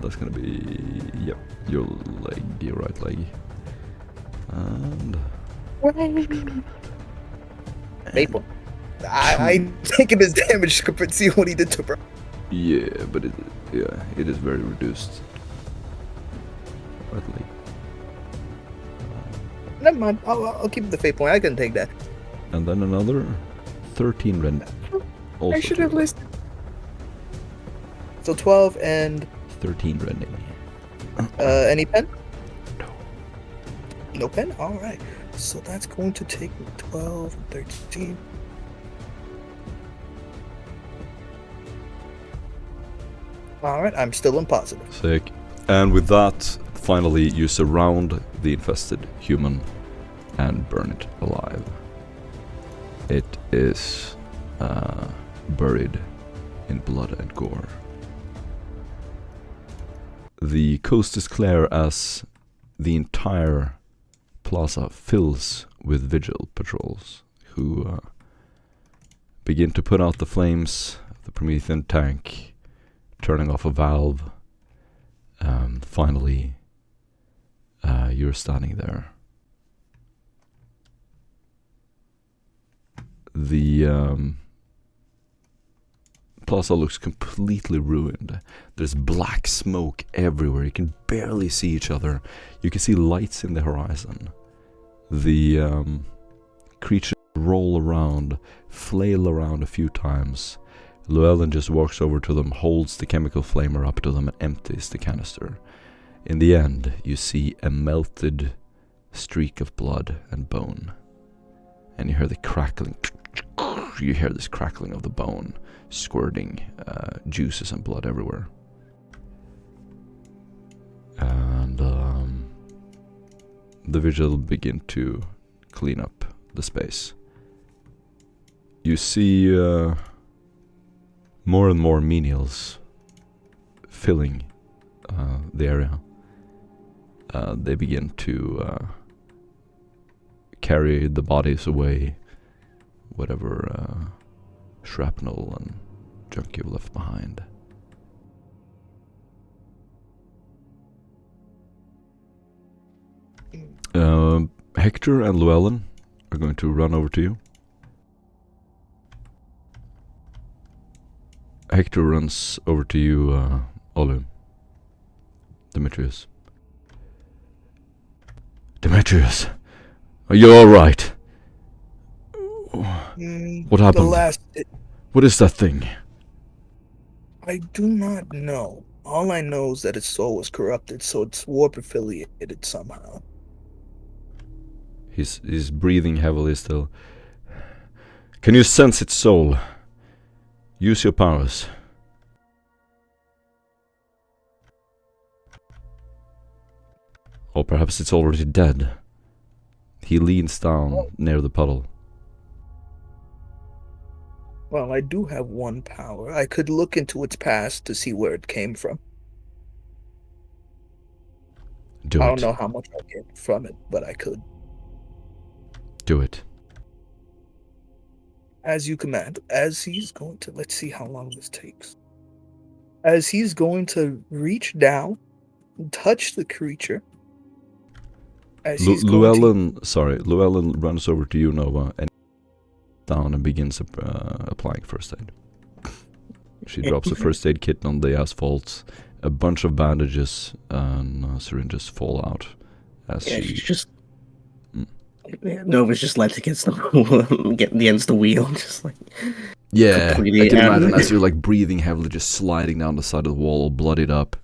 That's gonna be, yep, your leg, your right leg. And... Maple. I taking his damage compared to see what he did to bro. Yeah, but it is very reduced. Right leg. Never mind. I'll keep the fate point. I can take that. And then another 13 rend. Also I should have listed. So 12 and 13 rending. any pen? No. No pen? Alright. So that's going to take 12 and 13. Alright, I'm still in positive. Sick. And with that, finally you surround the infested human and burn it alive. It is buried in blood and gore. The coast is clear as the entire plaza fills with vigil patrols who begin to put out the flames of the Promethean tank, turning off a valve. Finally, you're standing there. The plaza looks completely ruined. There's black smoke everywhere. You can barely see each other. You can see lights in the horizon. The creatures roll around, flail around a few times. Llewellyn just walks over to them, holds the chemical flamer up to them, and empties the canister. In the end, you see a melted streak of blood and bone. And you hear the crackling. You hear this crackling of the bone, squirting juices and blood everywhere. And the vigil begin to clean up the space. You see more and more menials filling the area. They begin to carry the bodies away, whatever shrapnel and junk you've left behind. Hector and Llewellyn are going to run over to you. Hector runs over to you, Olu. Demetrius. Demetrius, are you alright? What happened? What is that thing? I do not know. All I know is that its soul was corrupted, so it's warp affiliated somehow. He's breathing heavily still. Can you sense its soul? Use your powers. Or perhaps it's already dead. He leans down near the puddle. Well, I do have one power. I could look into its past to see where it came from. Do it. I don't know how much I'll get from it, but I could. Do it. As you command. As he's going to... Let's see how long this takes. As he's going to reach down and touch the creature. Llewellyn runs over to you, Nova, and down and begins applying first aid. She drops a first aid kit on the asphalt. A bunch of bandages and syringes fall out as she's just... Nova's just left against the wheel, just like... Yeah, I can imagine as you're like breathing heavily, just sliding down the side of the wall, all bloodied up.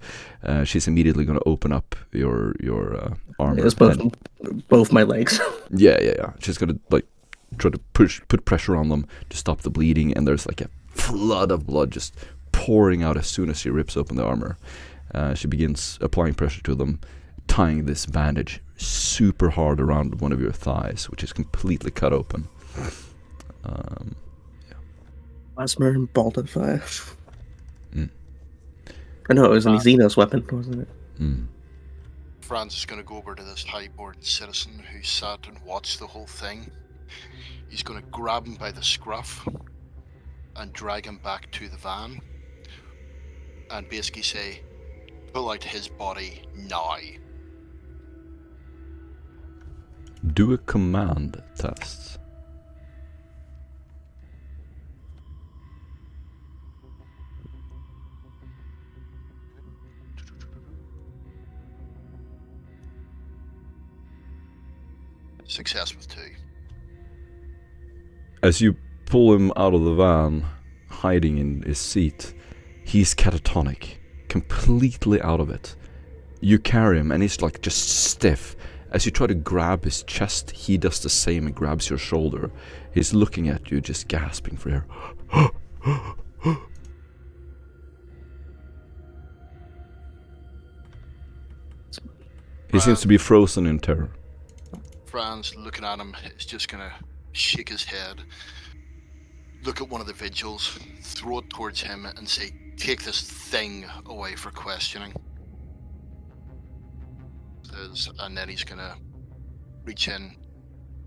She's immediately going to open up your armor. It's both my legs. Yeah. She's going to like try to put pressure on them to stop the bleeding, and there's like a flood of blood just pouring out as soon as she rips open the armor. She begins applying pressure to them, tying this bandage super hard around one of your thighs, which is completely cut open. Plasma and bolt of fire. I know it was an Xenos weapon, wasn't it? Franz is going to go over to this high-born citizen who sat and watched the whole thing. He's going to grab him by the scruff and drag him back to the van and basically say, pull out his body now. Do a command test. Success with 2. As you pull him out of the van, hiding in his seat, he's catatonic, completely out of it. You carry him and he's like just stiff. As you try to grab his chest, he does the same and grabs your shoulder. He's looking at you, just gasping for air. He seems to be frozen in terror. Franz, looking at him, is just gonna shake his head, look at one of the vigils, throw it towards him, and say, "Take this thing away for questioning." And then he's gonna reach in,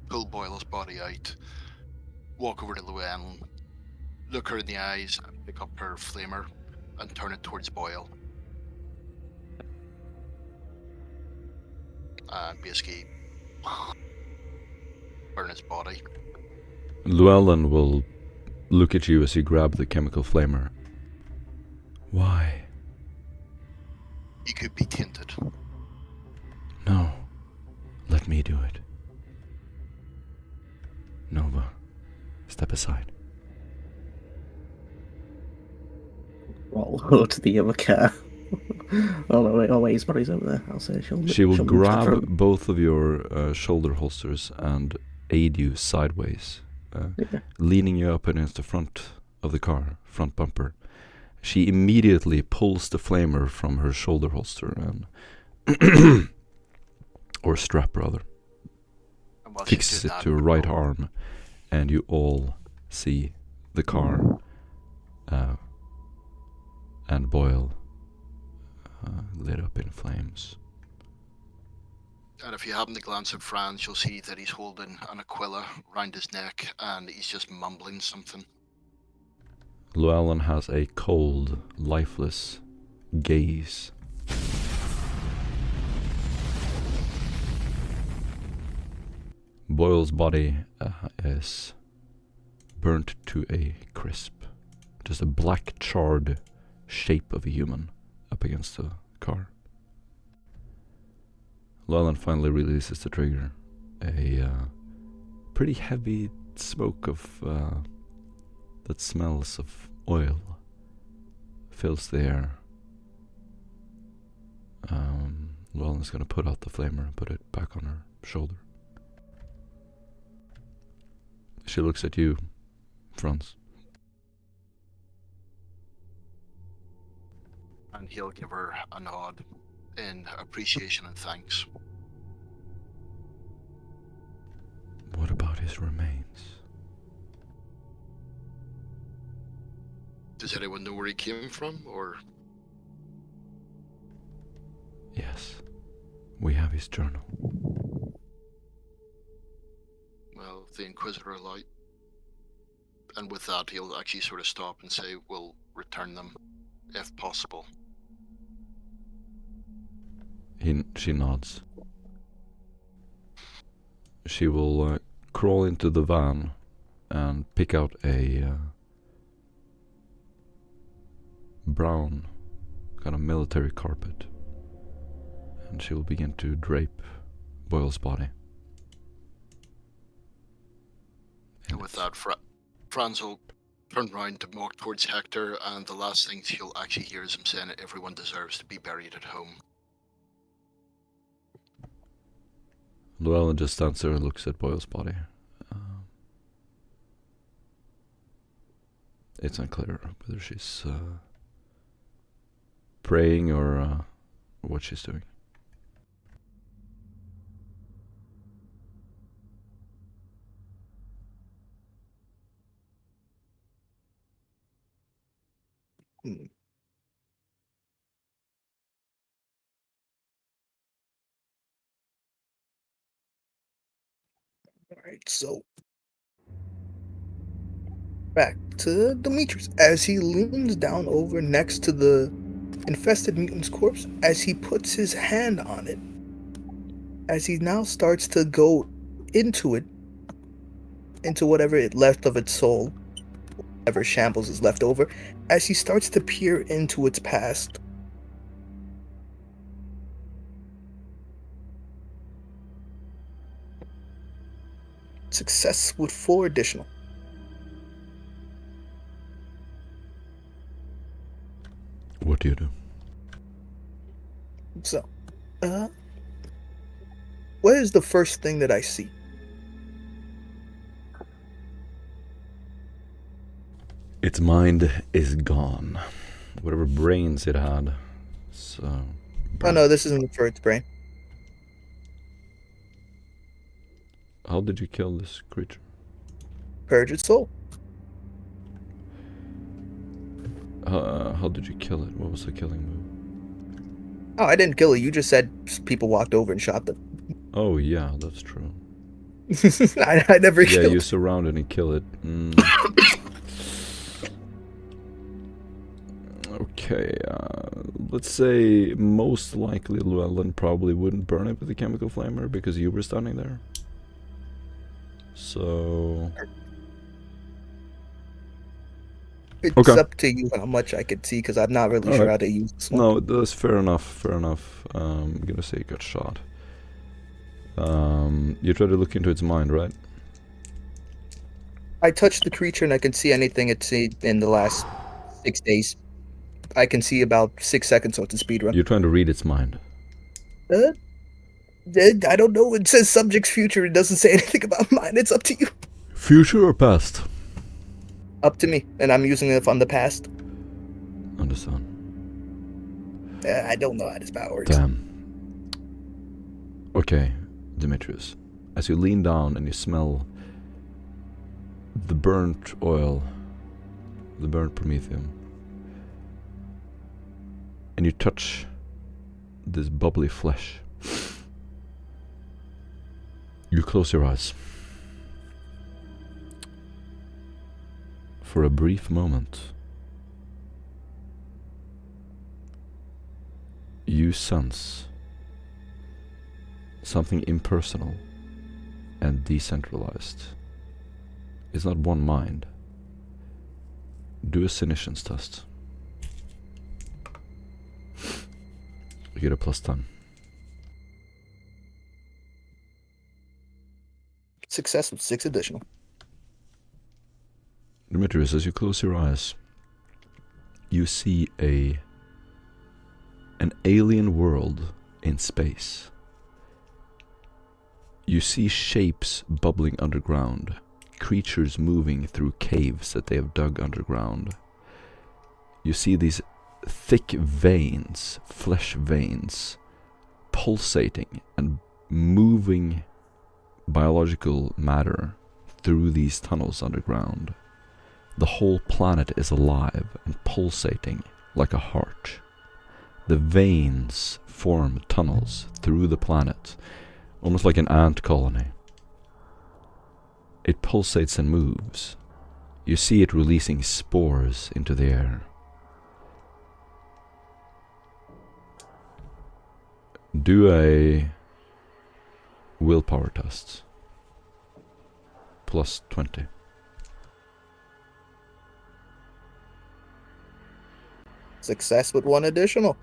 pull Boyle's body out, walk over to Llewellyn, look her in the eyes, and pick up her flamer and turn it towards Boyle. And basically burn his body. Llewellyn will look at you as you grab the chemical flamer. Why? He could be tainted. No. Let me do it. Nova, step aside. Roll to the other car. Oh no, wait, his body's over there. I'll say She will she'll grab both of your shoulder holsters and aid you sideways, leaning you up against the front of the car, front bumper. She immediately pulls the flamer from her shoulder holster and or strap rather, fixes it to her right arm, and you all see the car and Boyle lit up in flames. And if you happen to glance at Franz, you'll see that he's holding an aquila round his neck and he's just mumbling something. Llewellyn has a cold, lifeless gaze. Boyle's body is burnt to a crisp. Just a black, charred shape of a human up against the car. Llewellyn finally releases the trigger. A pretty heavy smoke of that smells of oil fills the air. Llewellyn's gonna put out the flamer and put it back on her shoulder. She looks at you, Franz. And he'll give her a nod in appreciation and thanks. What about his remains? Does anyone know where he came from, or? Yes, we have his journal. Well, the Inquisitor light. And with that, he'll actually sort of stop and say, "We'll return them, if possible." She nods. She will crawl into the van and pick out a brown kind of military carpet, and she will begin to drape Boyle's body. And with that, Franz will turn around to walk towards Hector, and the last thing he'll actually hear is him saying that everyone deserves to be buried at home. Llewellyn just stands there and looks at Boyle's body. It's unclear whether she's praying or what she's doing. Alright, so back to Demetrius as he leans down over next to the infested mutant's corpse, as he puts his hand on it, as he now starts to go into it, into whatever it left of its soul, whatever shambles is left over, as he starts to peer into its past. Success with 4 additional. What do you do? So, what is the first thing that I see? Its mind is gone. Whatever brains it had. So. Oh no, this isn't for its brain. How did you kill this creature? Purge its soul. How did you kill it? What was the killing move? Oh, I didn't kill it. You just said people walked over and shot them. Oh yeah, that's true. I never Yeah, killed you it. surround it and kill it. Okay, let's say most likely Llewellyn probably wouldn't burn it with the chemical flamer because you were standing there. So... It's Okay. up to you how much I could see, because I'm not really sure Alright. how to use this one. No, that's fair enough, fair enough. I'm gonna say it got shot. You try to look into its mind, right? I touched the creature and I can see anything it's seen in the last 6 days. I can see about 6 seconds, so it's a speed run. You're trying to read its mind. I don't know. It says subject's future. It doesn't say anything about mine. It's up to you. Future or past? Up to me. And I'm using it from the past. Understand. I don't know how this power works. Damn. Okay, Demetrius. As you lean down and you smell the burnt oil, the burnt promethium, and you touch this bubbly flesh, you close your eyes. For a brief moment, you sense something impersonal and decentralized. It's not one mind. Do a Sinitians test. You get a +10. Success with 6 additional. Demetrius, as you close your eyes, you see an alien world in space. You see shapes bubbling underground, creatures moving through caves that they have dug underground. You see these thick veins, flesh veins, pulsating and moving biological matter through these tunnels underground. The whole planet is alive and pulsating like a heart. The veins form tunnels through the planet, almost like an ant colony. It pulsates and moves. You see it releasing spores into the air. Do a willpower test. +20. Success with 1 additional.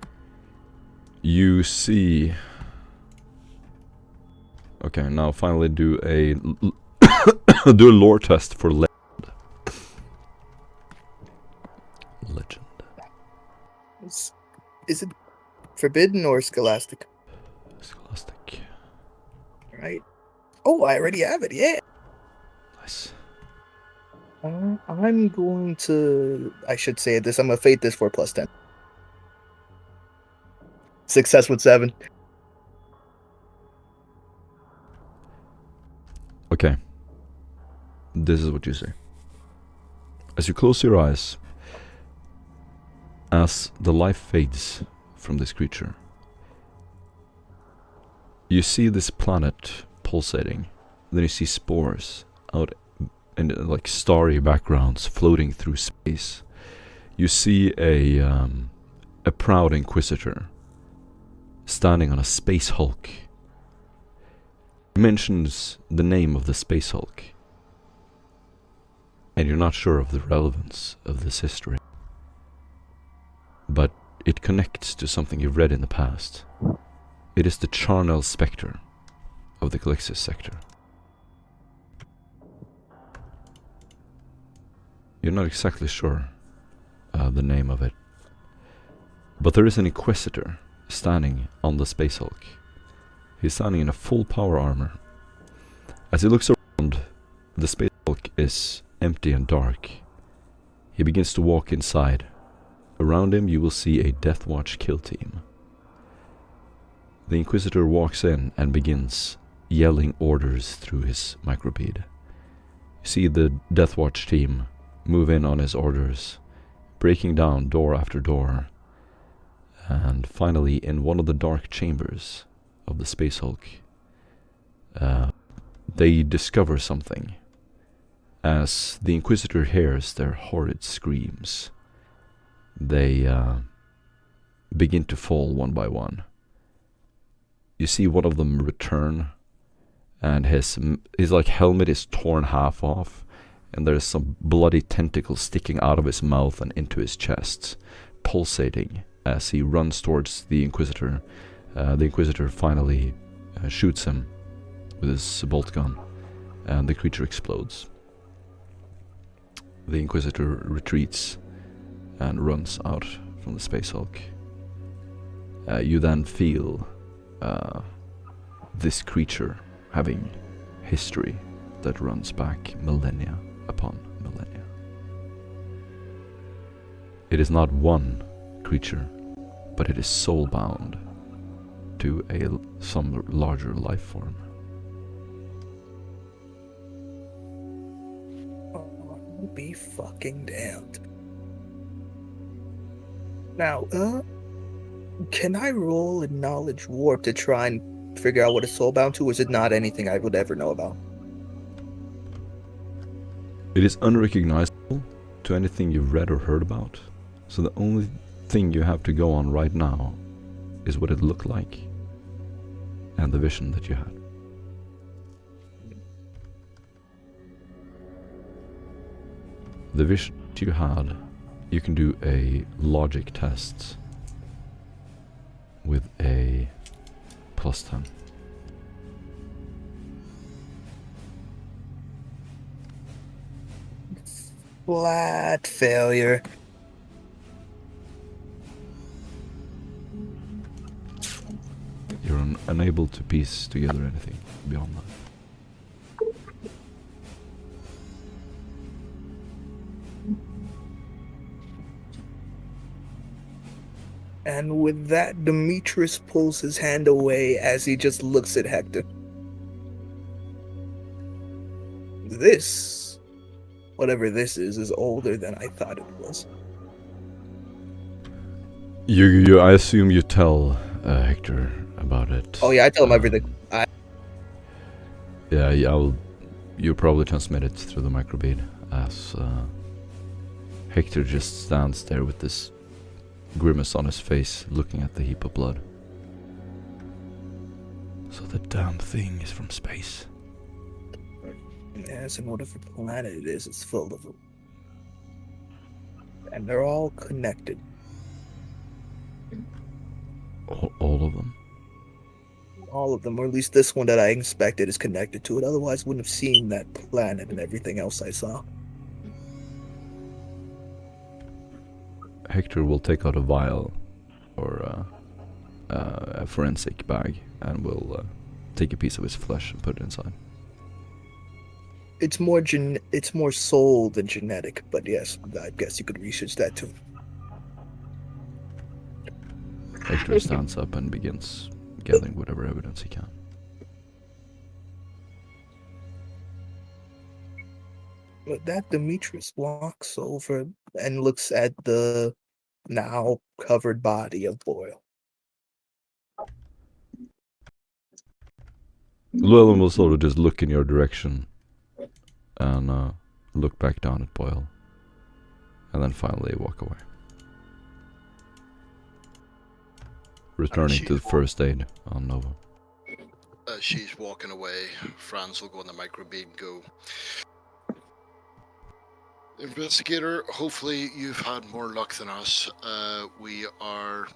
You see... Okay, now finally do a... do a lore test for legend. Legend. Is it forbidden or scholastic? Scholastic. Right. Oh, I already have it. Yeah. Nice. I'm going to... I should say this. I'm going to fate this for +10. Success with 7. Okay. This is what you say. As you close your eyes, as the life fades from this creature, you see this planet pulsating. Then you see spores out in like starry backgrounds floating through space. You see a proud inquisitor standing on a space hulk. He mentions the name of the space hulk, and you're not sure of the relevance of this history, but it connects to something you've read in the past. It is the Charnel Spectre of the Calixis sector. You're not exactly sure the name of it, but there is an inquisitor standing on the space hulk. He's standing in a full power armor. As he looks around, the space hulk is empty and dark. He begins to walk inside. Around him you will see a Death Watch kill team. The Inquisitor walks in and begins yelling orders through his microbead. You see the Death Watch team move in on his orders, breaking down door after door, and finally in one of the dark chambers of the Space Hulk, they discover something. As the Inquisitor hears their horrid screams, they begin to fall one by one. You see one of them return, and his helmet is torn half off, and there's some bloody tentacles sticking out of his mouth and into his chest, pulsating as he runs towards the Inquisitor. The Inquisitor finally shoots him with his bolt gun, and the creature explodes. The Inquisitor retreats and runs out from the Space Hulk. You then feel this creature having history that runs back millennia upon millennia. It is not one creature, but it is soul-bound to some larger life form. Be fucking damned. Now, can I roll a knowledge warp to try and figure out what it's soulbound to, or is it not anything I would ever know about? It is unrecognizable to anything you've read or heard about, so the only thing you have to go on right now is what it looked like and the vision that you had. The vision that you had, you can do a logic test with a +10. Flat failure. You're unable to piece together anything beyond that. And with that, Demetrius pulls his hand away as he just looks at Hector. This, whatever this is older than I thought it was. I assume you tell Hector about it. Oh yeah, I tell him everything. Yeah, you'll probably transmit it through the microbead as Hector just stands there with this grimace on his face, looking at the heap of blood. So the damn thing is from space. Yes, and whatever planet it is, it's full of them. And they're all connected. All of them? All of them, or at least this one that I inspected is connected to it. Otherwise, I wouldn't have seen that planet and everything else I saw. Hector will take out a vial or a forensic bag and will take a piece of his flesh and put it inside. It's more soul than genetic, but yes, I guess you could research that too. Hector stands up and begins gathering whatever evidence he can. With that, Demetrius walks over and looks at the now covered body of Boyle. Llewellyn will sort of just look in your direction and look back down at Boyle, and then finally walk away, returning to the first aid on Nova. As she's walking away, Franz will go on the microbead and go, "Investigator, hopefully you've had more luck than us. We are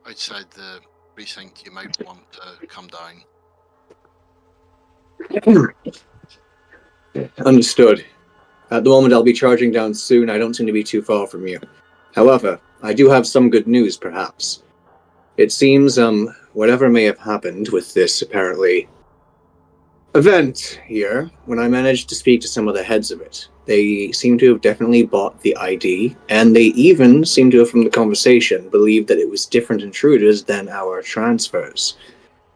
outside the precinct. You might want to come down." Understood. At the moment, I'll be charging down soon. I don't seem to be too far from you. However, I do have some good news, perhaps. It seems, whatever may have happened with this, apparently, event here, when I managed to speak to some of the heads of it, they seem to have definitely bought the ID, and they even seem to have, from the conversation, believed that it was different intruders than our transfers.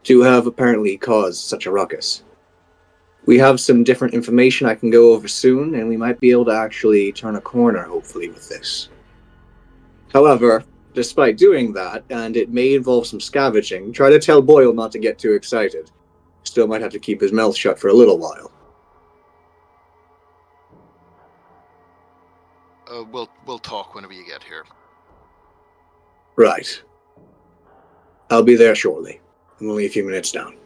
to have apparently caused such a ruckus. We have some different information I can go over soon, and we might be able to actually turn a corner, hopefully, with this. However, despite doing that, and it may involve some scavenging, try to tell Boyle not to get too excited. Still might have to keep his mouth shut for a little while. We'll talk whenever you get here. Right. I'll be there shortly. I'm only a few minutes down.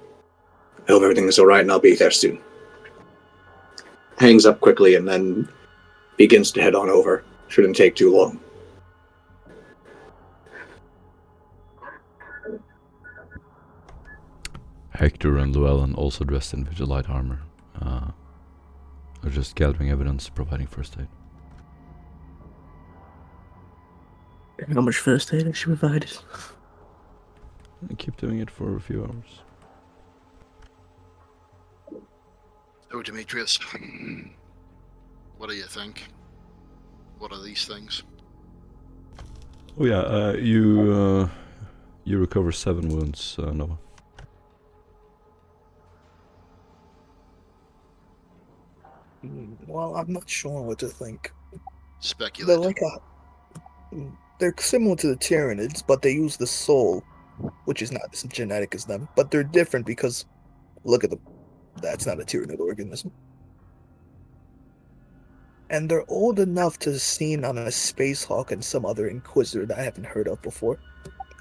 I hope everything is alright and I'll be there soon. Hangs up quickly and then begins to head on over. Shouldn't take too long. Hector and Llewellyn, also dressed in Vigilite armor, are just gathering evidence, providing first aid. How much first aid has she provided? And keep doing it for a few hours. So, Demetrius, what do you think? What are these things? Oh yeah, you recover 7 wounds, Noah. Well, I'm not sure what to think. Speculate. They're similar to the Tyranids, but they use the soul, which is not as genetic as them. But they're different because, look at them. That's not a Tyranid organism. And they're old enough to have seen on a Space Hawk and some other Inquisitor that I haven't heard of before.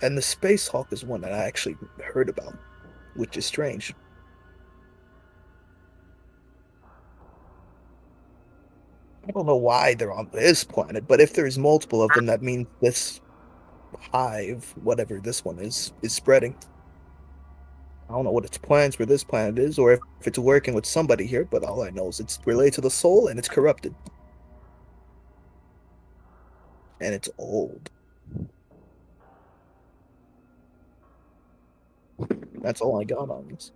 And the Space Hawk is one that I actually heard about, which is strange. I don't know why they're on this planet, but if there's multiple of them, that means this hive, whatever this one is spreading. I don't know what its plans for this planet is, or if it's working with somebody here, but all I know is it's related to the soul and it's corrupted. And it's old. That's all I got on this.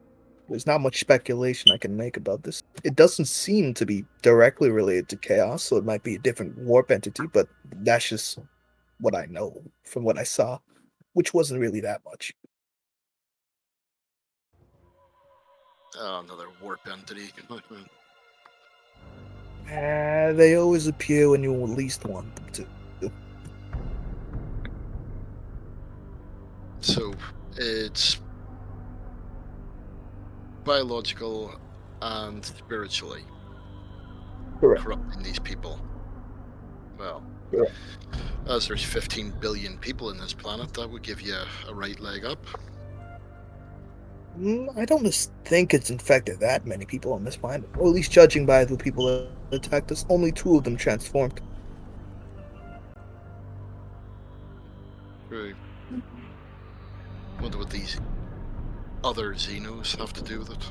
There's not much speculation I can make about this. It doesn't seem to be directly related to chaos, so it might be a different warp entity, but that's just what I know from what I saw, which wasn't really that much. Oh, another warp entity. They always appear when you least want them to. So, it's biological and spiritually Correct. corrupting these people. Well, Yeah. as there's 15 billion people in this planet, that would give you a right leg up. I don't think it's infected that many people on this planet, or at least judging by the people that attacked us, only 2 of them transformed. Right. Wonder what these other Xenos have to do with it.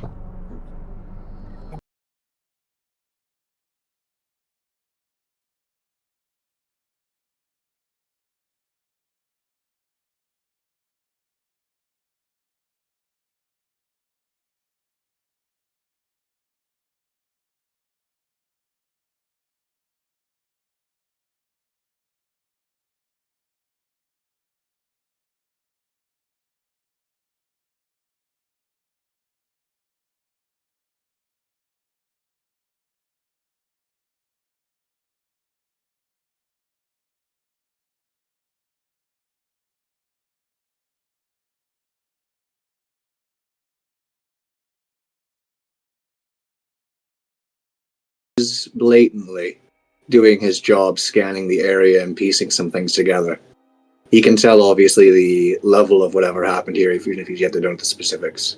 He's blatantly doing his job, scanning the area and piecing some things together. He can tell, obviously, the level of whatever happened here, even if he's yet to know the specifics.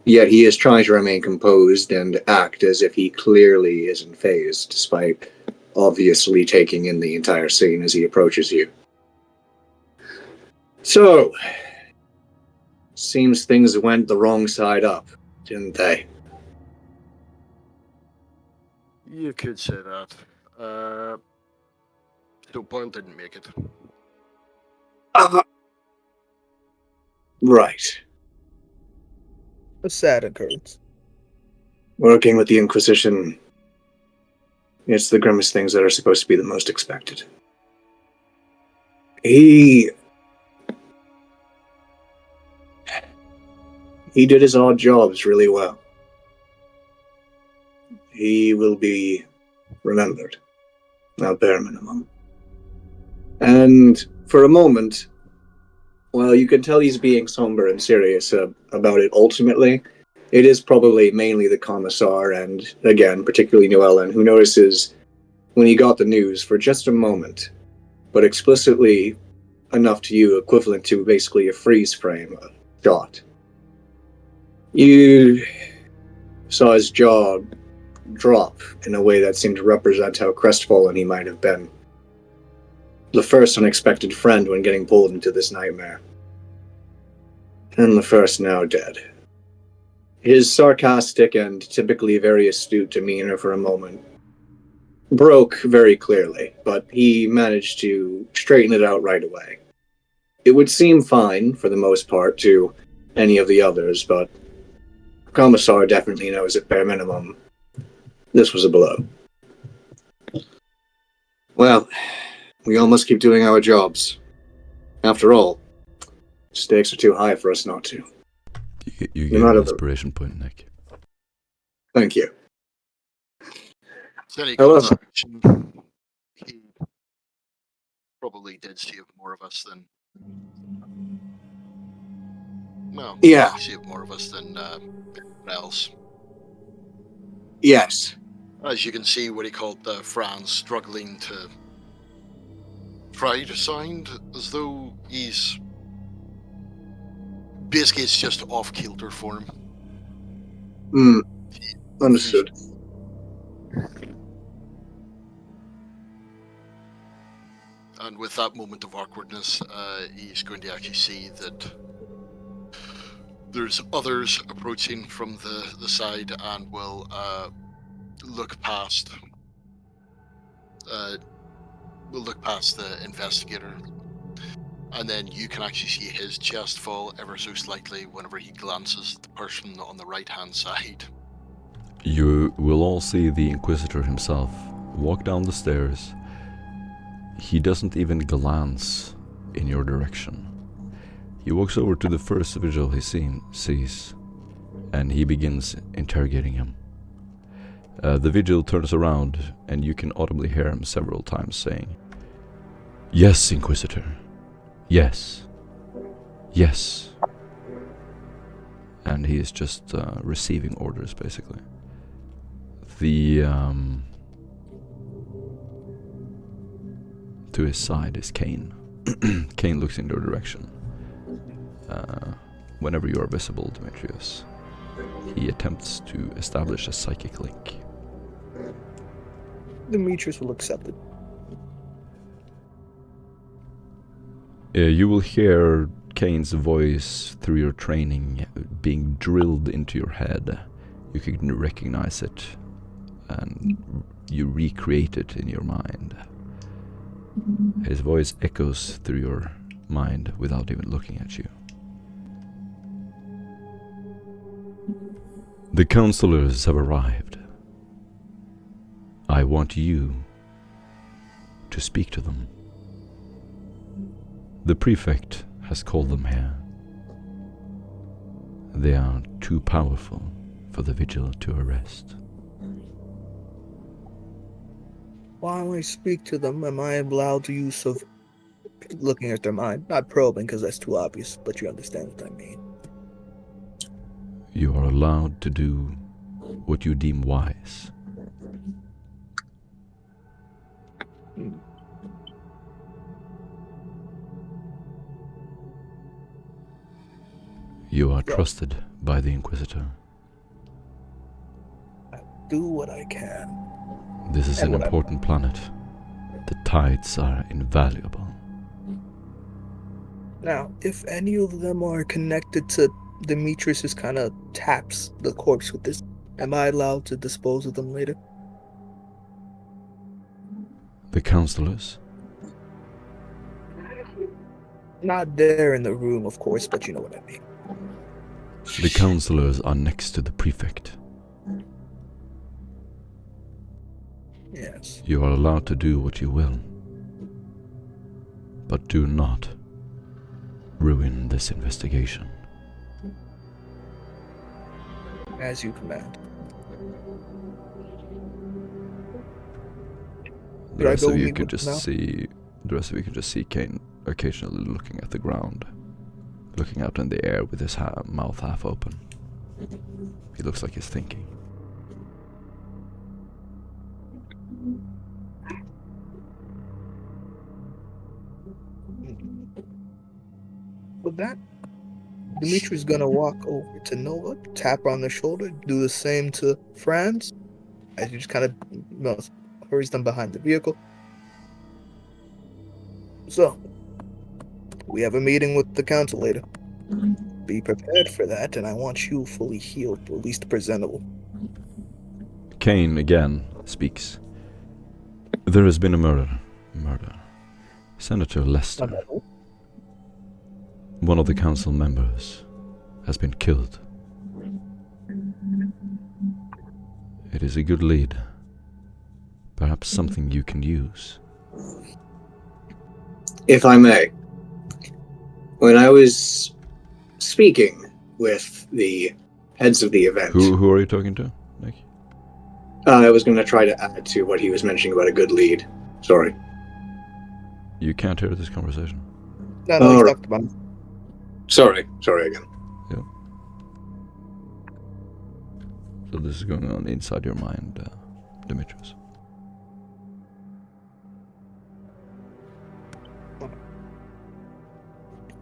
Yet he is trying to remain composed and act as if he clearly isn't phased, despite obviously taking in the entire scene as he approaches you. So, seems things went the wrong side up, didn't they? You could say that. So Boyle didn't make it. Right. A sad occurrence. Working with the Inquisition, it's the grimmest things that are supposed to be the most expected. he did his odd jobs really well. He will be remembered, at bare minimum. And for a moment, while you can tell he's being somber and serious about it ultimately, it is probably mainly the Commissar and, again, particularly Llewellyn, who notices when he got the news for just a moment, but explicitly enough to you, equivalent to basically a freeze frame shot. You saw his jaw drop in a way that seemed to represent how crestfallen he might have been. The first unexpected friend when getting pulled into this nightmare. And the first now dead. His sarcastic and typically very astute demeanor for a moment broke very clearly, but he managed to straighten it out right away. It would seem fine, for the most part, to any of the others, but Commissar definitely knows at bare minimum this was a blow. Well, we all must keep doing our jobs. After all, stakes are too high for us not to. You get an inspiration point, Nick. Thank you. So any However- conversation, he probably did see more of us than. Well, Yeah. he see more of us than anyone else. Yes. As you can see, what he called Franz struggling to try to sound as though he's basically it's just off kilter for him. Understood. And with that moment of awkwardness, he's going to actually see that there's others approaching from the side and will look past. Will look past the investigator, and then you can actually see his chest fall ever so slightly whenever he glances at the person on the right-hand side. You will all see the Inquisitor himself walk down the stairs. He doesn't even glance in your direction. He walks over to the first vigil he sees, and he begins interrogating him. The vigil turns around, and you can audibly hear him several times saying, "Yes, Inquisitor. Yes. Yes." And he is just receiving orders, basically. To his side is Kane. Kane looks in your direction. Whenever you are visible, Demetrius, he attempts to establish a psychic link. Demetrius will accept it. You will hear Kane's voice through your training being drilled into your head. You can recognize it, and you recreate it in your mind. His voice echoes through your mind without even looking at you. The counselors have arrived. I want you to speak to them. The prefect has called them here. They are too powerful for the vigil to arrest. While I speak to them, am I allowed to use of looking at their mind? Not probing, because that's too obvious, but you understand what I mean. You are allowed to do what you deem wise. You are trusted by the Inquisitor. Do what I can. This is an important planet. The tides are invaluable. Now, if any of them are connected to Demetrius, kind of taps the corpse with this, am I allowed to dispose of them later? The counselors? Not there in the room, of course, but you know what I mean. The counselors are next to the prefect. Yes. You are allowed to do what you will. But do not ruin this investigation. As you command. The Should I rest go of you meet can with them just now? see. The rest of you can just see Kane occasionally looking at the ground, looking out in the air with his mouth half open. He looks like he's thinking. With that, Dimitri's gonna walk over to Nova, tap her on the shoulder, do the same to Franz, as he just kind of hurries them behind the vehicle. So, we have a meeting with the council later. Be prepared for that, and I want you fully healed, or at least presentable. Kane again speaks. There has been a murder. Senator Lester, one of the council members, has been killed. It is a good lead. Perhaps something you can use. If I may, when I was speaking with the heads of the event, Who are you talking to, Nick? I was going to try to add to what he was mentioning about a good lead. Sorry. You can't hear this conversation. No, he's talked about it. Sorry again. Yeah. So this is going on inside your mind, Demetrius.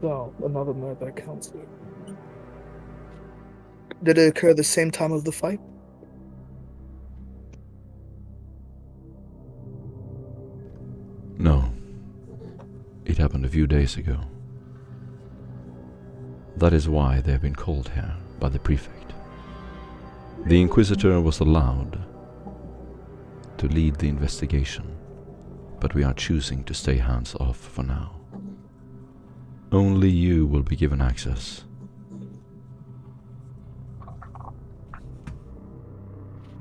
So, another murder counselor. Did it occur the same time of the fight? No. It happened a few days ago. That is why they have been called here by the prefect. The Inquisitor was allowed to lead the investigation, but we are choosing to stay hands off for now. Only you will be given access.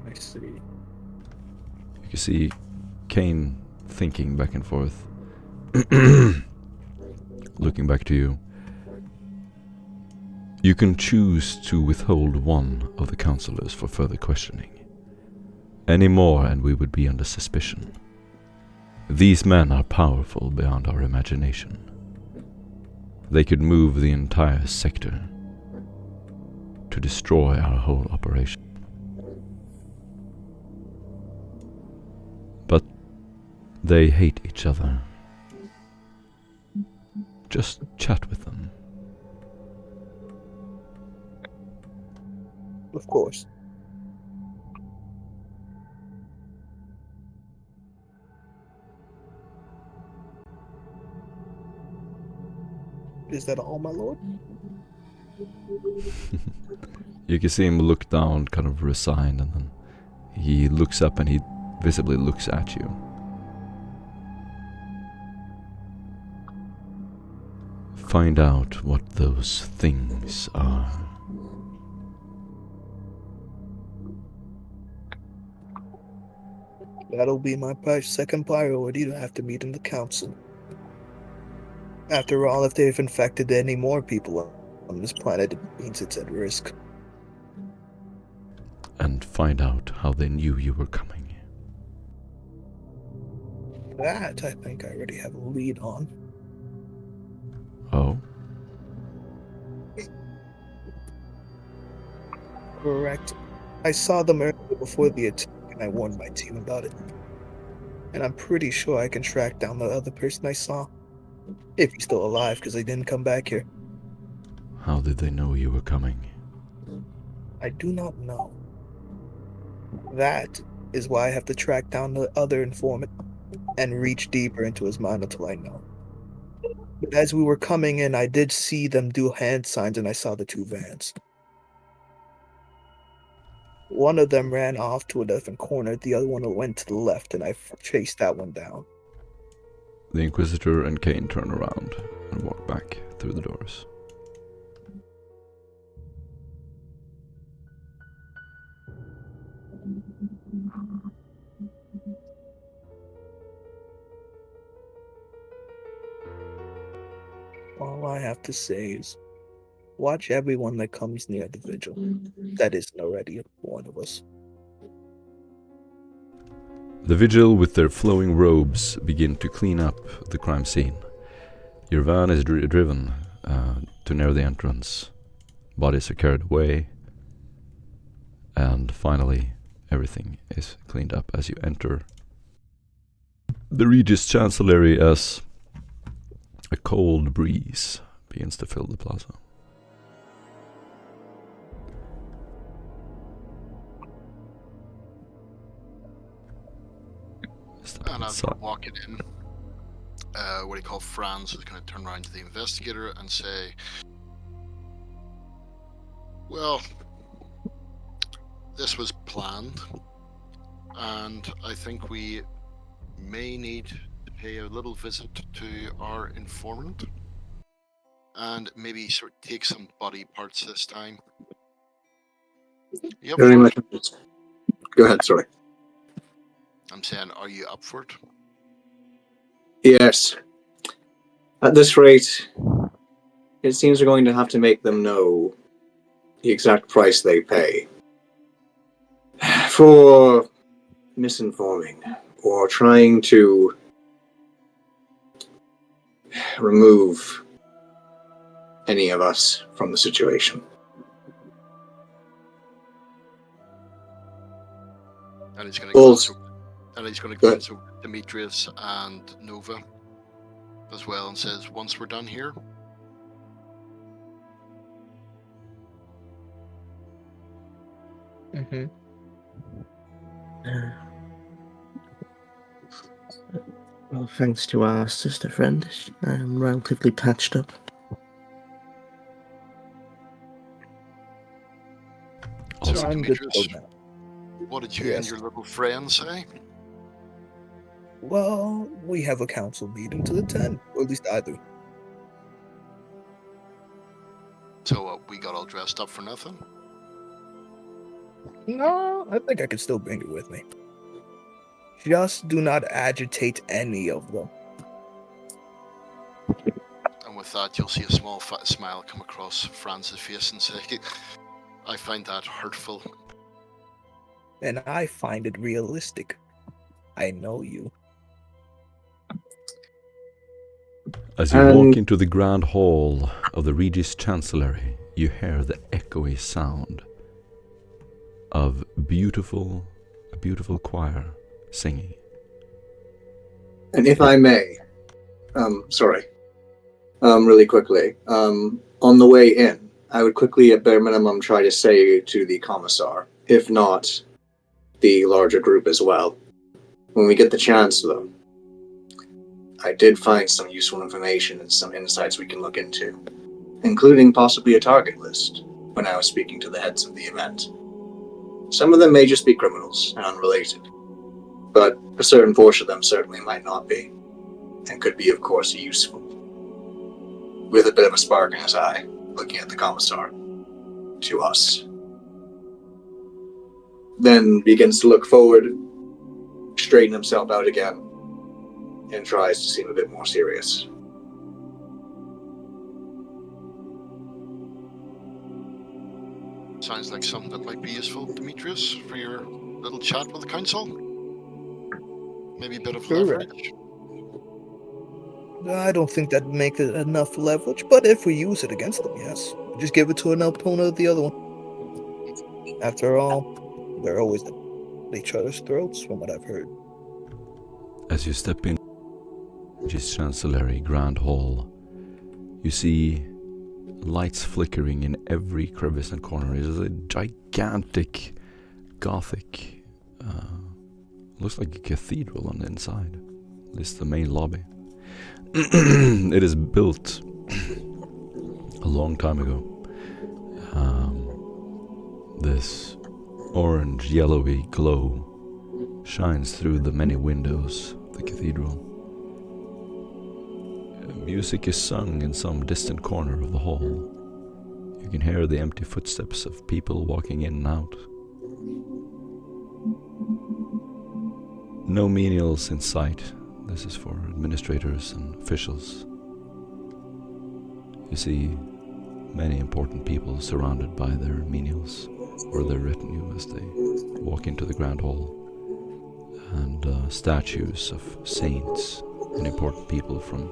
I see. You can see Kane thinking back and forth, looking back to you. You can choose to withhold one of the counselors for further questioning. Any more and we would be under suspicion. These men are powerful beyond our imagination. They could move the entire sector to destroy our whole operation. But they hate each other. Just chat with them. Of course. Is that all, my lord? You can see him look down, kind of resigned, and then he looks up and he visibly looks at you. Find out what those things are. That'll be my second priority to have to meet in the council. After all, if they've infected any more people on this planet, it means it's at risk. And find out how they knew you were coming. That, I think I already have a lead on. Oh? Correct. I saw them earlier before the attack, and I warned my team about it. And I'm pretty sure I can track down the other person I saw. If he's still alive, because they didn't come back here. How did they know you were coming? I do not know. That is why I have to track down the other informant and reach deeper into his mind until I know. But as we were coming in, I did see them do hand signs, and I saw the two vans. One of them ran off to a different corner, the other one went to the left, and I chased that one down. The Inquisitor and Kane turn around and walk back through the doors. All I have to say is, Watch everyone that comes near the vigil. That isn't already one of us. The vigil with their flowing robes begin to clean up the crime scene. Your van is driven to near the entrance. Bodies are carried away. And finally, everything is cleaned up as you enter the Regis Chancellery as a cold breeze begins to fill the plaza. And as we're walking in, what do you call Franz is going to turn around to the investigator and say, well, this was planned, and I think we may need to pay a little visit to our informant and maybe sort of take some body parts this time. You up Very for much. it? Go ahead, sorry. I'm saying, are you up for it? Yes. At this rate, it seems we're going to have to make them know the exact price they pay for misinforming or trying to remove any of us from the situation. And he's going to glance over Demetrius and Nova as well and says, once we're done here, Mm-hmm. Well, thanks to our sister friend, I'm relatively patched up. So, I'm good to Demetrius, go now. what did you and Yes. your little friend say? Well, we have a council meeting to attend, or at least I do. So we got all dressed up for nothing? No, I think I can still bring it with me. Just do not agitate any of them. And with that, you'll see a small smile come across Franz's face and say, I find that hurtful. And I find it realistic. I know you. As you walk into the grand hall of the Regis Chancellery, you hear the echoey sound of a beautiful choir singing. And if I may, really quickly, on the way in, I would quickly, at bare minimum, try to say to the commissar, if not the larger group as well, when we get the chance, though, I did find some useful information and some insights we can look into, including possibly a target list, when I was speaking to the heads of the event. Some of them may just be criminals and unrelated, but a certain portion of them certainly might not be, and could be, of course, useful. With a bit of a spark in his eye, looking at the commissar, to us. Then begins to look forward, straighten himself out again, and tries to seem a bit more serious. Sounds like something that might be useful, Demetrius, for your little chat with the council. Maybe a bit of Correct. leverage. I don't think that'd make it enough leverage, but if we use it against them, yes. Just give it to an opponent of the other one. After all, they're always at each other's throats, from what I've heard. As you step in Regis Chancellery Grand Hall, you see lights flickering in every crevice and corner. It is a gigantic Gothic, looks like a cathedral on the inside. At least the main lobby. It is built a long time ago. This orange yellowy glow shines through the many windows of the cathedral. Music is sung in some distant corner of the hall. You can hear the empty footsteps of people walking in and out. No menials in sight. This is for administrators and officials. You see many important people surrounded by their menials or their retinue as they walk into the Grand Hall, and statues of saints and important people from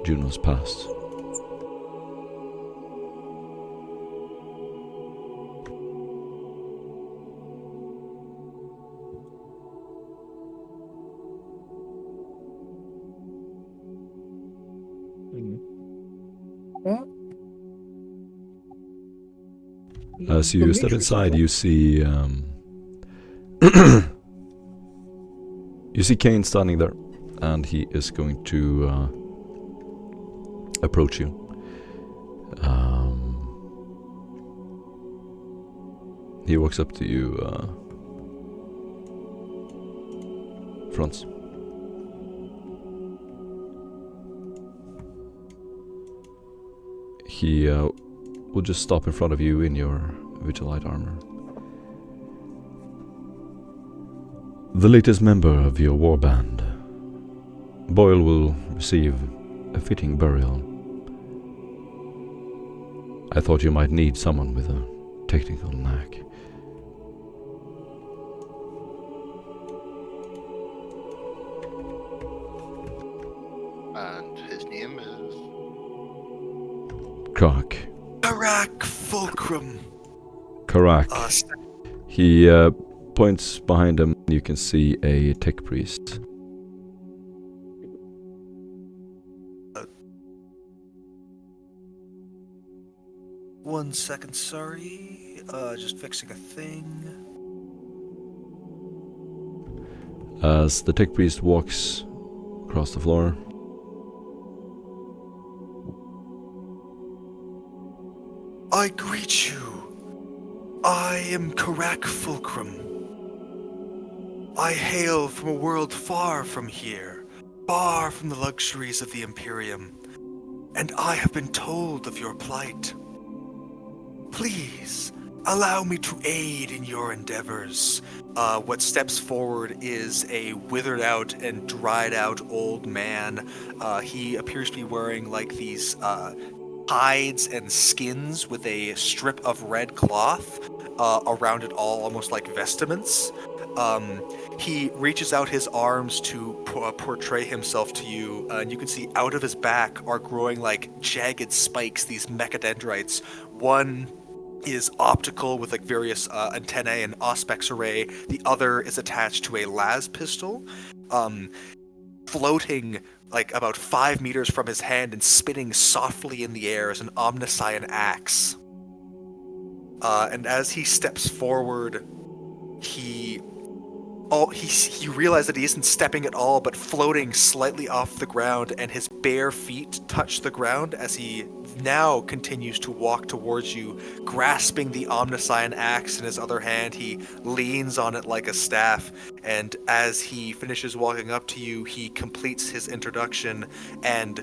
Juno's past. Well, As you step inside, you see you see Kane standing there, and he is going to approach you. He walks up to you, Franz. He will just stop in front of you in your Vigilite armor. The latest member of your warband, Boyle, will receive a fitting burial. I thought you might need someone with a technical knack. And his name is... Karak. Karak Fulcrum. Karak. He points behind him. You can see a tech priest. One second, sorry. Just fixing a thing. As the tech priest walks across the floor, I greet you. I am Karak Fulcrum. I hail from a world far from here, far from the luxuries of the Imperium, and I have been told of your plight. Please, allow me to aid in your endeavors. What steps forward is a withered out and dried out old man. He appears to be wearing like these hides and skins with a strip of red cloth around it all, almost like vestments. He reaches out his arms to portray himself to you, and you can see out of his back are growing like jagged spikes, these mechadendrites. One is optical with like various antennae and auspex array. The other is attached to a las pistol, floating like about 5 meters from his hand and spinning softly in the air as an omniscient axe. And as he steps forward, he realized that he isn't stepping at all, but floating slightly off the ground, and his bare feet touch the ground as he now continues to walk towards you, grasping the omniscient axe in his other hand. He leans on it like a staff, and as he finishes walking up to you, he completes his introduction and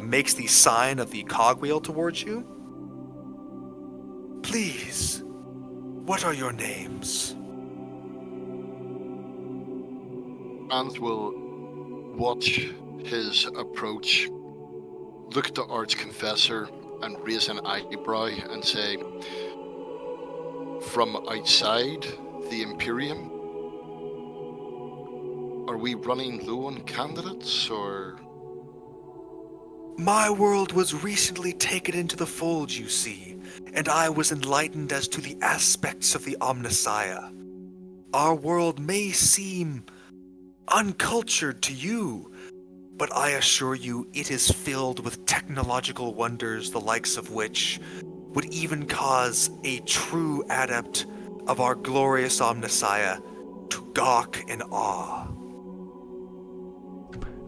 makes the sign of the cogwheel towards you. Please, what are your names? Franz will watch his approach, look at the Archconfessor, and raise an eyebrow and say, "From outside the Imperium, are we running low on candidates, or...?" My world was recently taken into the fold, you see, and I was enlightened as to the aspects of the Omnissiah. Our world may seem uncultured to you, but I assure you it is filled with technological wonders the likes of which would even cause a true adept of our glorious Omnissiah to gawk in awe.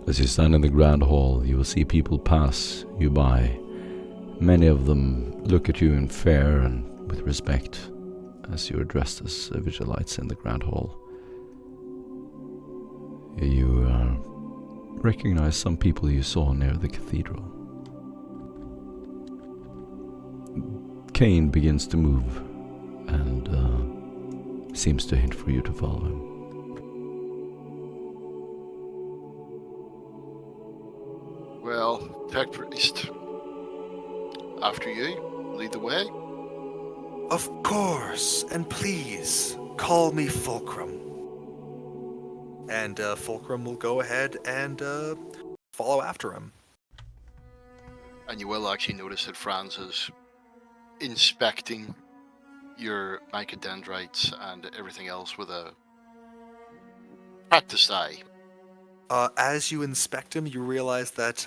as you stand in the Grand Hall, you will see people pass you by. Many of them look at you in fear and with respect as you are dressed as Vigilites in the Grand Hall. You recognize some people you saw near the cathedral. Kane begins to move and seems to hint for you to follow him. Well, Tech Priest, after you. lead the way. Of course, and please call me Fulcrum. And Fulcrum will go ahead and follow after him. And you will actually notice that Franz is inspecting your mycodendrites and everything else with a practiced eye. As you inspect him, you realize that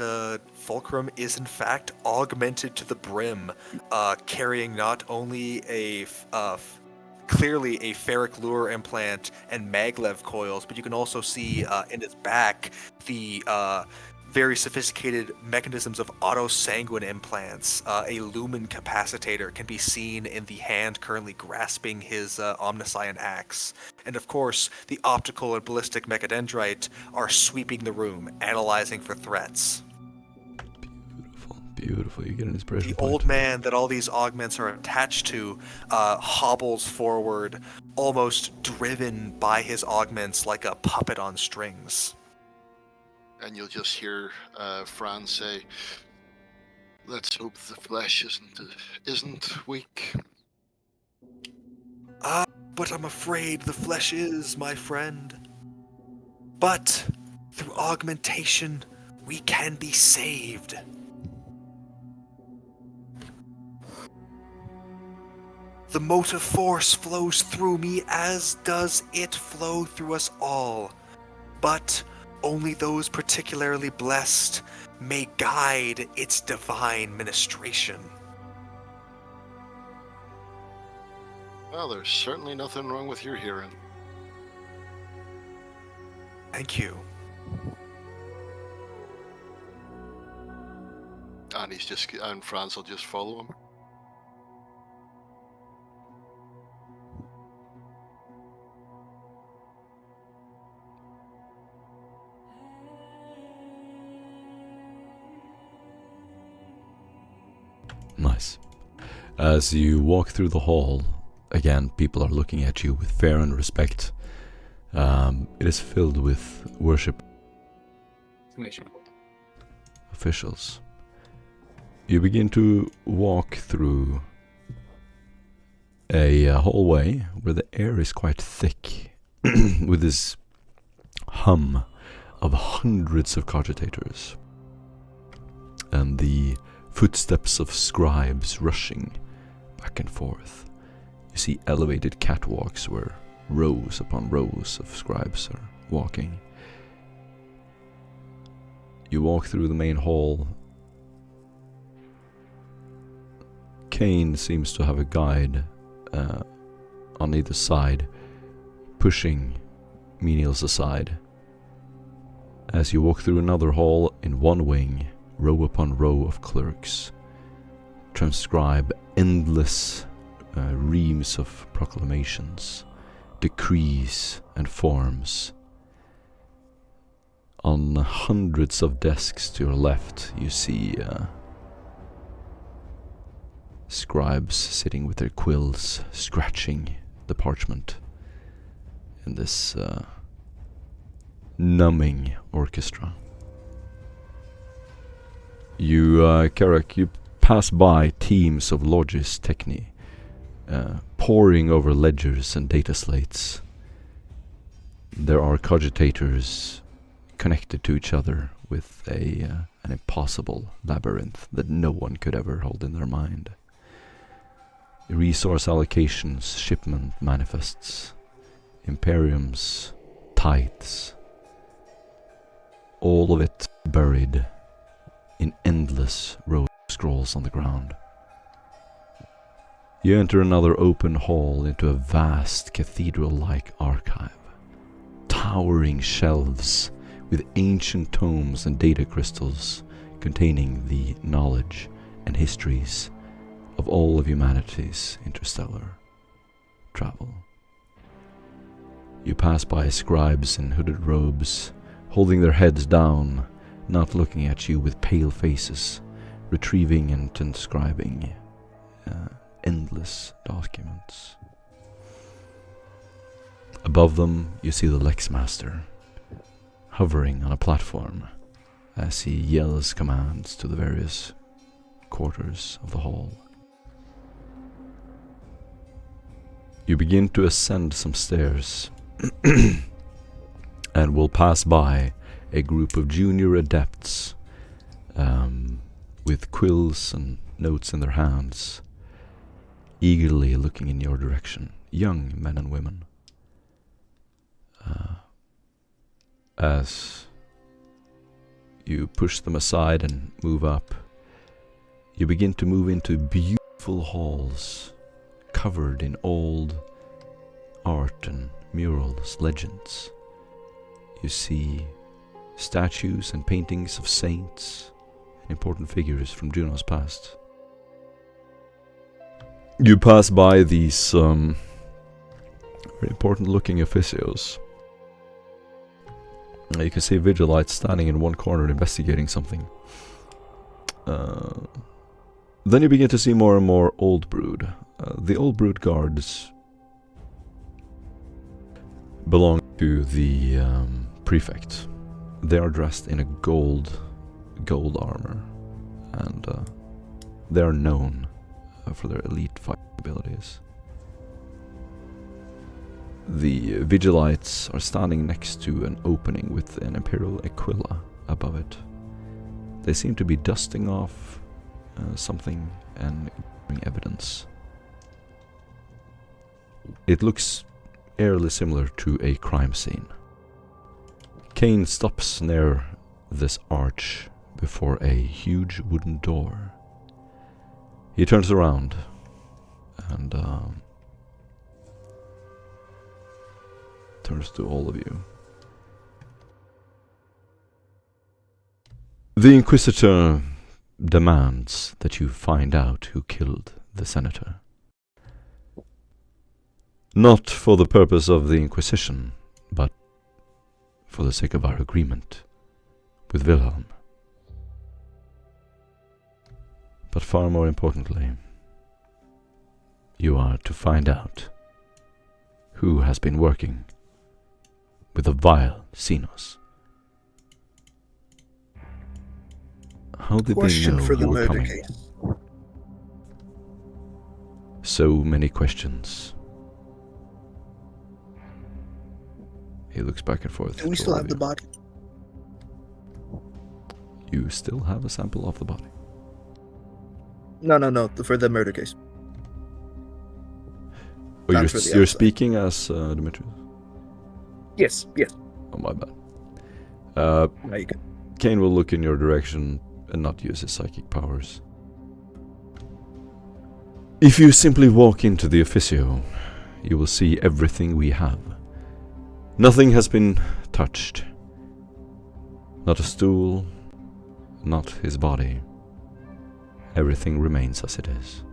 Fulcrum is in fact augmented to the brim, carrying not only clearly a ferric lure implant and maglev coils, but you can also see in his back the very sophisticated mechanisms of autosanguine implants. A lumen capacitator can be seen in the hand currently grasping his omniscient axe. And of course, the optical and ballistic mechadendrite are sweeping the room, analyzing for threats. Beautiful. You get an inspiration The point. old man that all these augments are attached to hobbles forward, almost driven by his augments like a puppet on strings. And you'll just hear Franz say, "Let's hope the flesh isn't weak." But I'm afraid the flesh is, my friend. But through augmentation, we can be saved. The motive force flows through me, as does it flow through us all. But only those particularly blessed may guide its divine ministration. Well, there's certainly nothing wrong with your hearing. Thank you. And Franz will just follow him. Nice. As you walk through the hall, again, people are looking at you with fear and respect. It is filled with worship officials. You begin to walk through a hallway where the air is quite thick with this hum of hundreds of cogitators and the footsteps of scribes rushing back and forth. You see elevated catwalks where rows upon rows of scribes are walking. You walk through the main hall. Kane seems to have a guide on either side, pushing menials aside. As you walk through another hall, in one wing, row upon row of clerks transcribe endless reams of proclamations, decrees, and forms. On hundreds of desks to your left, you see scribes sitting with their quills, scratching the parchment in this numbing orchestra. You, Karak, you pass by teams of Logis Techni, poring over ledgers and data slates. There are cogitators connected to each other with an impossible labyrinth that no one could ever hold in their mind. Resource allocations, shipment manifests, imperiums, tithes, all of it buried in endless rows of scrolls on the ground. You enter another open hall into a vast cathedral-like archive. Towering shelves with ancient tomes and data crystals containing the knowledge and histories of all of humanity's interstellar travel. You pass by scribes in hooded robes, holding their heads down, not looking at you with pale faces, retrieving and transcribing endless documents. Above them, you see the Lexmaster, hovering on a platform as he yells commands to the various quarters of the hall. You begin to ascend some stairs and will pass by a group of junior adepts with quills and notes in their hands, eagerly looking in your direction. Young men and women. As you push them aside and move up, you begin to move into beautiful halls covered in old art and murals, legends. You see statues and paintings of saints and important figures from Juno's past. You pass by these very important looking officios. You can see Vigilites standing in one corner investigating something. Then you begin to see more and more Old Brood. The Old Brood guards belong to the prefect. They are dressed in a gold armor, and they are known for their elite fighting abilities. The Vigilites are standing next to an opening with an Imperial Aquila above it. They seem to be dusting off something and giving evidence. It looks eerily similar to a crime scene. Kane stops near this arch before a huge wooden door. He turns around and turns to all of you. The Inquisitor demands that you find out who killed the Senator. Not for the purpose of the Inquisition, but for the sake of our agreement with Wilhelm. But far more importantly, you are to find out who has been working with the vile Xenos. How did they know for the you were murder coming? case. So many questions. He looks back and forth. Do we to still all have of the you. body? You still have a sample of the body. No. For the murder case. Oh, Not for the you're outside. speaking as Demetrius? Yes. Oh, my bad. Now you can. Kane will look in your direction and not use his psychic powers. If you simply walk into the officio, you will see everything we have. Nothing has been touched. Not a stool, not his body. Everything remains as it is.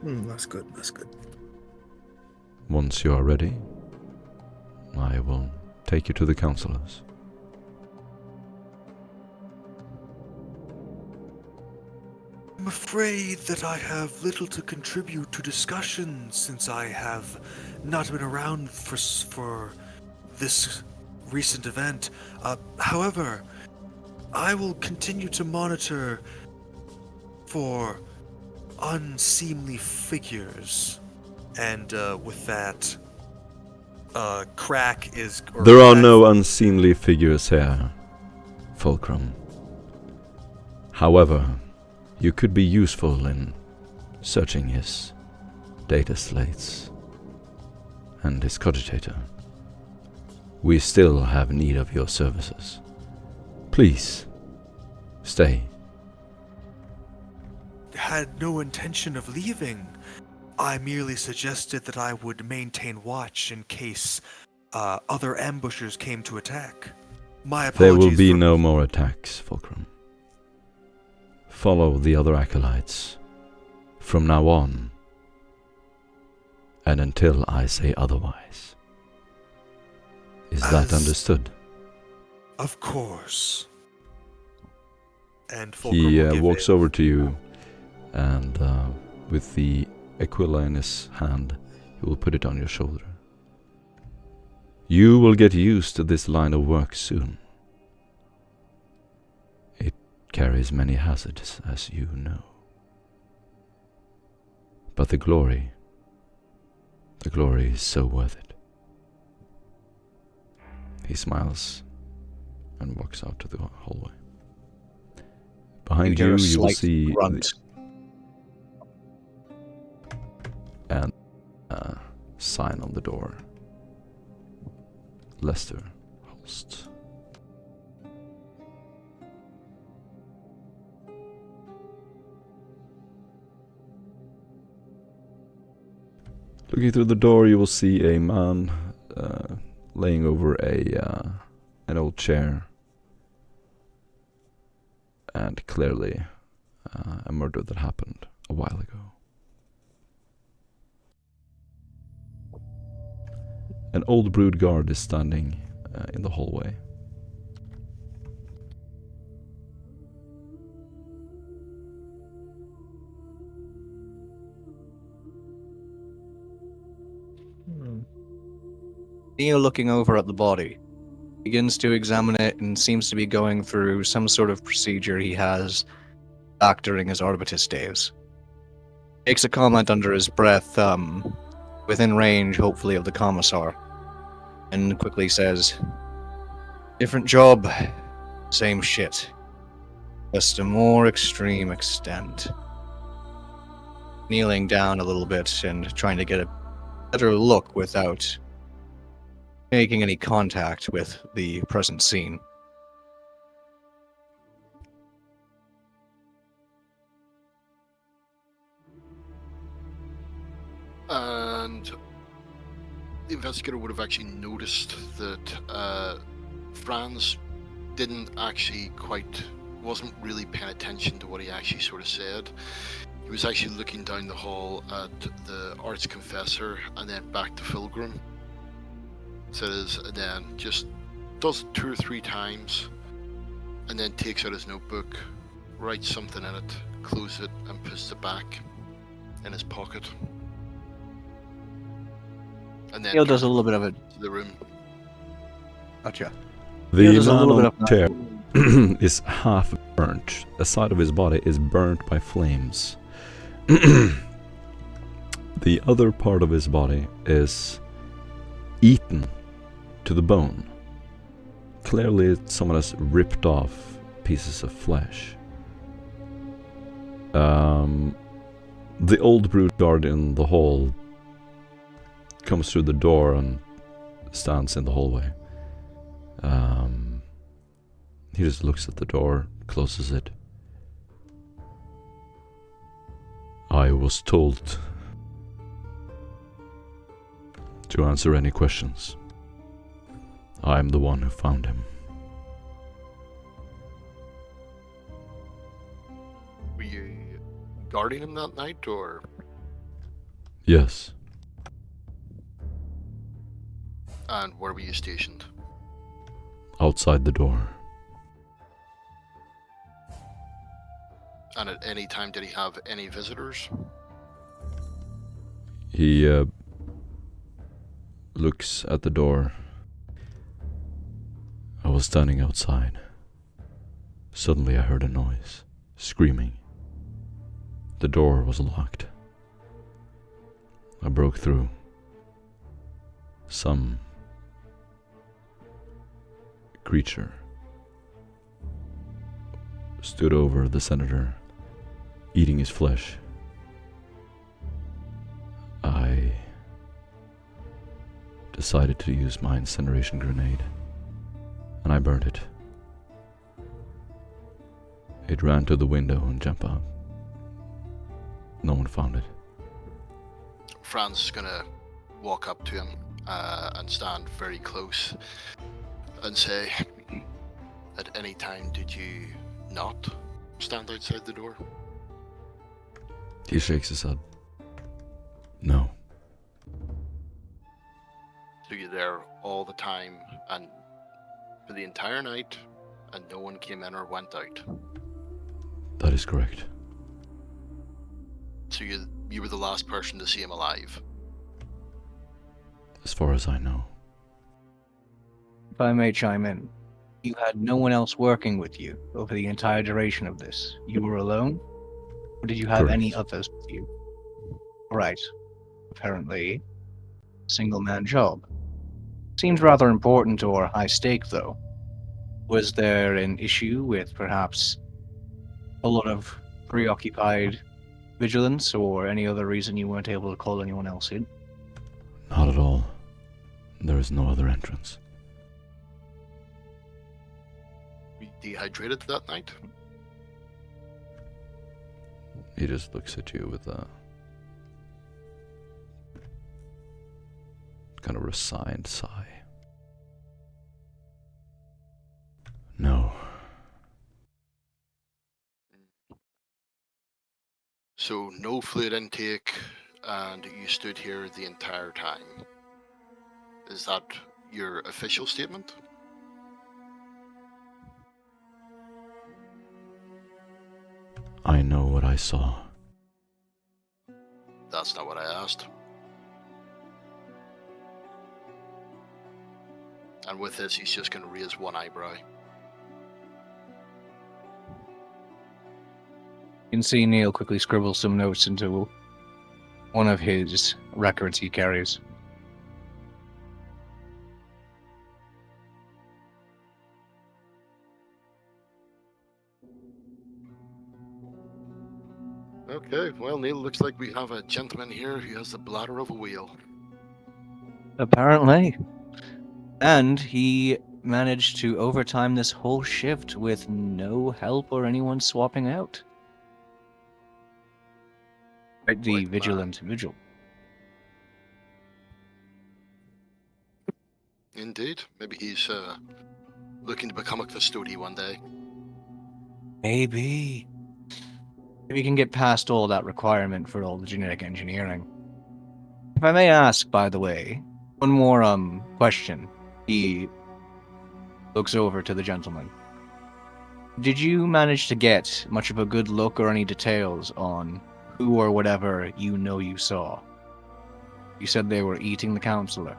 That's good. Once you are ready, I will take you to the counselors. I'm afraid that I have little to contribute to discussion since I have not been around for this recent event. However, I will continue to monitor for unseemly figures. And with that, Crack is... There are no unseemly figures here, Fulcrum. However, you could be useful in searching his data slates and his cogitator. We still have need of your services. Please, stay. Had no intention of leaving. I merely suggested that I would maintain watch in case other ambushers came to attack. My apologies. There will be no more attacks, Fulcrum. Follow the other acolytes from now on, and until I say otherwise. Is that understood? Of course. And Fulcrum He will give walks in. over to you, and with the Aquila in his hand, he will put it on your shoulder. You will get used to this line of work soon. It carries many hazards, as you know. But the glory is so worth it. He smiles and walks out to the hallway. Behind hear you, a you will slight see grunt. and sign on the door. Lester Holst. Looking through the door, you will see a man laying over an old chair, and clearly a murder that happened a while ago. An old brood guard is standing in the hallway. Neil, looking over at the body, begins to examine it and seems to be going through some sort of procedure he has back during his Arbitus days. Makes a comment under his breath, within range, hopefully, of the commissar, and quickly says, "Different job, same shit. Just a more extreme extent." Kneeling down a little bit and trying to get a better look without making any contact with the present scene. And the investigator would have actually noticed that Franz wasn't really paying attention to what he actually sort of said. He was actually looking down the hall at the arts confessor and then back to Pilgrim. And then just does it 2 or 3 times, and then takes out his notebook, writes something in it, closes it, and puts it back in his pocket. And then Neil does a little bit of it. to the room. Gotcha. The Neil does a man little on bit the of chair is half burnt. A side of his body is burnt by flames. The other part of his body is eaten to the bone. Clearly someone has ripped off pieces of flesh. The old brood guard in the hall comes through the door and stands in the hallway. He just looks at the door, closes it. I was told to answer any questions. I'm the one who found him. Were you guarding him that night, or? Yes. And where were you stationed? Outside the door. And at any time did he have any visitors? He looks at the door. I was standing outside. Suddenly I heard a noise, screaming. The door was locked. I broke through. Some creature stood over the senator, eating his flesh. I decided to use my incineration grenade, and I burned it. It ran to the window and jumped out. No one found it. Franz is gonna walk up to him and stand very close and say, at any time did you not stand outside the door? He shakes his head. No. So you're there all the time and for the entire night, and no one came in or went out? That is correct. So you were the last person to see him alive? As far as I know. If I may chime in, You had no one else working with you over the entire duration of this. You were alone? Or did you have any Correct. others with you? Right. Apparently, single man job. Seems rather important or high stake, though. Was there an issue with perhaps a lot of preoccupied vigilance or any other reason you weren't able to call anyone else in? Not at all. There is no other entrance. We dehydrated that night. He just looks at you with a kind of resigned sigh. No. So no fluid intake, and you stood here the entire time. Is that your official statement? I know what I saw. That's not what I asked. And with this, he's just going to raise one eyebrow. You can see Neil quickly scribble some notes into one of his records he carries. Okay, well, Neil, looks like we have a gentleman here who has the bladder of a whale. Apparently. And he managed to overtime this whole shift with no help or anyone swapping out. Right, the Quite vigilant vigil. Indeed. Maybe he's looking to become a custodian one day. Maybe. If you can get past all that requirement for all the genetic engineering. If I may ask, by the way, one more question. He looks over to the gentleman. Did you manage to get much of a good look or any details on who or whatever you saw? You said they were eating the counselor.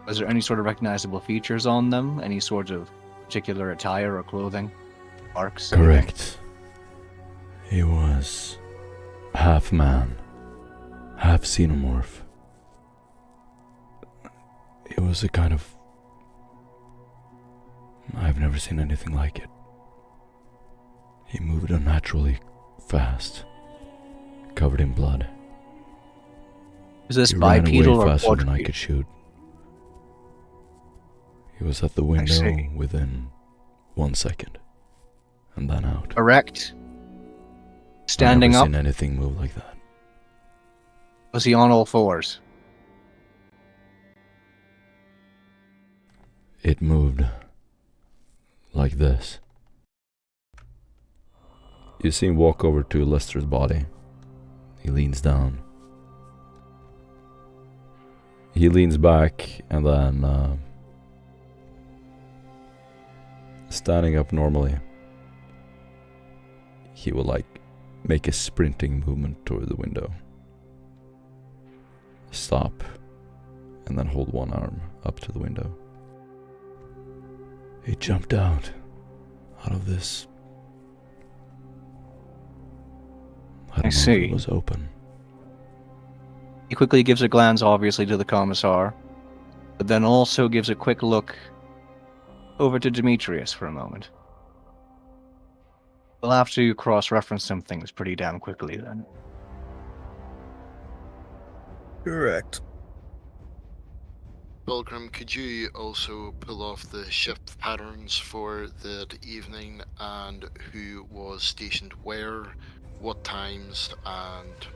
Was there any sort of recognizable features on them? Any sort of particular attire or clothing? Marks? anything? Correct. He was half man, half xenomorph. It was a kind of... I've never seen anything like it. He moved unnaturally fast, covered in blood. Is this He ran bipedal away or faster than I quadrupedal? could shoot. He was at the window see. within 1 second, and then out. Erect? I've Standing never up? seen anything move like that. Was he on all fours? It moved like this. You see him walk over to Lester's body. He leans down. He leans back and then standing up normally, he will make a sprinting movement toward the window. Stop and then hold one arm up to the window. He jumped out of this. I don't know if see. it was open. He quickly gives a glance, obviously, to the commissar, but then also gives a quick look over to Demetrius for a moment. We'll have to cross-reference some things pretty damn quickly, then. Correct. Fulcrum, could you also pull off the shift patterns for that evening and who was stationed where, what times, and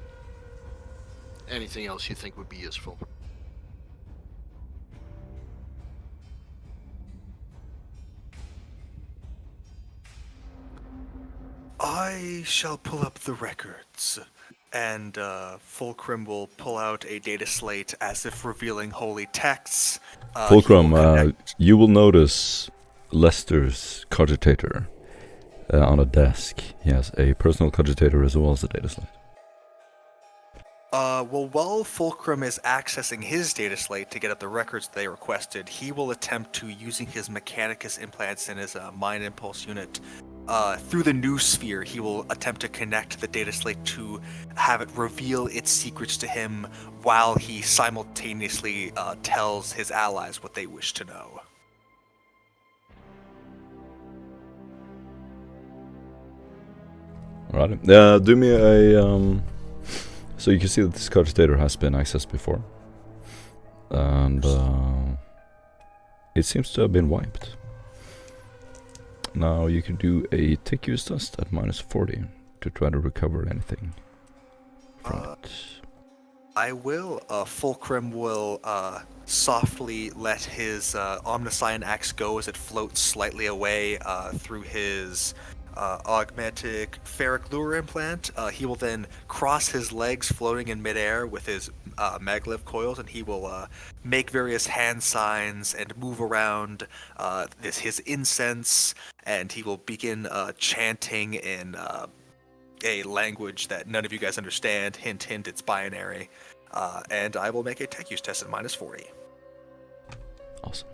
anything else you think would be useful? I shall pull up the records. And Fulcrum will pull out a data slate as if revealing holy texts. He Fulcrum, will connect- you will notice Lester's cogitator on a desk. He has a personal cogitator as well as a data slate. Well, while Fulcrum is accessing his data slate to get at the records they requested, he will attempt to, using his Mechanicus implants in his Mind Impulse unit, through the new sphere, he will attempt to connect the data slate to have it reveal its secrets to him while he simultaneously tells his allies what they wish to know. Alright. Do me a so you can see that this card's data has been accessed before. And it seems to have been wiped. Now you can do a tech use test at -40 to try to recover anything from it. I will. Fulcrum will softly let his Omniscient axe go as it floats slightly away through his augmentic ferric lure implant. He will then cross his legs floating in midair with his maglev coils, and he will make various hand signs and move around his incense, and he will begin chanting in a language that none of you guys understand. Hint, hint, it's binary. And I will make a tech use test at -40. Awesome.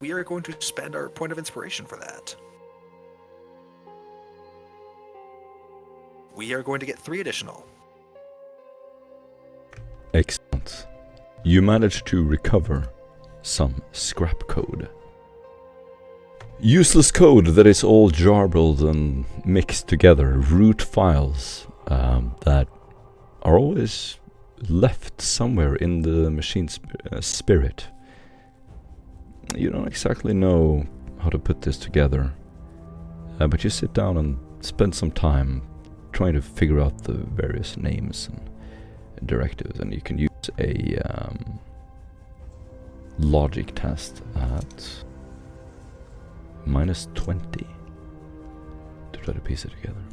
We are going to spend our point of inspiration for that. We are going to get 3 additional. Excellent. You managed to recover some scrap code. Useless code that is all jarbled and mixed together. Root files that are always left somewhere in the machine's spirit. You don't exactly know how to put this together, but you sit down and spend some time trying to figure out the various names and directives, and you can use a logic test at -20 to try to piece it together.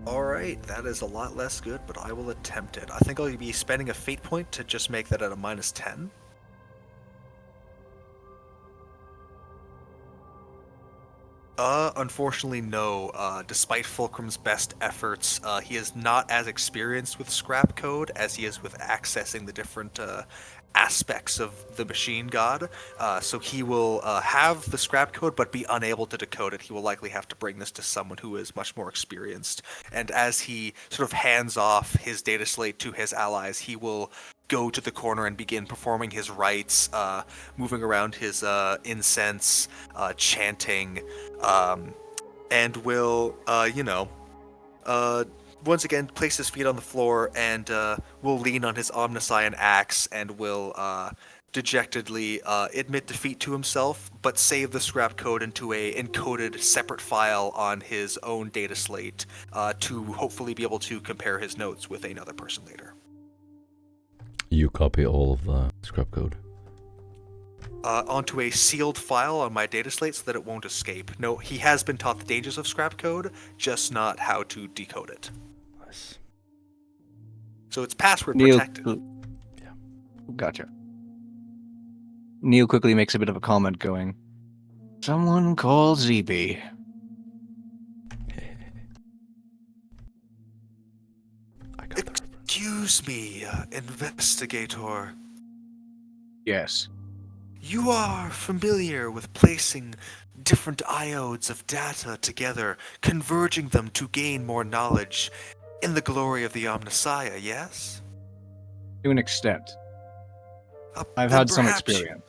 Alright, that is a lot less good, but I will attempt it. I think I'll be spending a fate point to just make that at a -10. Unfortunately, no. Despite Fulcrum's best efforts, he is not as experienced with scrap code as he is with accessing the different aspects of the machine god. So he will have the scrap code, but be unable to decode it. He will likely have to bring this to someone who is much more experienced. And as he sort of hands off his data slate to his allies, he will go to the corner and begin performing his rites, moving around his incense, chanting, and will, once again place his feet on the floor and will lean on his Omniscient axe and will dejectedly admit defeat to himself, but save the scrap code into a encoded separate file on his own data slate to hopefully be able to compare his notes with another person later. You copy all of the scrap code. Onto a sealed file on my data slate so that it won't escape. No, he has been taught the dangers of scrap code, just not how to decode it. Nice. So it's password Neil, protected. Yeah. Gotcha. Neil quickly makes a bit of a comment going, "Someone call ZB." I got that. Excuse me, investigator. Yes. You are familiar with placing different iodes of data together, converging them to gain more knowledge in the glory of the Omnissiah, yes? To an extent. I've Then had some perhaps- experience.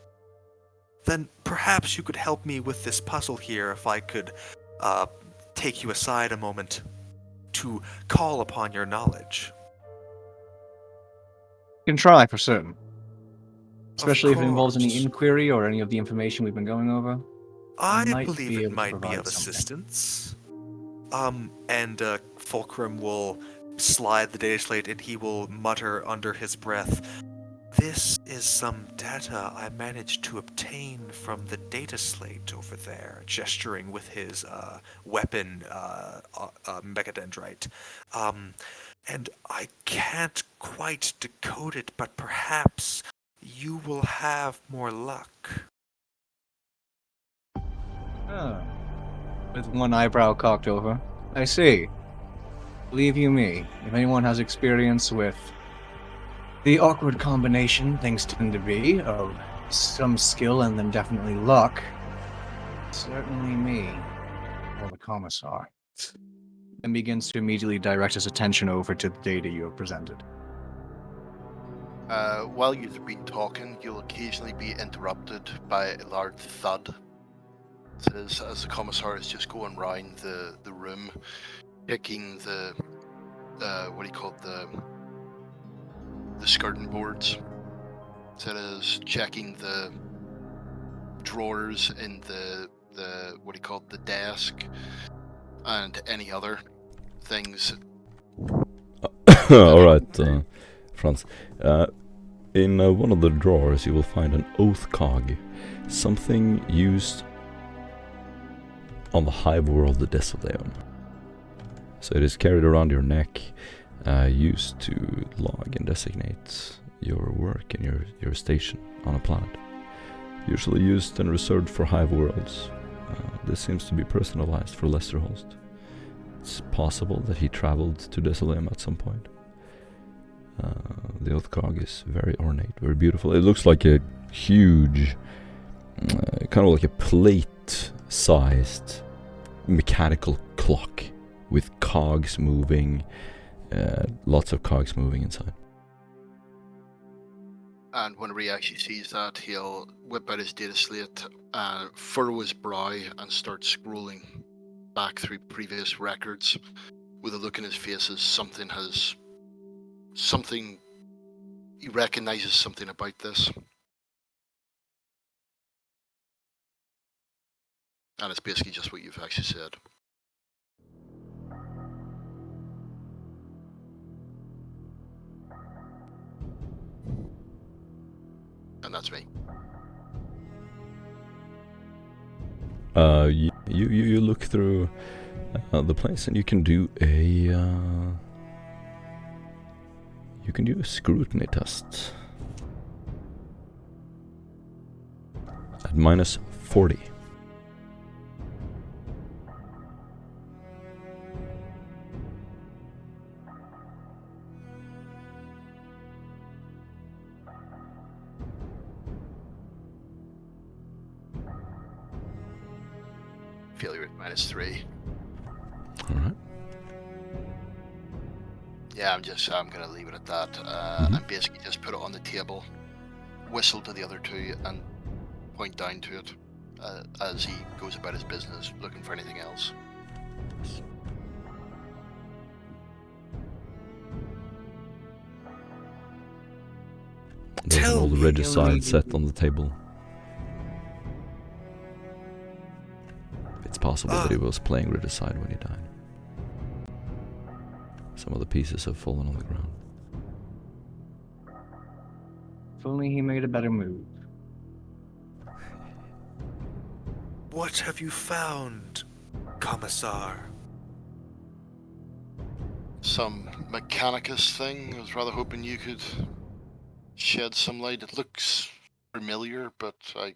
Then perhaps you could help me with this puzzle here if I could take you aside a moment to call upon your knowledge. You can try for certain. Especially if it involves any course. inquiry or any of the information we've been going over. I might believe be it able to might be provide of something. assistance. And Fulcrum will slide the data slate and he will mutter under his breath, "This is some data I managed to obtain from the data slate over there," gesturing with his weapon, Megadendrite. And I can't quite decode it, but perhaps you will have more luck. Oh. With one eyebrow cocked over. I see. Believe you me, if anyone has experience with the awkward combination things tend to be of some skill and then definitely luck, certainly me, or the commissar. And begins to immediately direct his attention over to the data you have presented. While you've been talking, you'll occasionally be interrupted by a large thud. As the commissar is just going round the room, picking the skirting boards. So it is checking the drawers in the desk and any other things. All right, Franz. In one of the drawers, you will find an oath cog, something used on the hive world, the Desoleum. So it is carried around your neck, used to log and designate your work and your station on a planet. Usually used and reserved for hive worlds. This seems to be personalized for Lesterholst. It's possible that he traveled to Desoleum at some point. The oath cog is very ornate, very beautiful. It looks like a huge, kind of like a plate-sized mechanical clock with cogs moving, lots of cogs moving inside. And whenever he actually sees that, he'll whip out his data slate, furrow his brow, and start scrolling back through previous records with a look in his face as he recognizes something about this. And it's basically just what you've actually said. And that's me. You look through the place, and you can do a scrutiny test at -40. Failure at -3. All right. Yeah, I'm gonna leave it at that. And basically just put it on the table, whistle to the other two, and point down to it as he goes about his business, looking for anything else. There's an old regicide set on the table. It's possible that he was playing regicide when he died. Some of the pieces have fallen on the ground. If only he made a better move. What have you found, Commissar? Some Mechanicus thing. I was rather hoping you could shed some light. It looks familiar, but I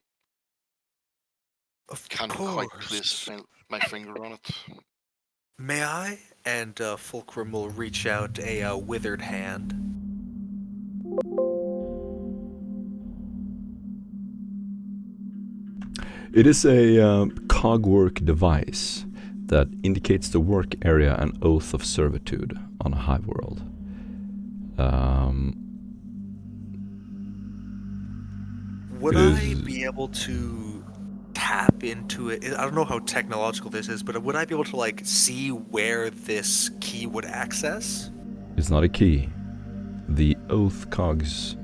can't quite place my finger on it. May I? And Fulcrum will reach out a withered hand. It is a cogwork device that indicates the work area and oath of servitude on a hive world. Would I be able to tap into it? I don't know how technological this is, but would I be able to see where this key would access? It's not a key. The oath cogs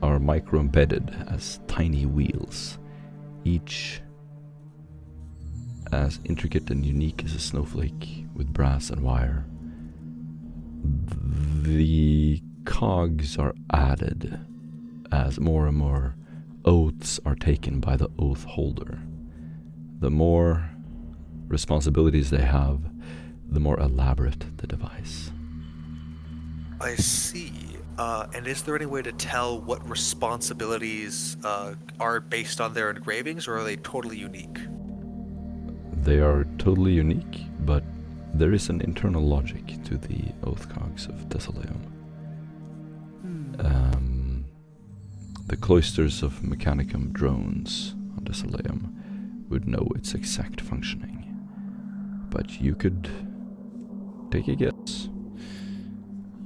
are micro-embedded as tiny wheels, each as intricate and unique as a snowflake with brass and wire. The cogs are added as more and more oaths are taken by the oath holder. The more responsibilities they have, the more elaborate the device. I see. And is there any way to tell what responsibilities are based on their engravings, or are they totally unique? They are totally unique, but There is an internal logic to the Oathcogs of Thessalium. The cloisters of Mechanicum drones on Thessalium would know its exact functioning. But you could take a guess.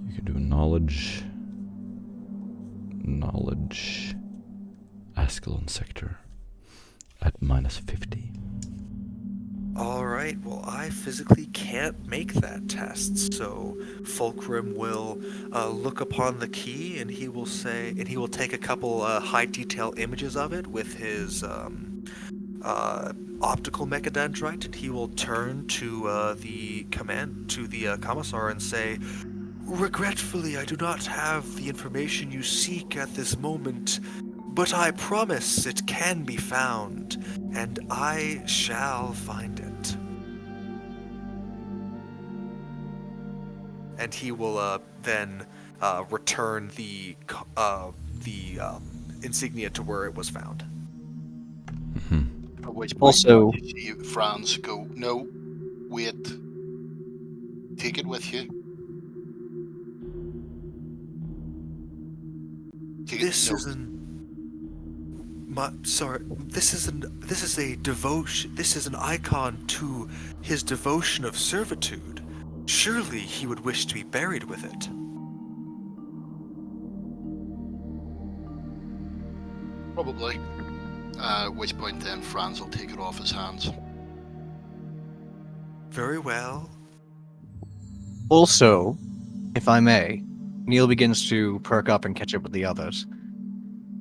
You could do a knowledge Ascalon sector at -50. Alright, well, I physically can't make that test, so Fulcrum will look upon the key and he will say, and he will take a couple high detail images of it with his optical mechadendrite, and he will turn to the commissar and say, "Regretfully, I do not have the information you seek at this moment, but I promise it can be found, and I shall find it." And he will then return the insignia to where it was found. At which point Also- you see Franz go, "No, wait. Take it with you." Take This no, is a devotion. This is an icon to his devotion of servitude. Surely he would wish to be buried with it. probably. At which point then Franz will take it off his hands. Very well. Also, if I may, Neil begins to perk up and catch up with the others.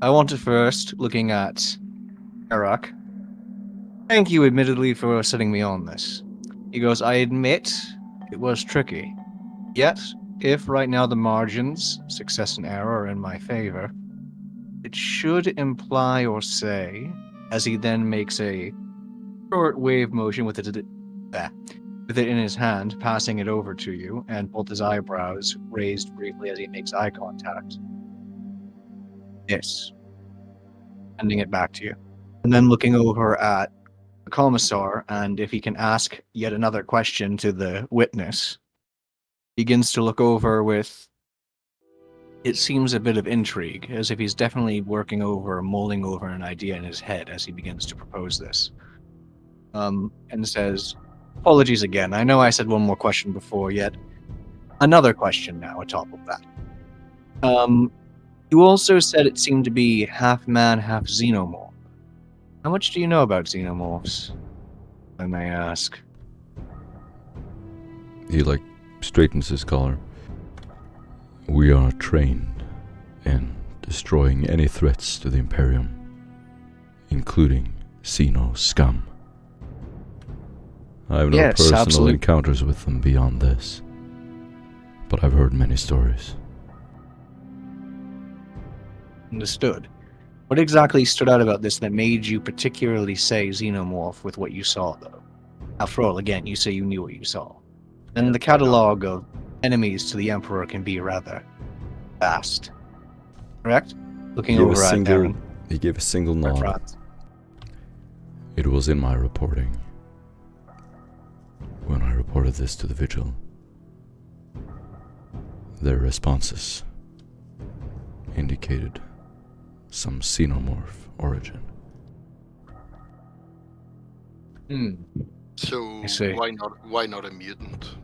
I want to first, looking at Arak. Thank you, admittedly, for setting me on this. He goes, I admit it was tricky. Yet, if right now the margins, success and error, are in my favor, it should imply or say, as he then makes a short wave motion with it in his hand, passing it over to you, and both his eyebrows raised briefly as he makes eye contact. Yes. Handing it back to you. And then looking over at the commissar, and if he can ask yet another question to the witness, begins to look over with, it seems, a bit of intrigue, as if he's definitely working over, mulling over an idea in his head as he begins to propose this. And says, apologies again. I know I said one more question before, yet another question now atop of that. You also said it seemed to be half man, half xenomorph. How much do you know about xenomorphs, if I may ask? He straightens his collar. We are trained in destroying any threats to the Imperium, including Xeno scum. I have no Yes, personal absolutely. encounters with them beyond this, but I've heard many stories. Understood. What exactly stood out about this that made you particularly say xenomorph with what you saw, though? After all, again, you say you knew what you saw. And the catalog of enemies to the Emperor can be rather vast. Correct? Looking over at Aaron. He gave a single or nod. Franz. It was in my reporting. When I reported this to the Vigil, their responses indicated some xenomorph origin. So I see. why not a mutant?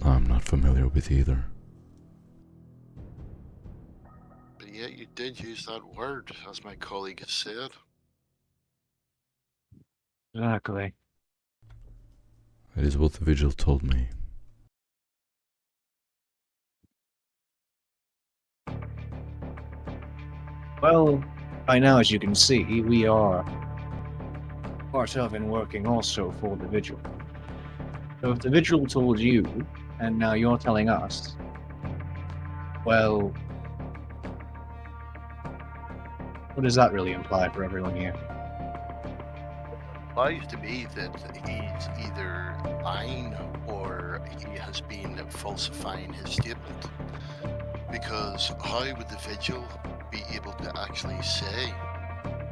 I'm not familiar with either. But yet you did use that word, as my colleague has said. Exactly. It is what the Vigil told me. Well, by now, as you can see, we are part of and working also for the Vigil. So if the Vigil told you, and now you're telling us, well, what does that really imply for everyone here? Implies to me that he's either lying or he has been falsifying his statement. Because how would the Vigil be able to actually say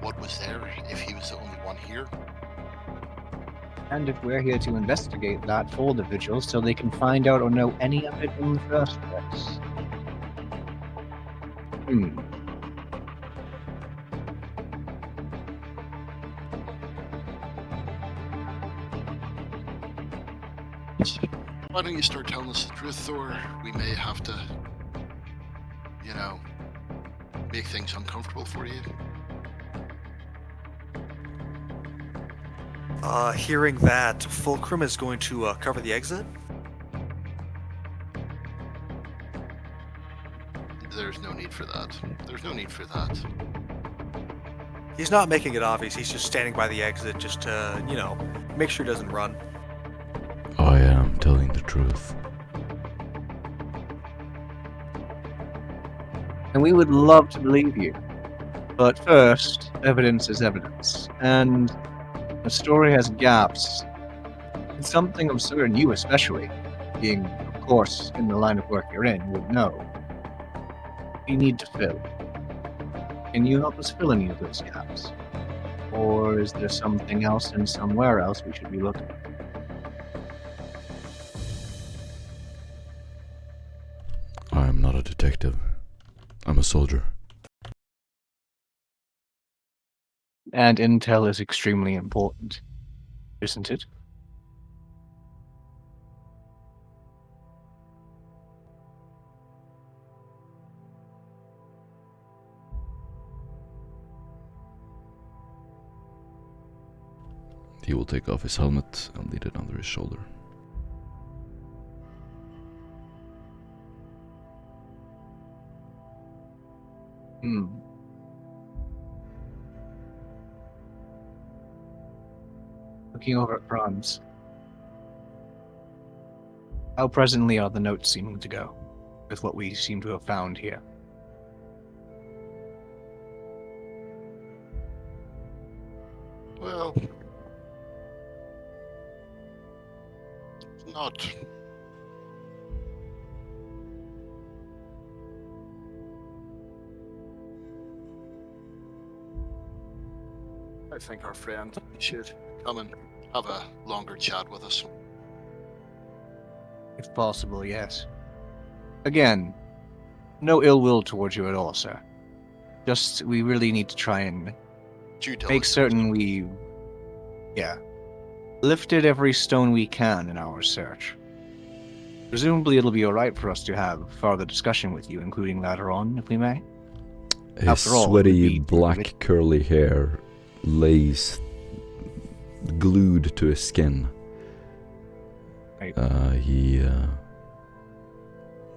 what was there if he was the only one here? And if we're here to investigate that for the vigils so they can find out or know any of it in the first place. Why don't you start telling us the truth, Thor? We may have to, make things uncomfortable for you. Hearing that, Fulcrum is going to cover the exit. There's no need for that. There's no need for that. He's not making it obvious. He's just standing by the exit just to, make sure he doesn't run. I am telling the truth. And we would love to believe you. But first, evidence is evidence. And a story has gaps. It's something I'm certain you especially, being, of course, in the line of work you're in, would know. We need to fill. Can you help us fill any of those gaps? Or is there something else and somewhere else we should be looking? I am not a detective. I'm a soldier. And intel is extremely important, isn't it? He will take off his helmet and lean it under his shoulder. Looking over at Franz. How presently are the notes seeming to go, with what we seem to have found here? Well, not. I think our friend should come and have a longer chat with us. If possible, yes. Again, no ill will towards you at all, sir. Just, we really need to try and make certain we, lifted every stone we can in our search. Presumably it'll be alright for us to have further discussion with you, including later on, if we may. His After all, sweaty black curly hair lays glued to his skin. Right. He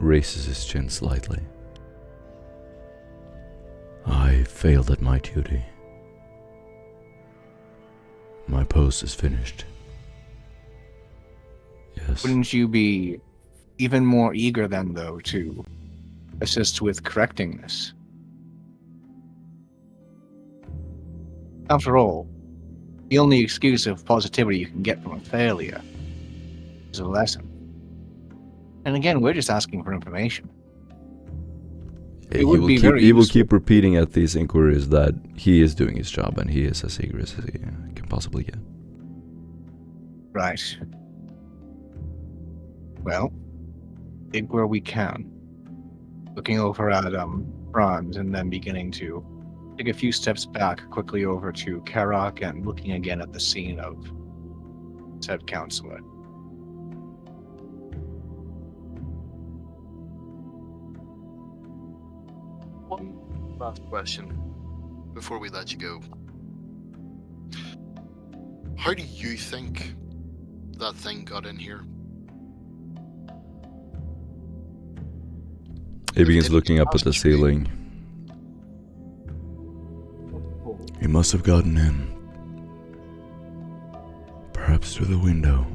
raises his chin slightly. I failed at my duty. My post is finished. Yes. Wouldn't you be even more eager then, though, to assist with correcting this? After all, the only excuse of positivity you can get from a failure is a lesson. And again, we're just asking for information. He will keep repeating at these inquiries that he is doing his job and he is as eager as he can possibly get. Right. Well, dig where we can. Looking over at Franz and then beginning to take a few steps back quickly over to Karak and looking again at the scene of said counselor. One last question before we let you go. How do you think that thing got in here? He begins looking up at the ceiling. He must have gotten in. Perhaps through the window.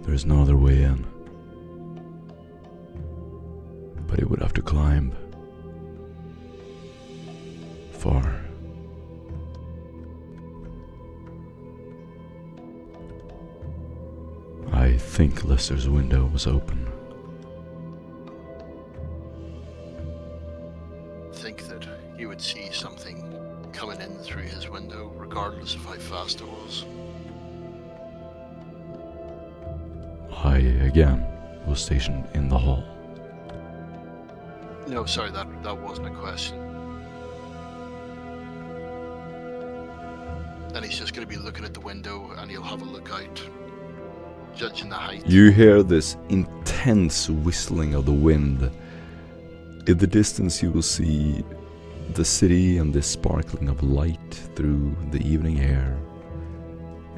There's no other way in. But he would have to climb far. I think Lester's window was open. Think that you would see something coming in through his window, regardless of how fast it was. I again was stationed in the hall. No, sorry, that wasn't a question. Then he's just going to be looking at the window, and he'll have a look out, judging the height. You hear this intense whistling of the wind. In the distance you will see the city and the sparkling of light through the evening air.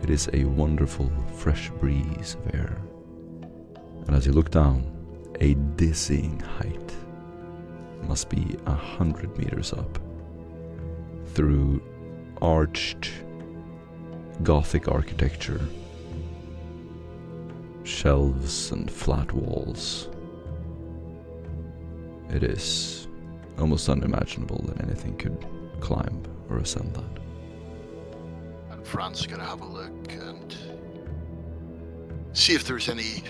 It is a wonderful fresh breeze of air. And as you look down, a dizzying height, must be 100 meters up, through arched Gothic architecture, shelves and flat walls. It is almost unimaginable that anything could climb or ascend that. And Fran's gonna have a look and see if there's any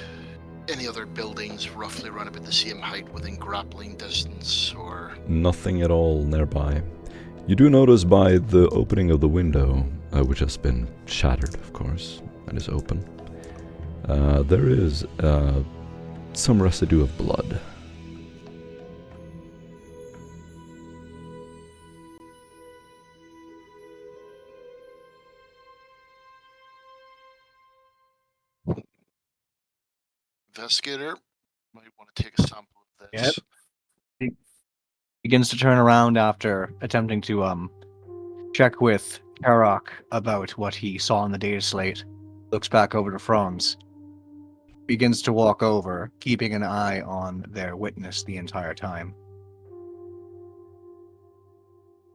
other buildings roughly around about the same height within grappling distance, or Nothing at all nearby. You do notice by the opening of the window, which has been shattered, of course, and is open, there is some residue of blood. investigator might want to take a sample of this. Yep. Begins to turn around after attempting to check with Karak about what he saw on the data slate. Looks back over to Franz. Begins to walk over, keeping an eye on their witness the entire time.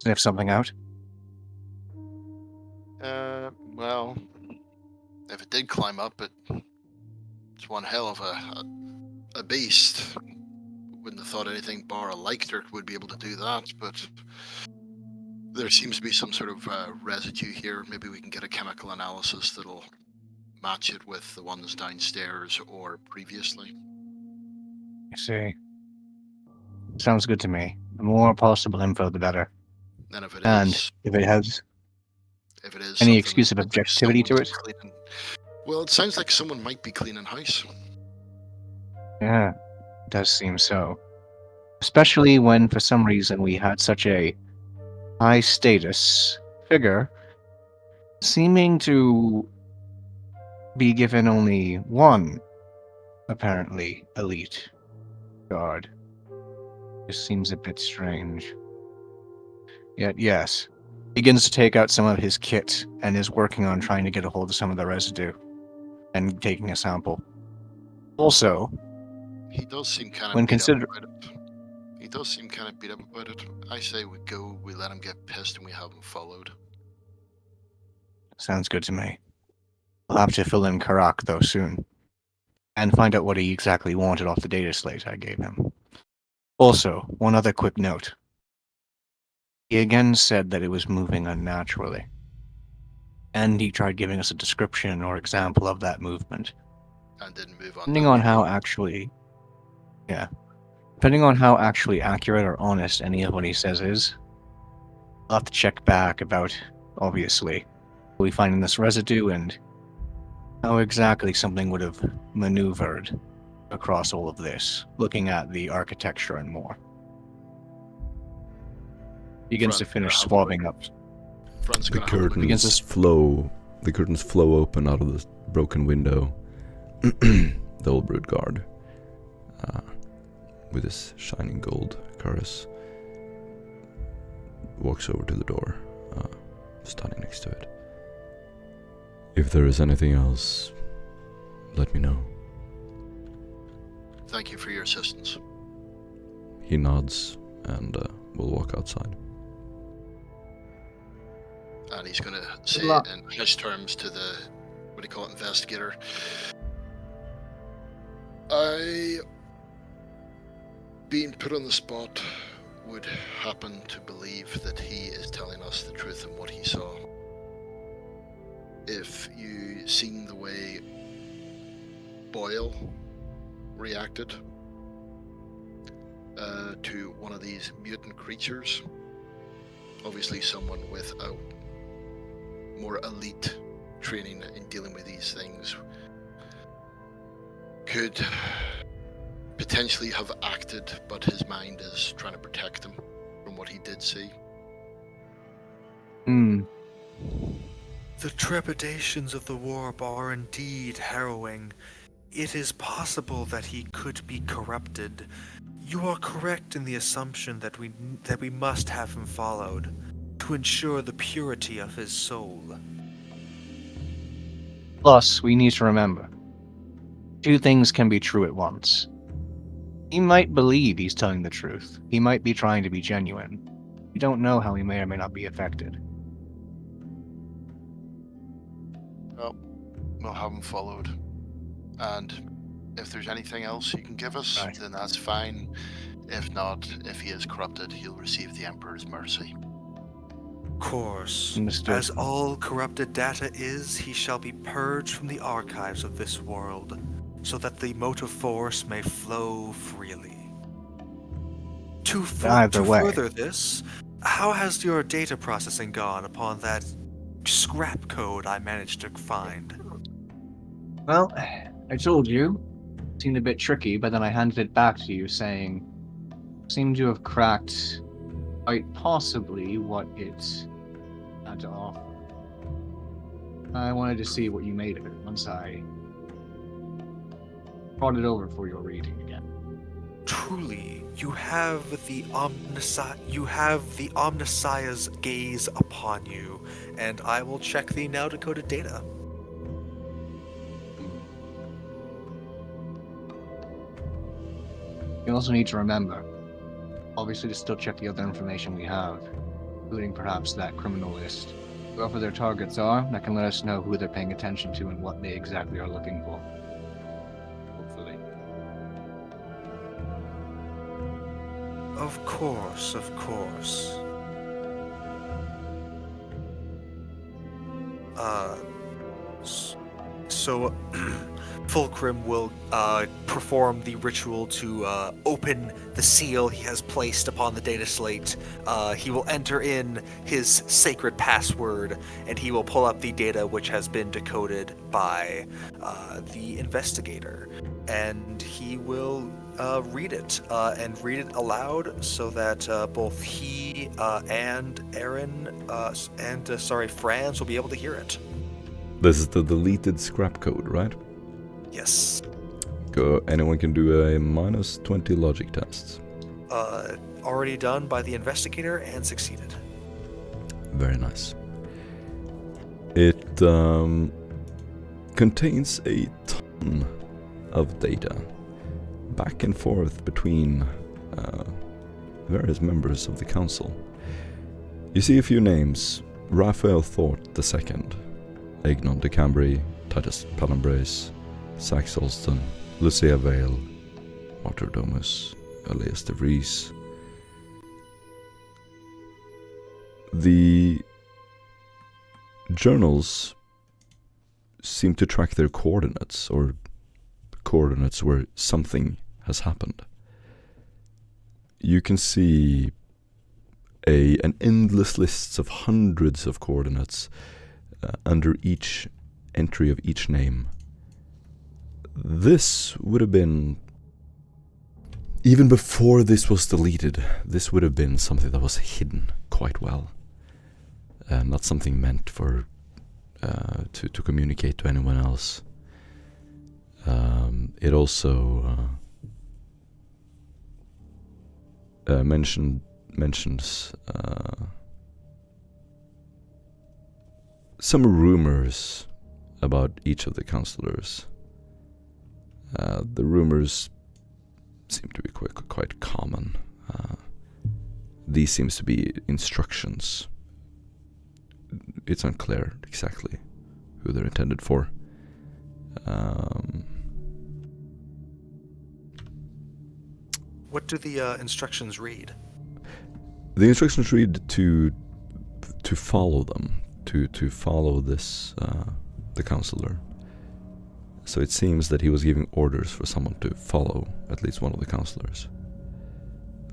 Sniff something out. Well, if it did climb up, it's one hell of a beast. Wouldn't have thought anything bar a Lictor would be able to do that, but there seems to be some sort of residue here. Maybe we can get a chemical analysis that'll match it with the ones downstairs or previously. I see. Sounds good to me. The more possible info, the better. Then if it And is, if it has any any excuse of like there's objectivity to someone's it, cleaning, well, it sounds like someone might be cleaning house. yeah, it does seem so. Especially when, for some reason, we had such a high status figure seeming to be given only one, apparently, elite guard. This seems a bit strange. Yet, yes, begins to take out some of his kit and is working on trying to get a hold of some of the residue and taking a sample. Also, He does seem kind when of beat up consider- about it. He does seem kind of beat up about it. I say we go, we let him get pissed, and we have him followed. sounds good to me. I'll have to fill in Karak, though, soon. And find out what he exactly wanted off the data slate I gave him. Also, one other quick note. He again said that it was moving unnaturally. And he tried giving us a description or example of that movement. And didn't move on. Depending on how actually accurate or honest any of what he says is, I'll have to check back about, obviously, we finding this residue and how exactly something would have maneuvered across all of this, looking at the architecture and more. Begins to finish swabbing up. Fran's The gonna have a look. curtains flow open out of the broken window. The old brood guard, with his shining gold cuirass, walks over to the door, standing next to it. If there is anything else, let me know. Thank you for your assistance. He nods and will walk outside. And he's going to say luck. in his terms to the, what do you call it, investigator, I, being put on the spot, would happen to believe that he is telling us the truth and what he saw. If you seen the way Boyle reacted to one of these mutant creatures, obviously someone with a more elite training in dealing with these things could potentially have acted, but his mind is trying to protect him from what he did see. Hmm. The trepidations of the warp are indeed harrowing. It is possible that he could be corrupted. You are correct in the assumption that we must have him followed to ensure the purity of his soul. Plus, we need to remember, two things can be true at once. He might believe he's telling the truth. He might be trying to be genuine. You don't know how he may or may not be affected. Well, we'll have him followed. And if there's anything else you can give us, Right. then that's fine. If not, if he is corrupted, he'll receive the Emperor's mercy. Course. Understood. As all corrupted data is, he shall be purged from the archives of this world, so that the motive force may flow freely. To Either way. further this, how has your data processing gone upon that scrap code I managed to find? Well, I told you. It seemed a bit tricky, but then I handed it back to you saying, seemed to have cracked quite possibly what it had to offer. I wanted to see what you made of it once I brought it over for your reading again. Truly, you have the Omnissiah's gaze upon you, and I will check the now decoded data. You also need to remember, obviously, to still check the other information we have, including perhaps that criminal list. Whoever their targets are, that can let us know who they're paying attention to and what they exactly are looking for. Hopefully. Of course, of course. So Fulcrum will perform the ritual to open the seal he has placed upon the data slate. He will enter in his sacred password, and he will pull up the data which has been decoded by the investigator. And he will read it, and read it aloud so that both he and Aaron Franz will be able to hear it. This is the deleted scrap code, right? Yes. Anyone can do a -20 logic test. Already done by the investigator and succeeded. Very nice. It contains a ton of data, back and forth between various members of the council. You see a few names: Raphael Thort II, Aignon de Cambrai, Titus Palambrace, Sax Olston, Lucia Vale, Martyr Domus, Elias de Vries. The journals seem to track their coordinates, or coordinates where something has happened. You can see an endless list of hundreds of coordinates under each entry of each name. This would have been, even before this was deleted, this would have been something that was hidden quite well. Not something meant for to communicate to anyone else. It also mentions some rumors about each of the counselors. The rumors seem to be quite common. These seems to be instructions. It's unclear exactly who they're intended for. What do the instructions read? The instructions read to follow them, to follow this the counselor. So it seems that he was giving orders for someone to follow at least one of the counselors.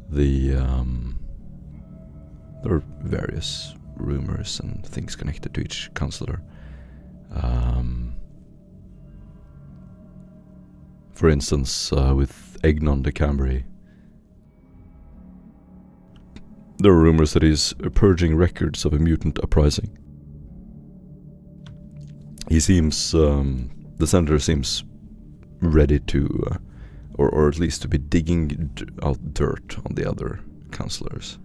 There are various rumors and things connected to each counselor. For instance, with Egnon de Cambrai. There are rumors that he's purging records of a mutant uprising. He seems, the senator seems ready to, or at least to be digging out dirt on the other councillors.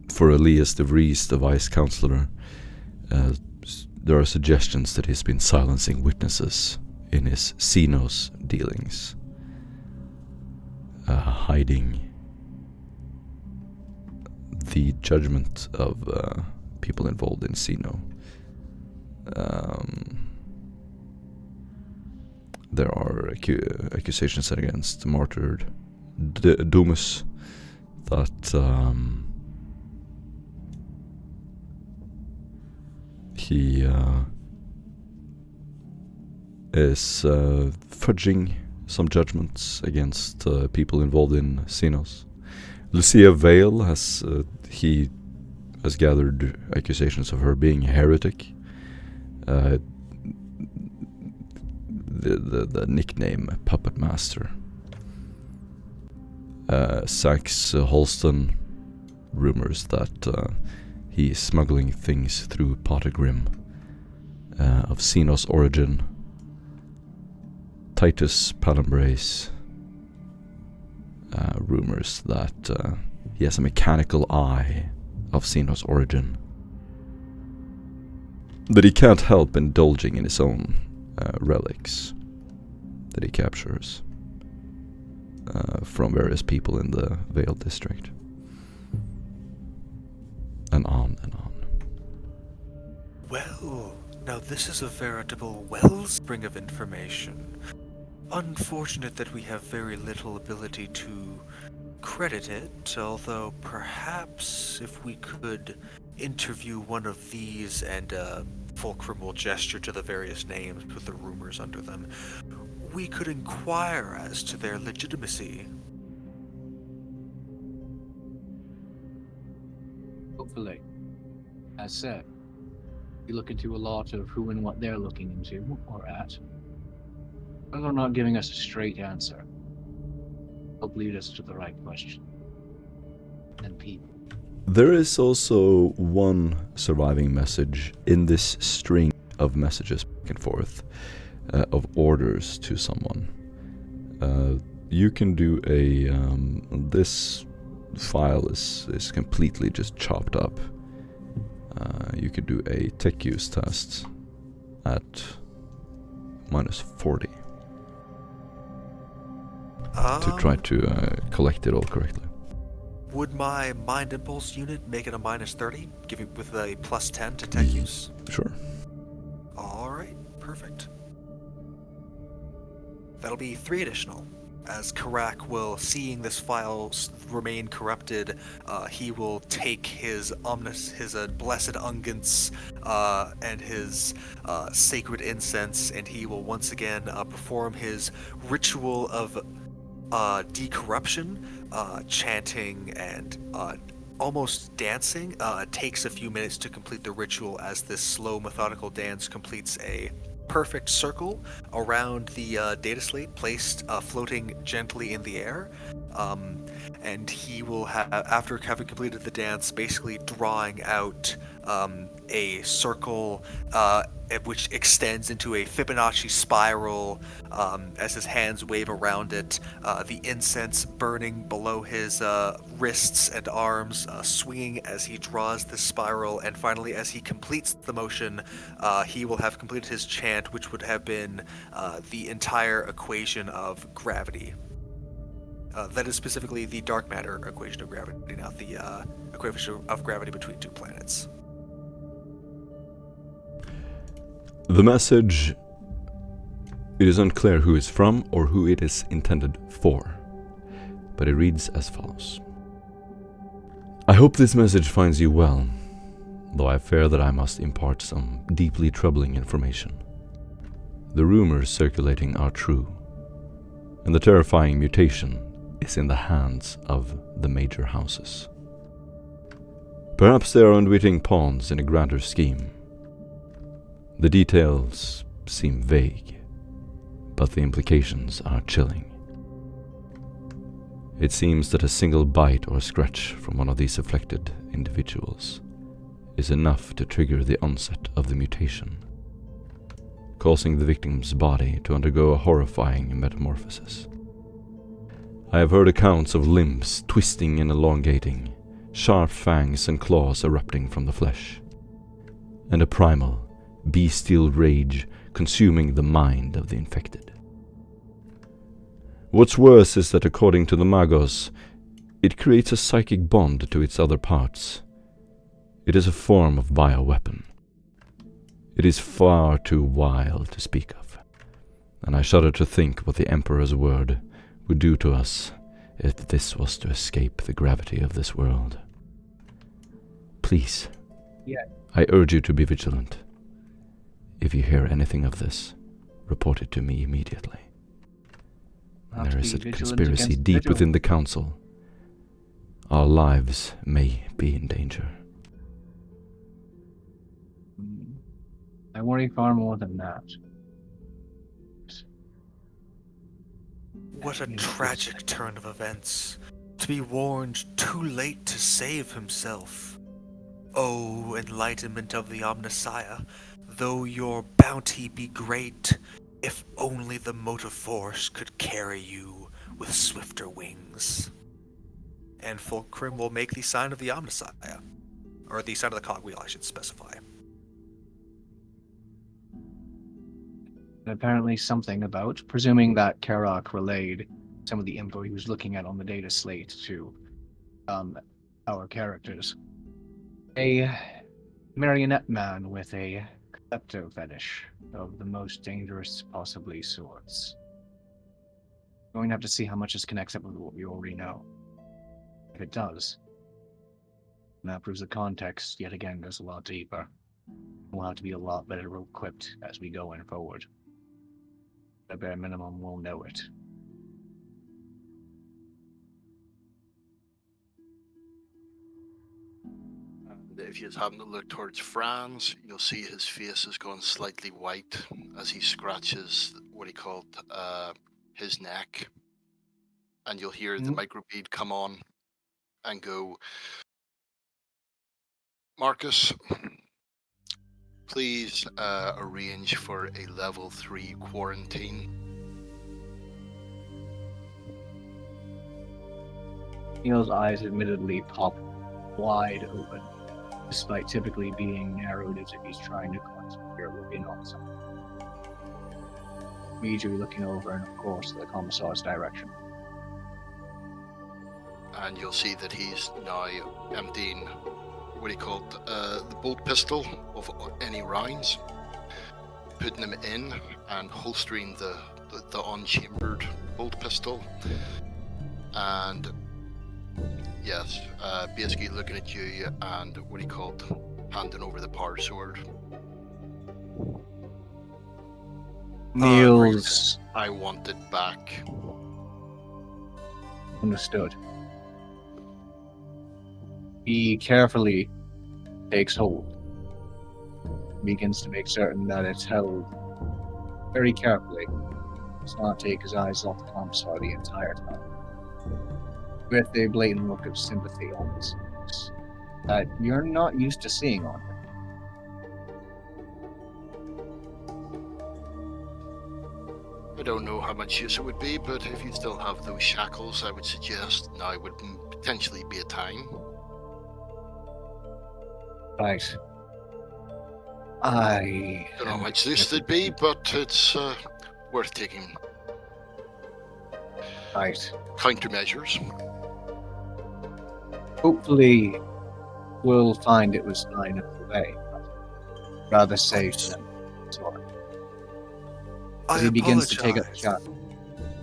For Elias de Vries, the vice councillor, there are suggestions that he's been silencing witnesses in his Xenos dealings. Hiding the judgment of people involved in Xeno. There are accusations against martyred Domus that he is fudging some judgments against people involved in Xenos. Lucia Vale has gathered accusations of her being a heretic. The nickname Puppet Master. Sax Holston rumors that he is smuggling things through Pottergrim of Xenos origin. Titus Palambrace rumors that he has a mechanical eye of Xenos origin. That he can't help indulging in his own relics that he captures from various people in the Vale district. And on and on. Well, now this is a veritable wellspring of information. Unfortunate that we have very little ability to credit it, although perhaps if we could interview one of these and Fulcrum will gesture to the various names with the rumors under them, we could inquire as to their legitimacy. Hopefully. As said, we look into a lot of who and what they're looking into, or at. But they're not giving us a straight answer. Help lead us to the right question. And people. There is also one surviving message in this string of messages back and forth of orders to someone. You can do a... this file is completely just chopped up. You could do a tech use test at -40 to try to collect it all correctly. Would my Mind Impulse unit make it a -30, giving with a +10 to tech use? Sure. Alright, perfect. That'll be 3 additional. As Karak will, seeing this file remain corrupted, he will take his blessed unguents and his sacred incense, and he will once again perform his ritual of decorruption, chanting and almost dancing. It takes a few minutes to complete the ritual as this slow, methodical dance completes a perfect circle around the data slate, placed floating gently in the air. And he will have, after having completed the dance, basically drawing out a circle which extends into a Fibonacci spiral as his hands wave around it, the incense burning below his wrists and arms, swinging as he draws this spiral, and finally as he completes the motion, he will have completed his chant, which would have been the entire equation of gravity. That is specifically the dark matter equation of gravity, not the equation of gravity between two planets. The message, it is unclear who it's from or who it is intended for, but it reads as follows. I hope this message finds you well, though I fear that I must impart some deeply troubling information. The rumors circulating are true, and the terrifying mutation is in the hands of the major houses. Perhaps they are unwitting pawns in a grander scheme. The details seem vague, but the implications are chilling. It seems that a single bite or scratch from one of these afflicted individuals is enough to trigger the onset of the mutation, causing the victim's body to undergo a horrifying metamorphosis. I have heard accounts of limbs twisting and elongating, sharp fangs and claws erupting from the flesh, and a primal, bestial rage consuming the mind of the infected. What's worse is that according to the Magos, it creates a psychic bond to its other parts. It is a form of bioweapon. It is far too wild to speak of, and I shudder to think what the Emperor's word would do to us if this was to escape the gravity of this world. Please, I urge you to be vigilant. If you hear anything of this, report it to me immediately. There is a conspiracy deep within the Council. Our lives may be in danger. I worry far more than that. What a tragic turn of events. To be warned too late to save himself. O enlightenment of the Omnissiah, though your bounty be great, if only the motive force could carry you with swifter wings. And Fulcrum will make the sign of the Omnissiah. Or the sign of the cogwheel, I should specify. And apparently something about, presuming that Karak relayed some of the info he was looking at on the data slate to our characters. A marionette man with a klepto fetish of the most dangerous possibly sorts. Going to have to see how much this connects up with what we already know. If it does, that proves the context yet again goes a lot deeper. We'll have to be a lot better equipped as we go in forward. At bare minimum, we'll know it. And if you happen to look towards Franz, you'll see his face has gone slightly white as he scratches what he called his neck. And you'll hear the microbead come on and go, Marcus, please arrange for a level 3 quarantine. Neil's eyes admittedly pop wide open, despite typically being narrowed as if he's trying to concentrate or looking on something. Immediately looking over and of course the commissar's direction. And you'll see that he's now emptying what he called the bolt pistol of any rounds, putting them in and holstering the unchambered bolt pistol, and yes, basically looking at you and what he called handing over the power sword. Niels I want it back. understood. He carefully takes hold, begins to make certain that it's held very carefully. Does not take his eyes off the commissar the entire time. With a blatant look of sympathy on his face that you're not used to seeing on him. I don't know how much use it would be, but if you still have those shackles, I would suggest now would potentially be a time. Right. I don't know how much use it'd be, but it's worth taking. Right. Countermeasures. Hopefully, we'll find it was fine of the way. Rather safe than sorry. He begins to take up the shot.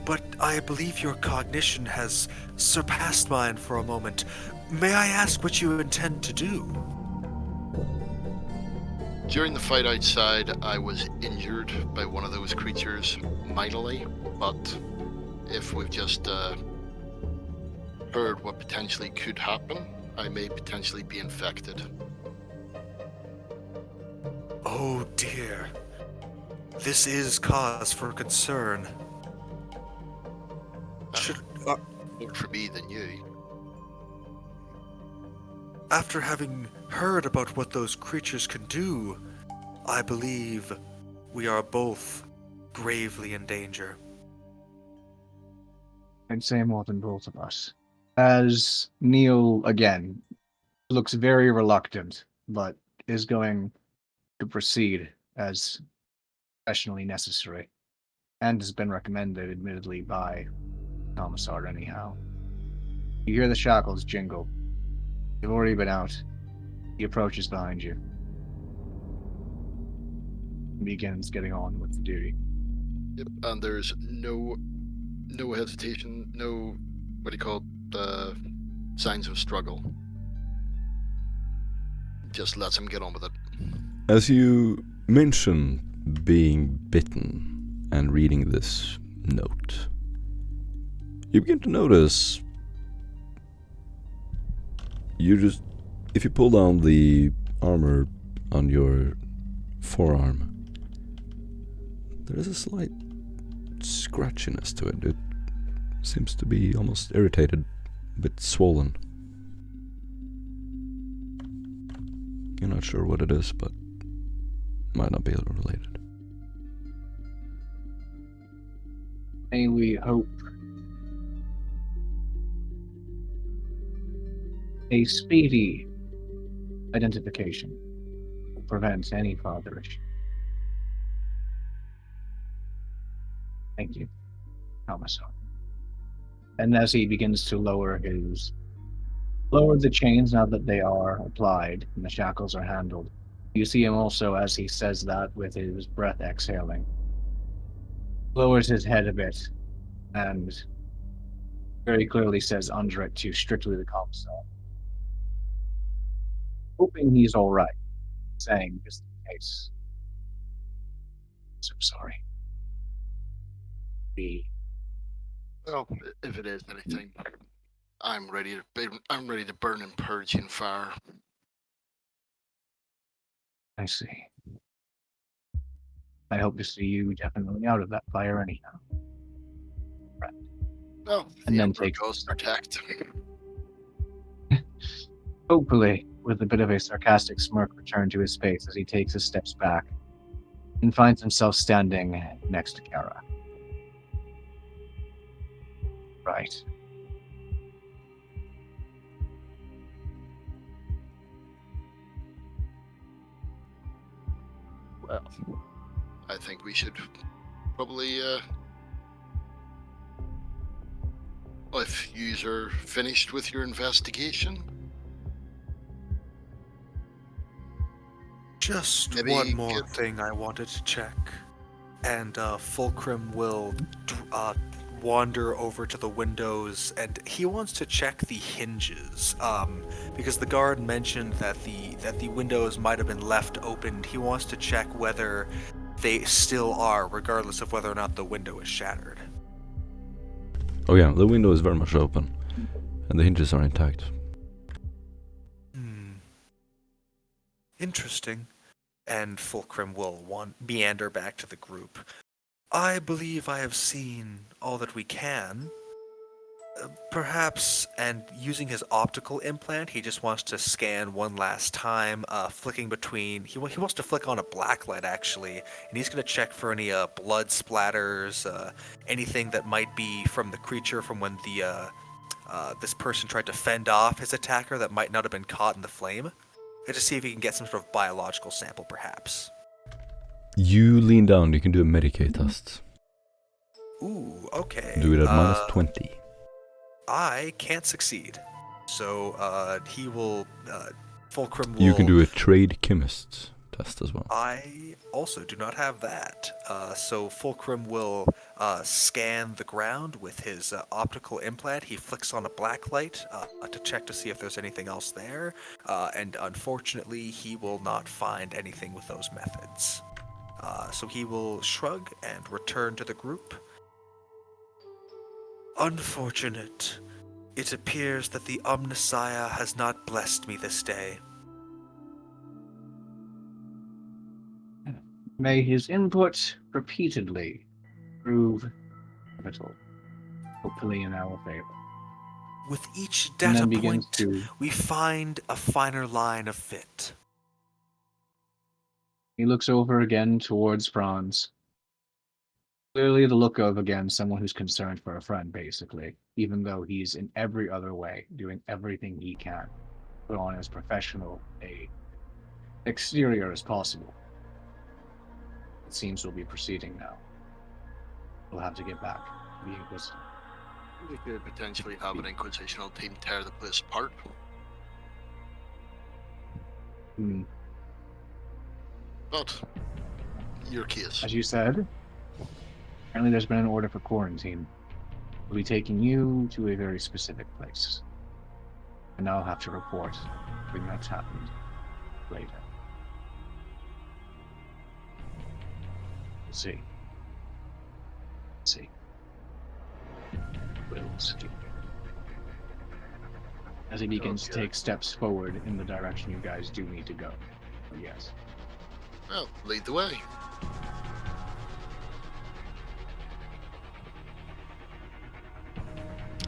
But I believe your cognition has surpassed mine for a moment. May I ask what you intend to do? During the fight outside, I was injured by one of those creatures mightily, but if we've just heard what potentially could happen, I may potentially be infected. Oh dear. This is cause for concern. Should, More for me than you. after having heard about what those creatures can do, I believe we are both gravely in danger. I'd say more than both of us. As Neil, again, looks very reluctant, but is going to proceed as professionally necessary, and has been recommended, admittedly, by Commissar anyhow. You hear the shackles jingle. You've already been out. He approaches behind you. And begins getting on with the duty. Yep, and there's no hesitation, no signs of struggle. Just lets him get on with it. As you mention being bitten and reading this note, you begin to notice if you pull down the armor on your forearm, there is a slight scratchiness to it. It seems to be almost irritated, a bit swollen. You're not sure what it is, but might not be related. May we hope a speedy identification will prevent any further issue. Thank you, Commissar. And as he begins to lower the chains now that they are applied and the shackles are handled, you see him also, as he says that, with his breath exhaling, lowers his head a bit and very clearly says under it to strictly the Commissar, hoping he's all right, saying just in case. So sorry. Well, if it is anything, I'm ready to burn and purge in fire. I see. I hope to see you definitely out of that fire anyhow. Right. Well, And the then Emperor take goes protect. Hopefully, with a bit of a sarcastic smirk returned to his face as he takes his steps back and finds himself standing next to Kara. Right. Well, I think we should probably, if you're finished with your investigation, Just maybe one more thing I wanted to check. And Fulcrum will wander over to the windows, and he wants to check the hinges, because the guard mentioned that the windows might have been left open. He wants to check whether they still are, regardless of whether or not the window is shattered. Oh yeah, the window is very much open, and the hinges are intact. Interesting. And Fulcrum will meander back to the group. I believe I have seen all that we can. Perhaps, and using his optical implant, he just wants to scan one last time, flicking between. He wants to flick on a black light, actually, and he's going to check for any blood splatters, anything that might be from the creature from when this person tried to fend off his attacker that might not have been caught in the flame. To see if he can get some sort of biological sample, perhaps. You lean down, you can do a Medicaid test. Ooh, okay. Do it at minus 20. I can't succeed. So, he will, Fulcrum will... You can do a trade chemist test as well. I also do not have that. So Fulcrum will scan the ground with his optical implant. He flicks on a black light to check to see if there's anything else there. And unfortunately, he will not find anything with those methods. So he will shrug and return to the group. Unfortunate. It appears that the Omnissiah has not blessed me this day. May his input repeatedly prove pivotal, hopefully in our favor. With each And data then begins point, to. we find a finer line of fit. He looks over again towards Franz. Clearly the look of, again, someone who's concerned for a friend, basically, even though he's in every other way doing everything he can to put on as professional a exterior as possible. It seems we'll be proceeding now. We'll have to get back to the Inquisitor. We could potentially have an Inquisitional team tear the place apart. Hmm. But, your case. As you said, apparently there's been an order for quarantine. We'll be taking you to a very specific place. And I'll have to report when that's happened later. We'll see. See. We'll see. As he begins to Okay. take steps forward in the direction you guys do need to go. Yes. Well, lead the way.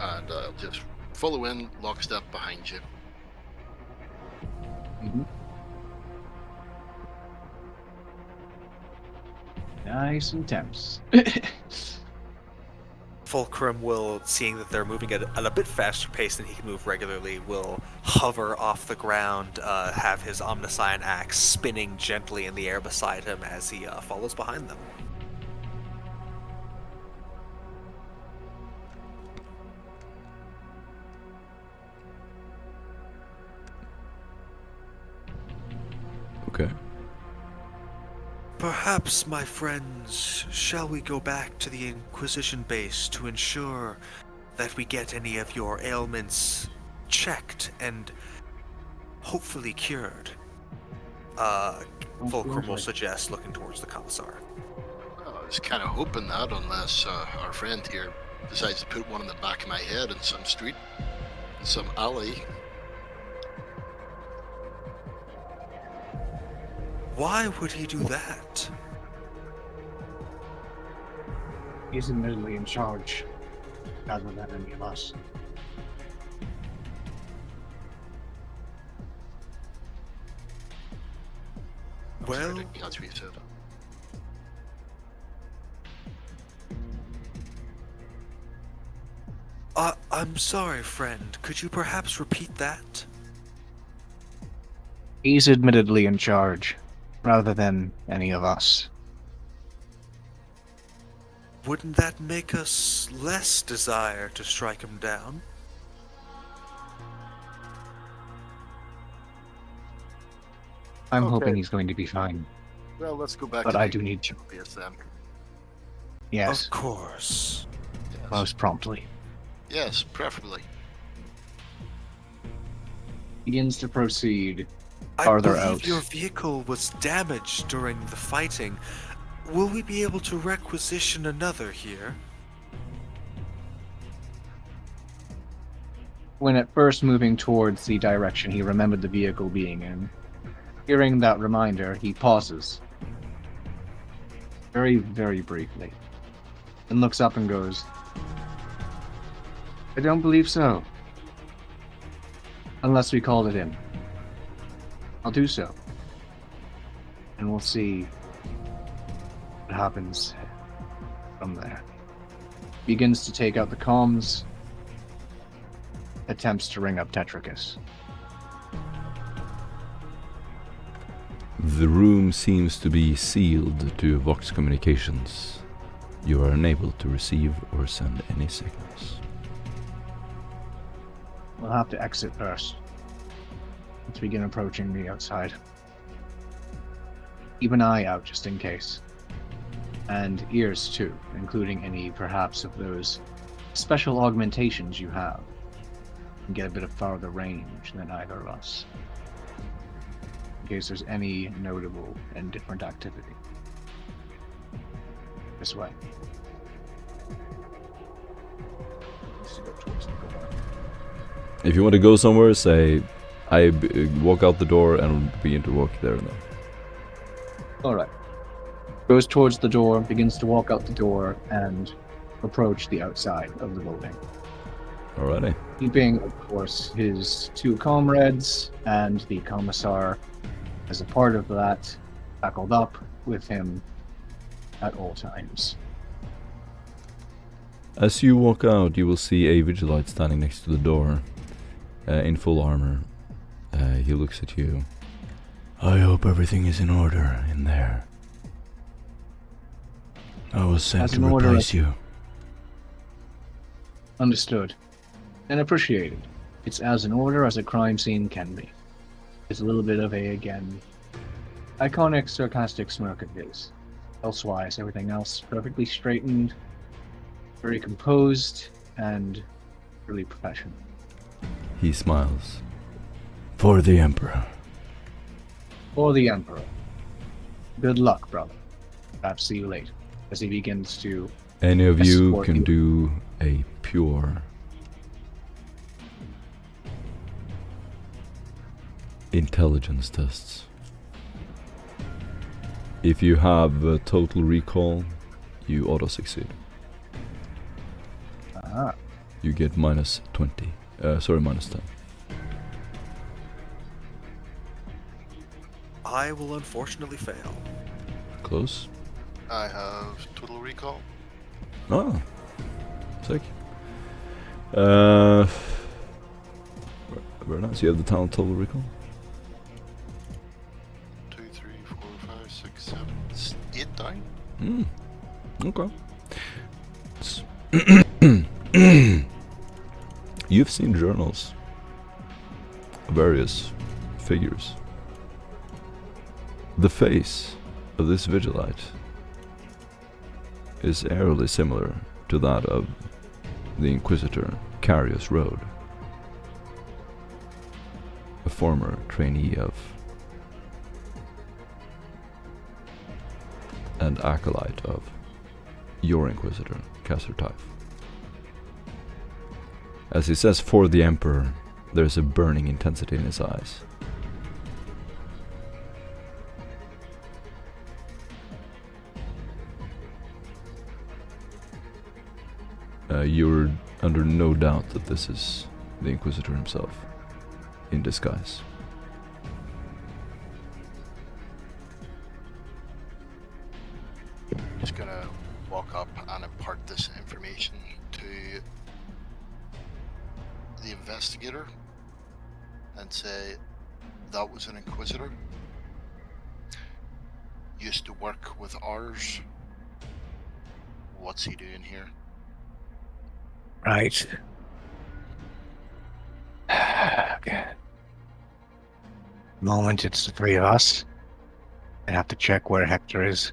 And I'll just follow in lockstep behind you. Mm-hmm. Nice and tense. Fulcrum will, seeing that they're moving at a bit faster pace than he can move regularly, will hover off the ground, have his Omniscion axe spinning gently in the air beside him as he follows behind them. Okay. Perhaps, my friends, shall we go back to the Inquisition base to ensure that we get any of your ailments checked and hopefully cured? Fulcrum will suggest, looking towards the Commissar. Well, I was kind of hoping that, unless our friend here decides to put one in the back of my head in some street, in some alley. Why would he do that? He's admittedly in charge, rather than any of us. Well, That's what you said. I'm sorry, friend. Could you perhaps repeat that? He's admittedly in charge, rather than any of us. Wouldn't that make us less desire to strike him down? I'm Okay. hoping he's going to be fine. Well, let's go back But to I the do need to. base then. Yes, Of course. Yes. most promptly. Yes, preferably. Begins to proceed I farther believe out. your vehicle was damaged during the fighting. Will we be able to requisition another here? When at first moving towards the direction he remembered the vehicle being in, hearing that reminder, he pauses. Very, very briefly. And looks up and goes, I don't believe so. Unless we called it in. I'll do so. And we'll see what happens from there. Begins to take out the comms. Attempts to ring up Tetricus. The room seems to be sealed to Vox communications. You are unable to receive or send any signals. We'll have to exit first. Let's begin approaching the outside. Keep an eye out just in case. And ears too, including any perhaps of those special augmentations you have. And get a bit of farther range than either of us. In case there's any notable and different activity. This way. Let's go towards the door. If you want to go somewhere, say, walk out the door and begin to walk there and then. Alright. Goes towards the door, begins to walk out the door, and approach the outside of the building. Alrighty. Keeping, of course, his two comrades and the commissar as a part of that, shackled up with him at all times. As you walk out, you will see a vigilante standing next to the door, in full armor. He looks at you. I hope everything is in order in there. I was sent As to an order, replace you. Understood. And appreciated. It's as in order as a crime scene can be. It's a little bit of a, again, iconic sarcastic smirk of his. Elsewise, everything else perfectly straightened, very composed, and really professional. He smiles. For the Emperor. For the Emperor. Good luck, brother. Perhaps see you later. As he begins to Any of you escort can do a pure intelligence tests. If you have a total recall, you auto succeed. Ah, You get minus 20. Minus 10. I will unfortunately fail. Close. I have total recall. Oh. Sick. Very nice. You have the talent total recall? 2, 3, 4, 5, 6, 7, 8 down. Okay. You've seen journals of various figures. The face of this vigilante is eerily similar to that of the Inquisitor Carius Rode, a former trainee of and acolyte of your Inquisitor, Caster Typh. As he says for the Emperor, there's a burning intensity in his eyes. You're under no doubt that this is the Inquisitor himself, in disguise. Just gonna walk up and impart this information to the investigator and say that was an Inquisitor. Used to work with ours. What's he doing here? right. Okay. Moment it's the three of us. I have to check where Hector is.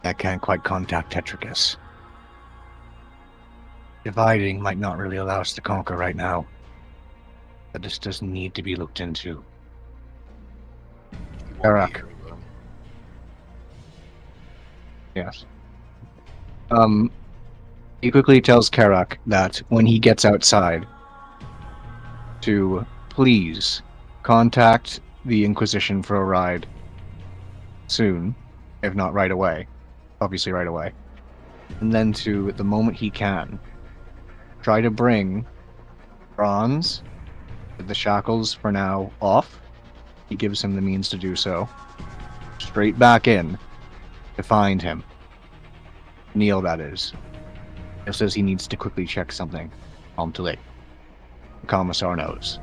I can't quite contact Tetricus. Dividing might not really allow us to conquer right now. But this does need to be looked into. You won't be Karak. here alone. Yes. He quickly tells Karak that when he gets outside, to please contact the Inquisition for a ride soon, if not right away. Obviously right away. And then to, the moment he can, try to bring Bronze, with the shackles for now off. He gives him the means to do so. Straight back in to find him. Neil, that is. It says he needs to quickly check something. The Commissar knows.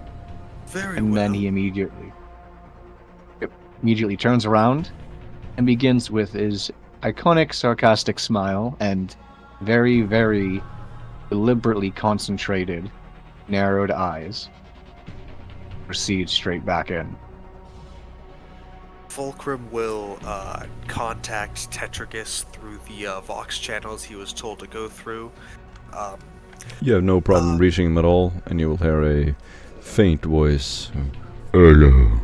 Very And well. then he immediately turns around and begins with his iconic sarcastic smile and very, very deliberately concentrated, narrowed eyes. Proceeds straight back in. Fulcrum will contact Tetricus through the Vox channels he was told to go through. You have no problem reaching him at all, and you will hear a faint voice. Hello.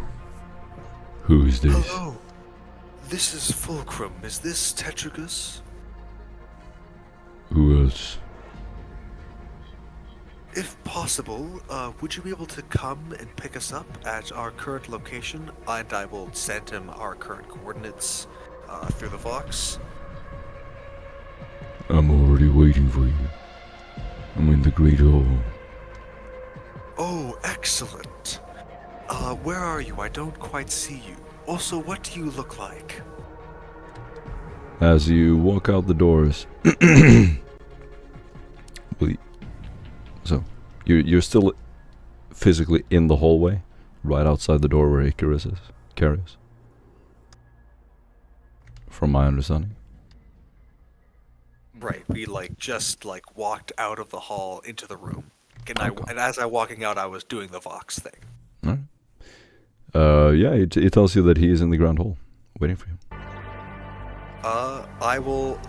Who is this? Hello, this is Fulcrum. Is this Tetricus? Who else? If possible, would you be able to come and pick us up at our current location? And I will send him our current coordinates. through the Vox. I'm already waiting for you. I'm in the Great Hall. Oh, excellent. Where are you? I don't quite see you. Also, what do you look like? As you walk out the doors, so you're still physically in the hallway, right outside the door where Icarus is, Carius. From my understanding. Right, we just walked out of the hall into the room, and Okay. and as I walking out, I was doing the Vox thing. Alright. Yeah, it tells you that he is in the Grand Hall, waiting for you. I will.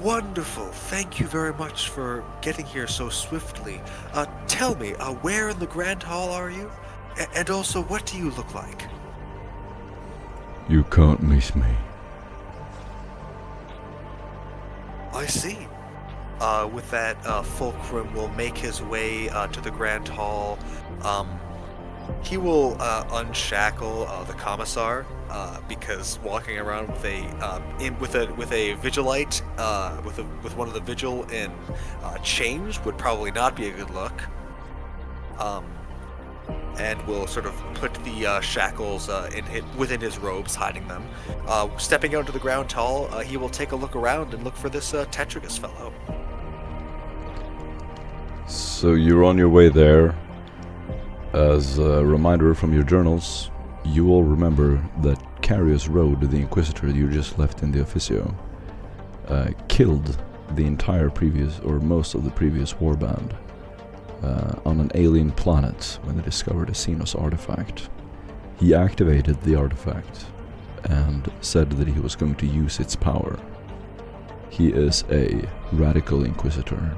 Wonderful. Thank you very much for getting here so swiftly. Tell me, where in the Grand Hall are you? And also, what do you look like? You can't miss me. I see. With that, Fulcrum will make his way to the Grand Hall. He will unshackle the commissar because walking around with a vigilite with one of the vigil in chains would probably not be a good look. And will sort of put the shackles within his robes, hiding them. Stepping out to the Grand Hall, he will take a look around and look for this Tetricus fellow. So you're on your way there. As a reminder from your journals, you all remember that Carius Road, the Inquisitor you just left in the Officio, killed the entire previous, or most of the previous warband on an alien planet when they discovered a Xenos artifact. He activated the artifact and said that he was going to use its power. He is a radical Inquisitor.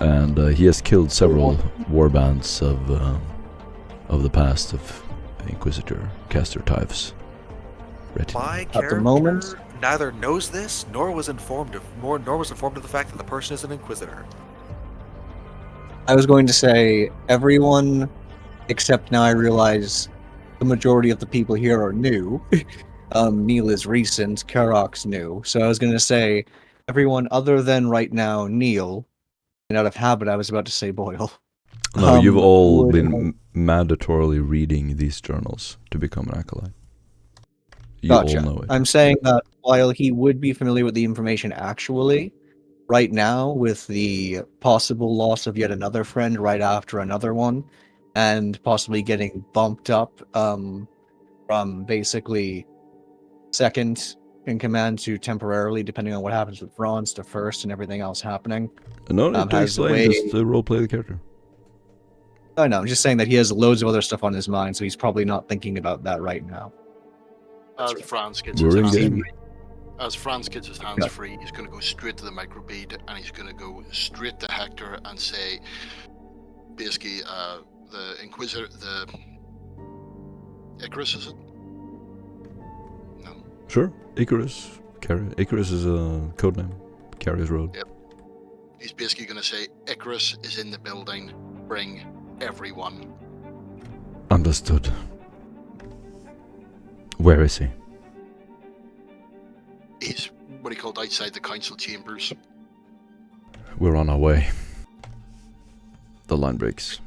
And he has killed several warbands of the past of Inquisitor Caster Typhus. My At character the moment- neither knows this nor was informed of the fact that the person is an Inquisitor. I was going to say everyone, except now I realize the majority of the people here are new. Neil is recent, Karok's new. So I was going to say everyone other than right now Neil, and out of habit I was about to say Boyle. No, you've all would- been mandatorily reading these journals to become an acolyte. You Gotcha. all know it. I'm saying that while he would be familiar with the information actually, right now, with the possible loss of yet another friend right after another one, and possibly getting bumped up from basically second in command to temporarily, depending on what happens with Franz, to first and everything else happening. No need to has explain, way- just roleplay the character. I know, I'm just saying that he has loads of other stuff on his mind, so he's probably not thinking about that right now. As Franz gets We're his in hands game. free, as Franz gets his hands Yeah. free, he's going to go straight to the microbead and he's going to go straight to Hector and say, basically, the Inquisitor, the Icarus, is it? No. Sure, Icarus. Icarus is a codename. Carius Road. Yep. He's basically going to say, Icarus is in the building. Bring everyone. Understood. Where is he? He's what he called outside the council chambers. We're on our way. The line breaks.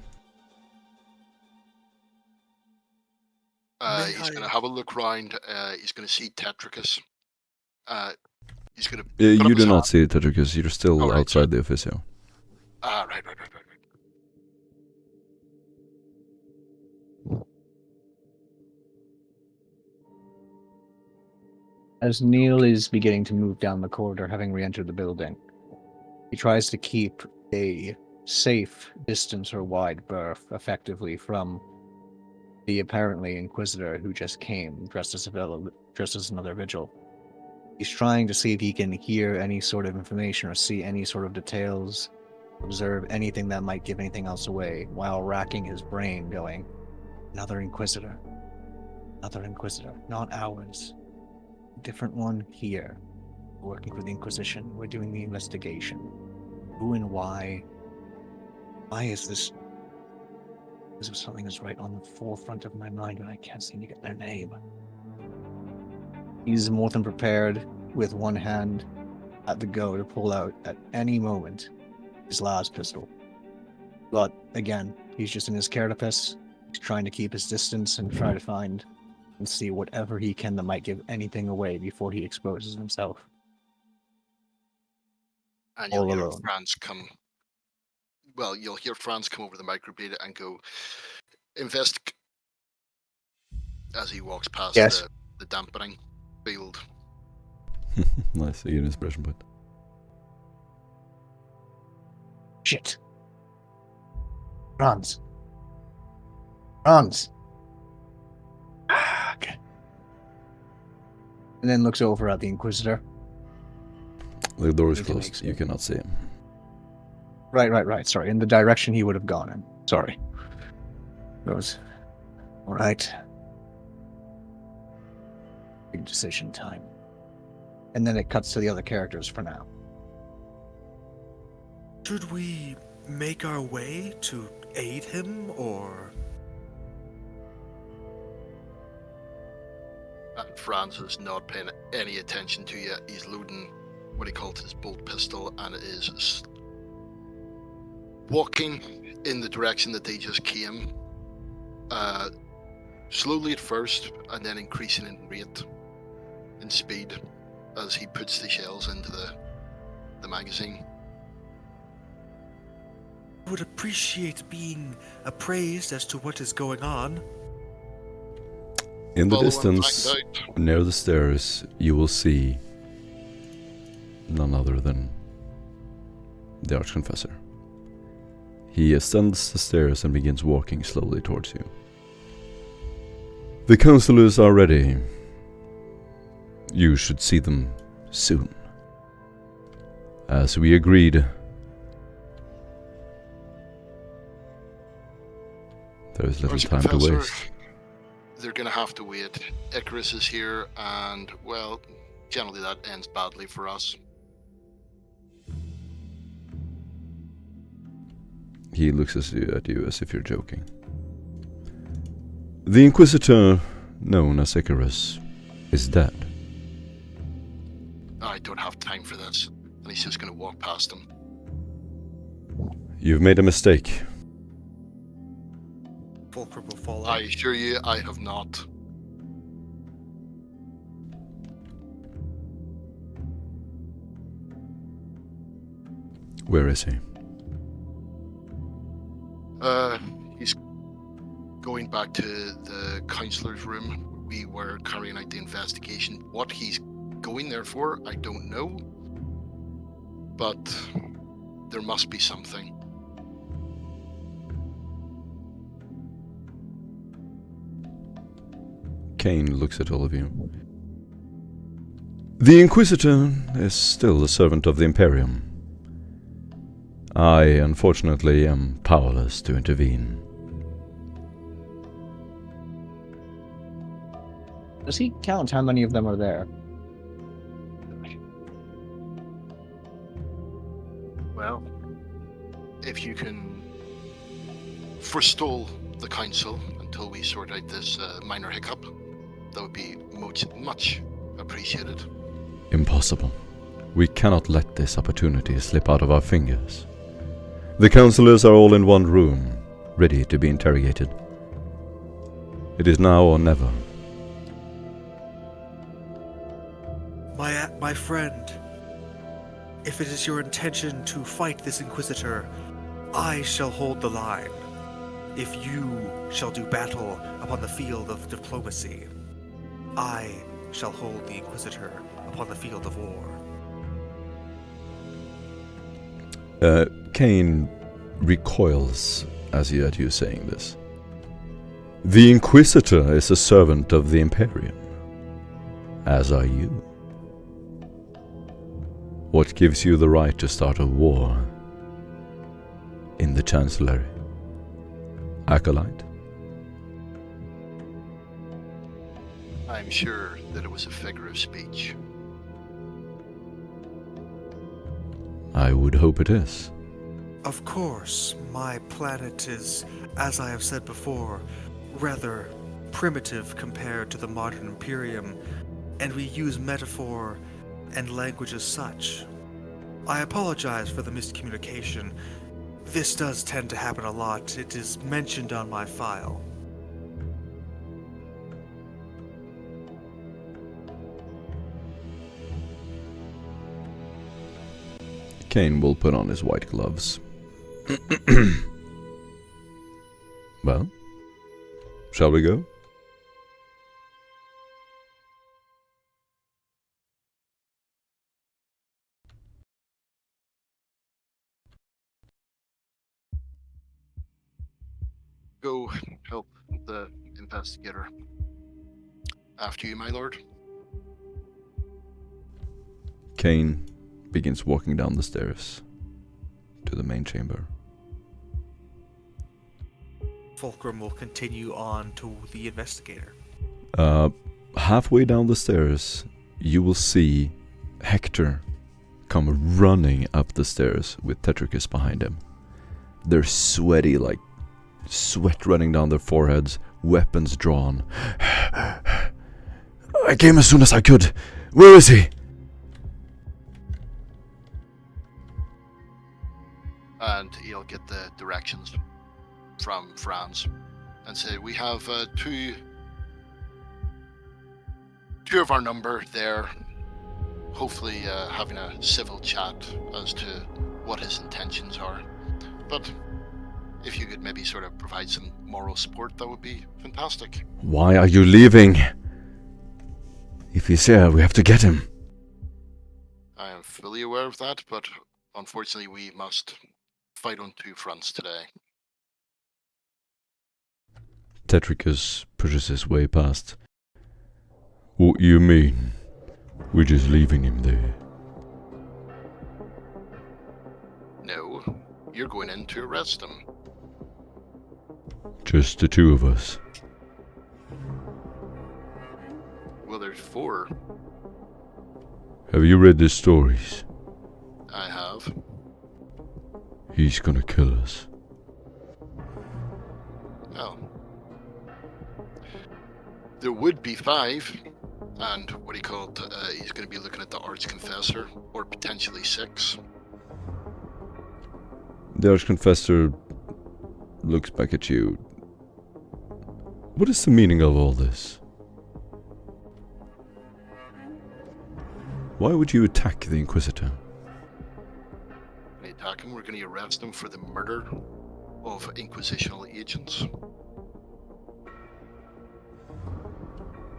He's going to have a look round. He's going to see Tetricus. He's going to. You do not see Tetricus. You're still All right, outside the Officio. Right. As Neil is beginning to move down the corridor, having re-entered the building, he tries to keep a safe distance or wide berth, effectively, from the apparently Inquisitor who just came, dressed as another vigil. He's trying to see if he can hear any sort of information or see any sort of details, observe anything that might give anything else away, while racking his brain, going, another Inquisitor, not ours. Different one here. Working for the Inquisition. We're doing the investigation. Who and why? Why is this? This is something that's right on the forefront of my mind, but I can't seem to get their name. He's more than prepared with one hand at the go to pull out at any moment his last pistol. But again, he's just in his carapace. He's trying to keep his distance and try to find and see whatever he can that might give anything away before he exposes himself. And you'll All hear alone. Franz come. Well, you'll hear Franz come over the microblade and go, invest, as he walks past Yes. the dampening field. Nice, an inspiration point. Shit. Franz. Franz. Okay. And then looks over at the Inquisitor. The door is Need to make closed. You sure. cannot see him. Right. Sorry, in the direction he would have gone in. Sorry. Goes. All right. Big decision time. And then it cuts to the other characters for now. Should we make our way to aid him, or? And Franz is not paying any attention to you. He's loading what he calls his bolt pistol and is walking in the direction that they just came. Slowly at first, and then increasing in rate, in speed, as he puts the shells into the magazine. I would appreciate being appraised as to what is going on. In the Follow and distance, find out. near the stairs, you will see none other than the Archconfessor. He ascends the stairs and begins walking slowly towards you. The counselors are ready. You should see them soon. As we agreed, there is little time to Professor, waste. They're going to have to wait. Icarus is here, and, well, generally that ends badly for us. He looks at you as if you're joking. The Inquisitor, known as Icarus, is dead. I don't have time for this. And he's just going to walk past him. You've made a mistake. Fulcrum will follow. I assure you, I have not. Where is he? He's going back to the counselor's room. We were carrying out the investigation. What he's going there for, I don't know. But there must be something. Kane looks at all of you. The Inquisitor is still a servant of the Imperium. I, unfortunately, am powerless to intervene. Does he count how many of them are there? Well, if you can forestall the council until we sort out this minor hiccup, that would be much appreciated. Impossible. We cannot let this opportunity slip out of our fingers. The counselors are all in one room, ready to be interrogated. It is now or never. My friend, if it is your intention to fight this Inquisitor, I shall hold the line. If you shall do battle upon the field of diplomacy, I shall hold the Inquisitor upon the field of war. Kane recoils as at you saying this. The Inquisitor is a servant of the Imperium, as are you. What gives you the right to start a war in the Chancellery? Acolyte? I'm sure that it was a figure of speech. I would hope it is. Of course, my planet is, as I have said before, rather primitive compared to the modern Imperium, and we use metaphor and language as such. I apologize for the miscommunication. This does tend to happen a lot. It is mentioned on my file. Kane will put on his white gloves. Well, shall we go? Go help the investigator. After you, my lord. Kane begins walking down the stairs to the main chamber. Fulcrum will continue on to the investigator. Halfway down the stairs, you will see Hector come running up the stairs with Tetricus behind him. They're sweaty, like sweat running down their foreheads, weapons drawn. I came as soon as I could. Where is he? And he'll get the directions from Franz and say, we have two of our number there, hopefully having a civil chat as to what his intentions are. But if you could maybe sort of provide some moral support, that would be fantastic. Why are you leaving? If he's here, we have to get him. I am fully aware of that, but unfortunately we must fight on two fronts today. Tetricus pushes his way past. What you mean? We're just leaving him there. No, you're going in to arrest him. Just the two of us. Well, there's four. Have you read the stories? I have. He's gonna kill us. Oh. There would be five, and what he called, he's going to be looking at the Arch Confessor, or potentially six. The Archconfessor looks back at you. What is the meaning of all this? Why would you attack the Inquisitor? When we attack him, we're going to arrest him for the murder of Inquisitional agents.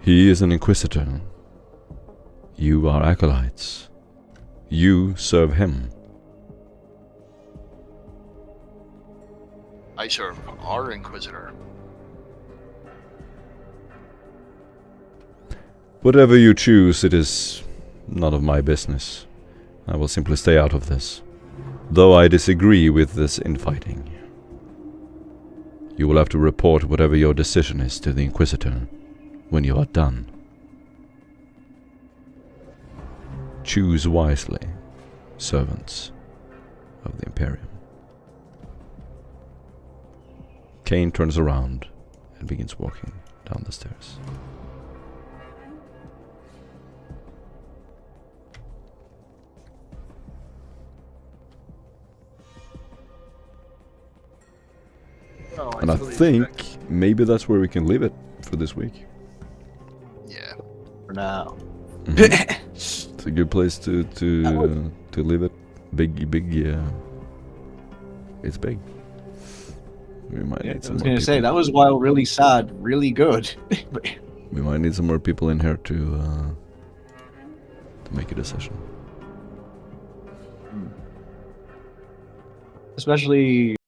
He is an Inquisitor. You are acolytes. You serve him. I serve our Inquisitor. Whatever you choose, it is none of my business. I will simply stay out of this. Though I disagree with this infighting. You will have to report whatever your decision is to the Inquisitor when you are done. Choose wisely, servants of the Imperium. Kane turns around and begins walking down the stairs. Well, And I think maybe that's where we can leave it for this week. Yeah. For now. It's a good place to leave it. It's big. We might Yeah, need I some was more gonna say people. that was while really sad, really good. We might need some more people in here to make a decision. Especially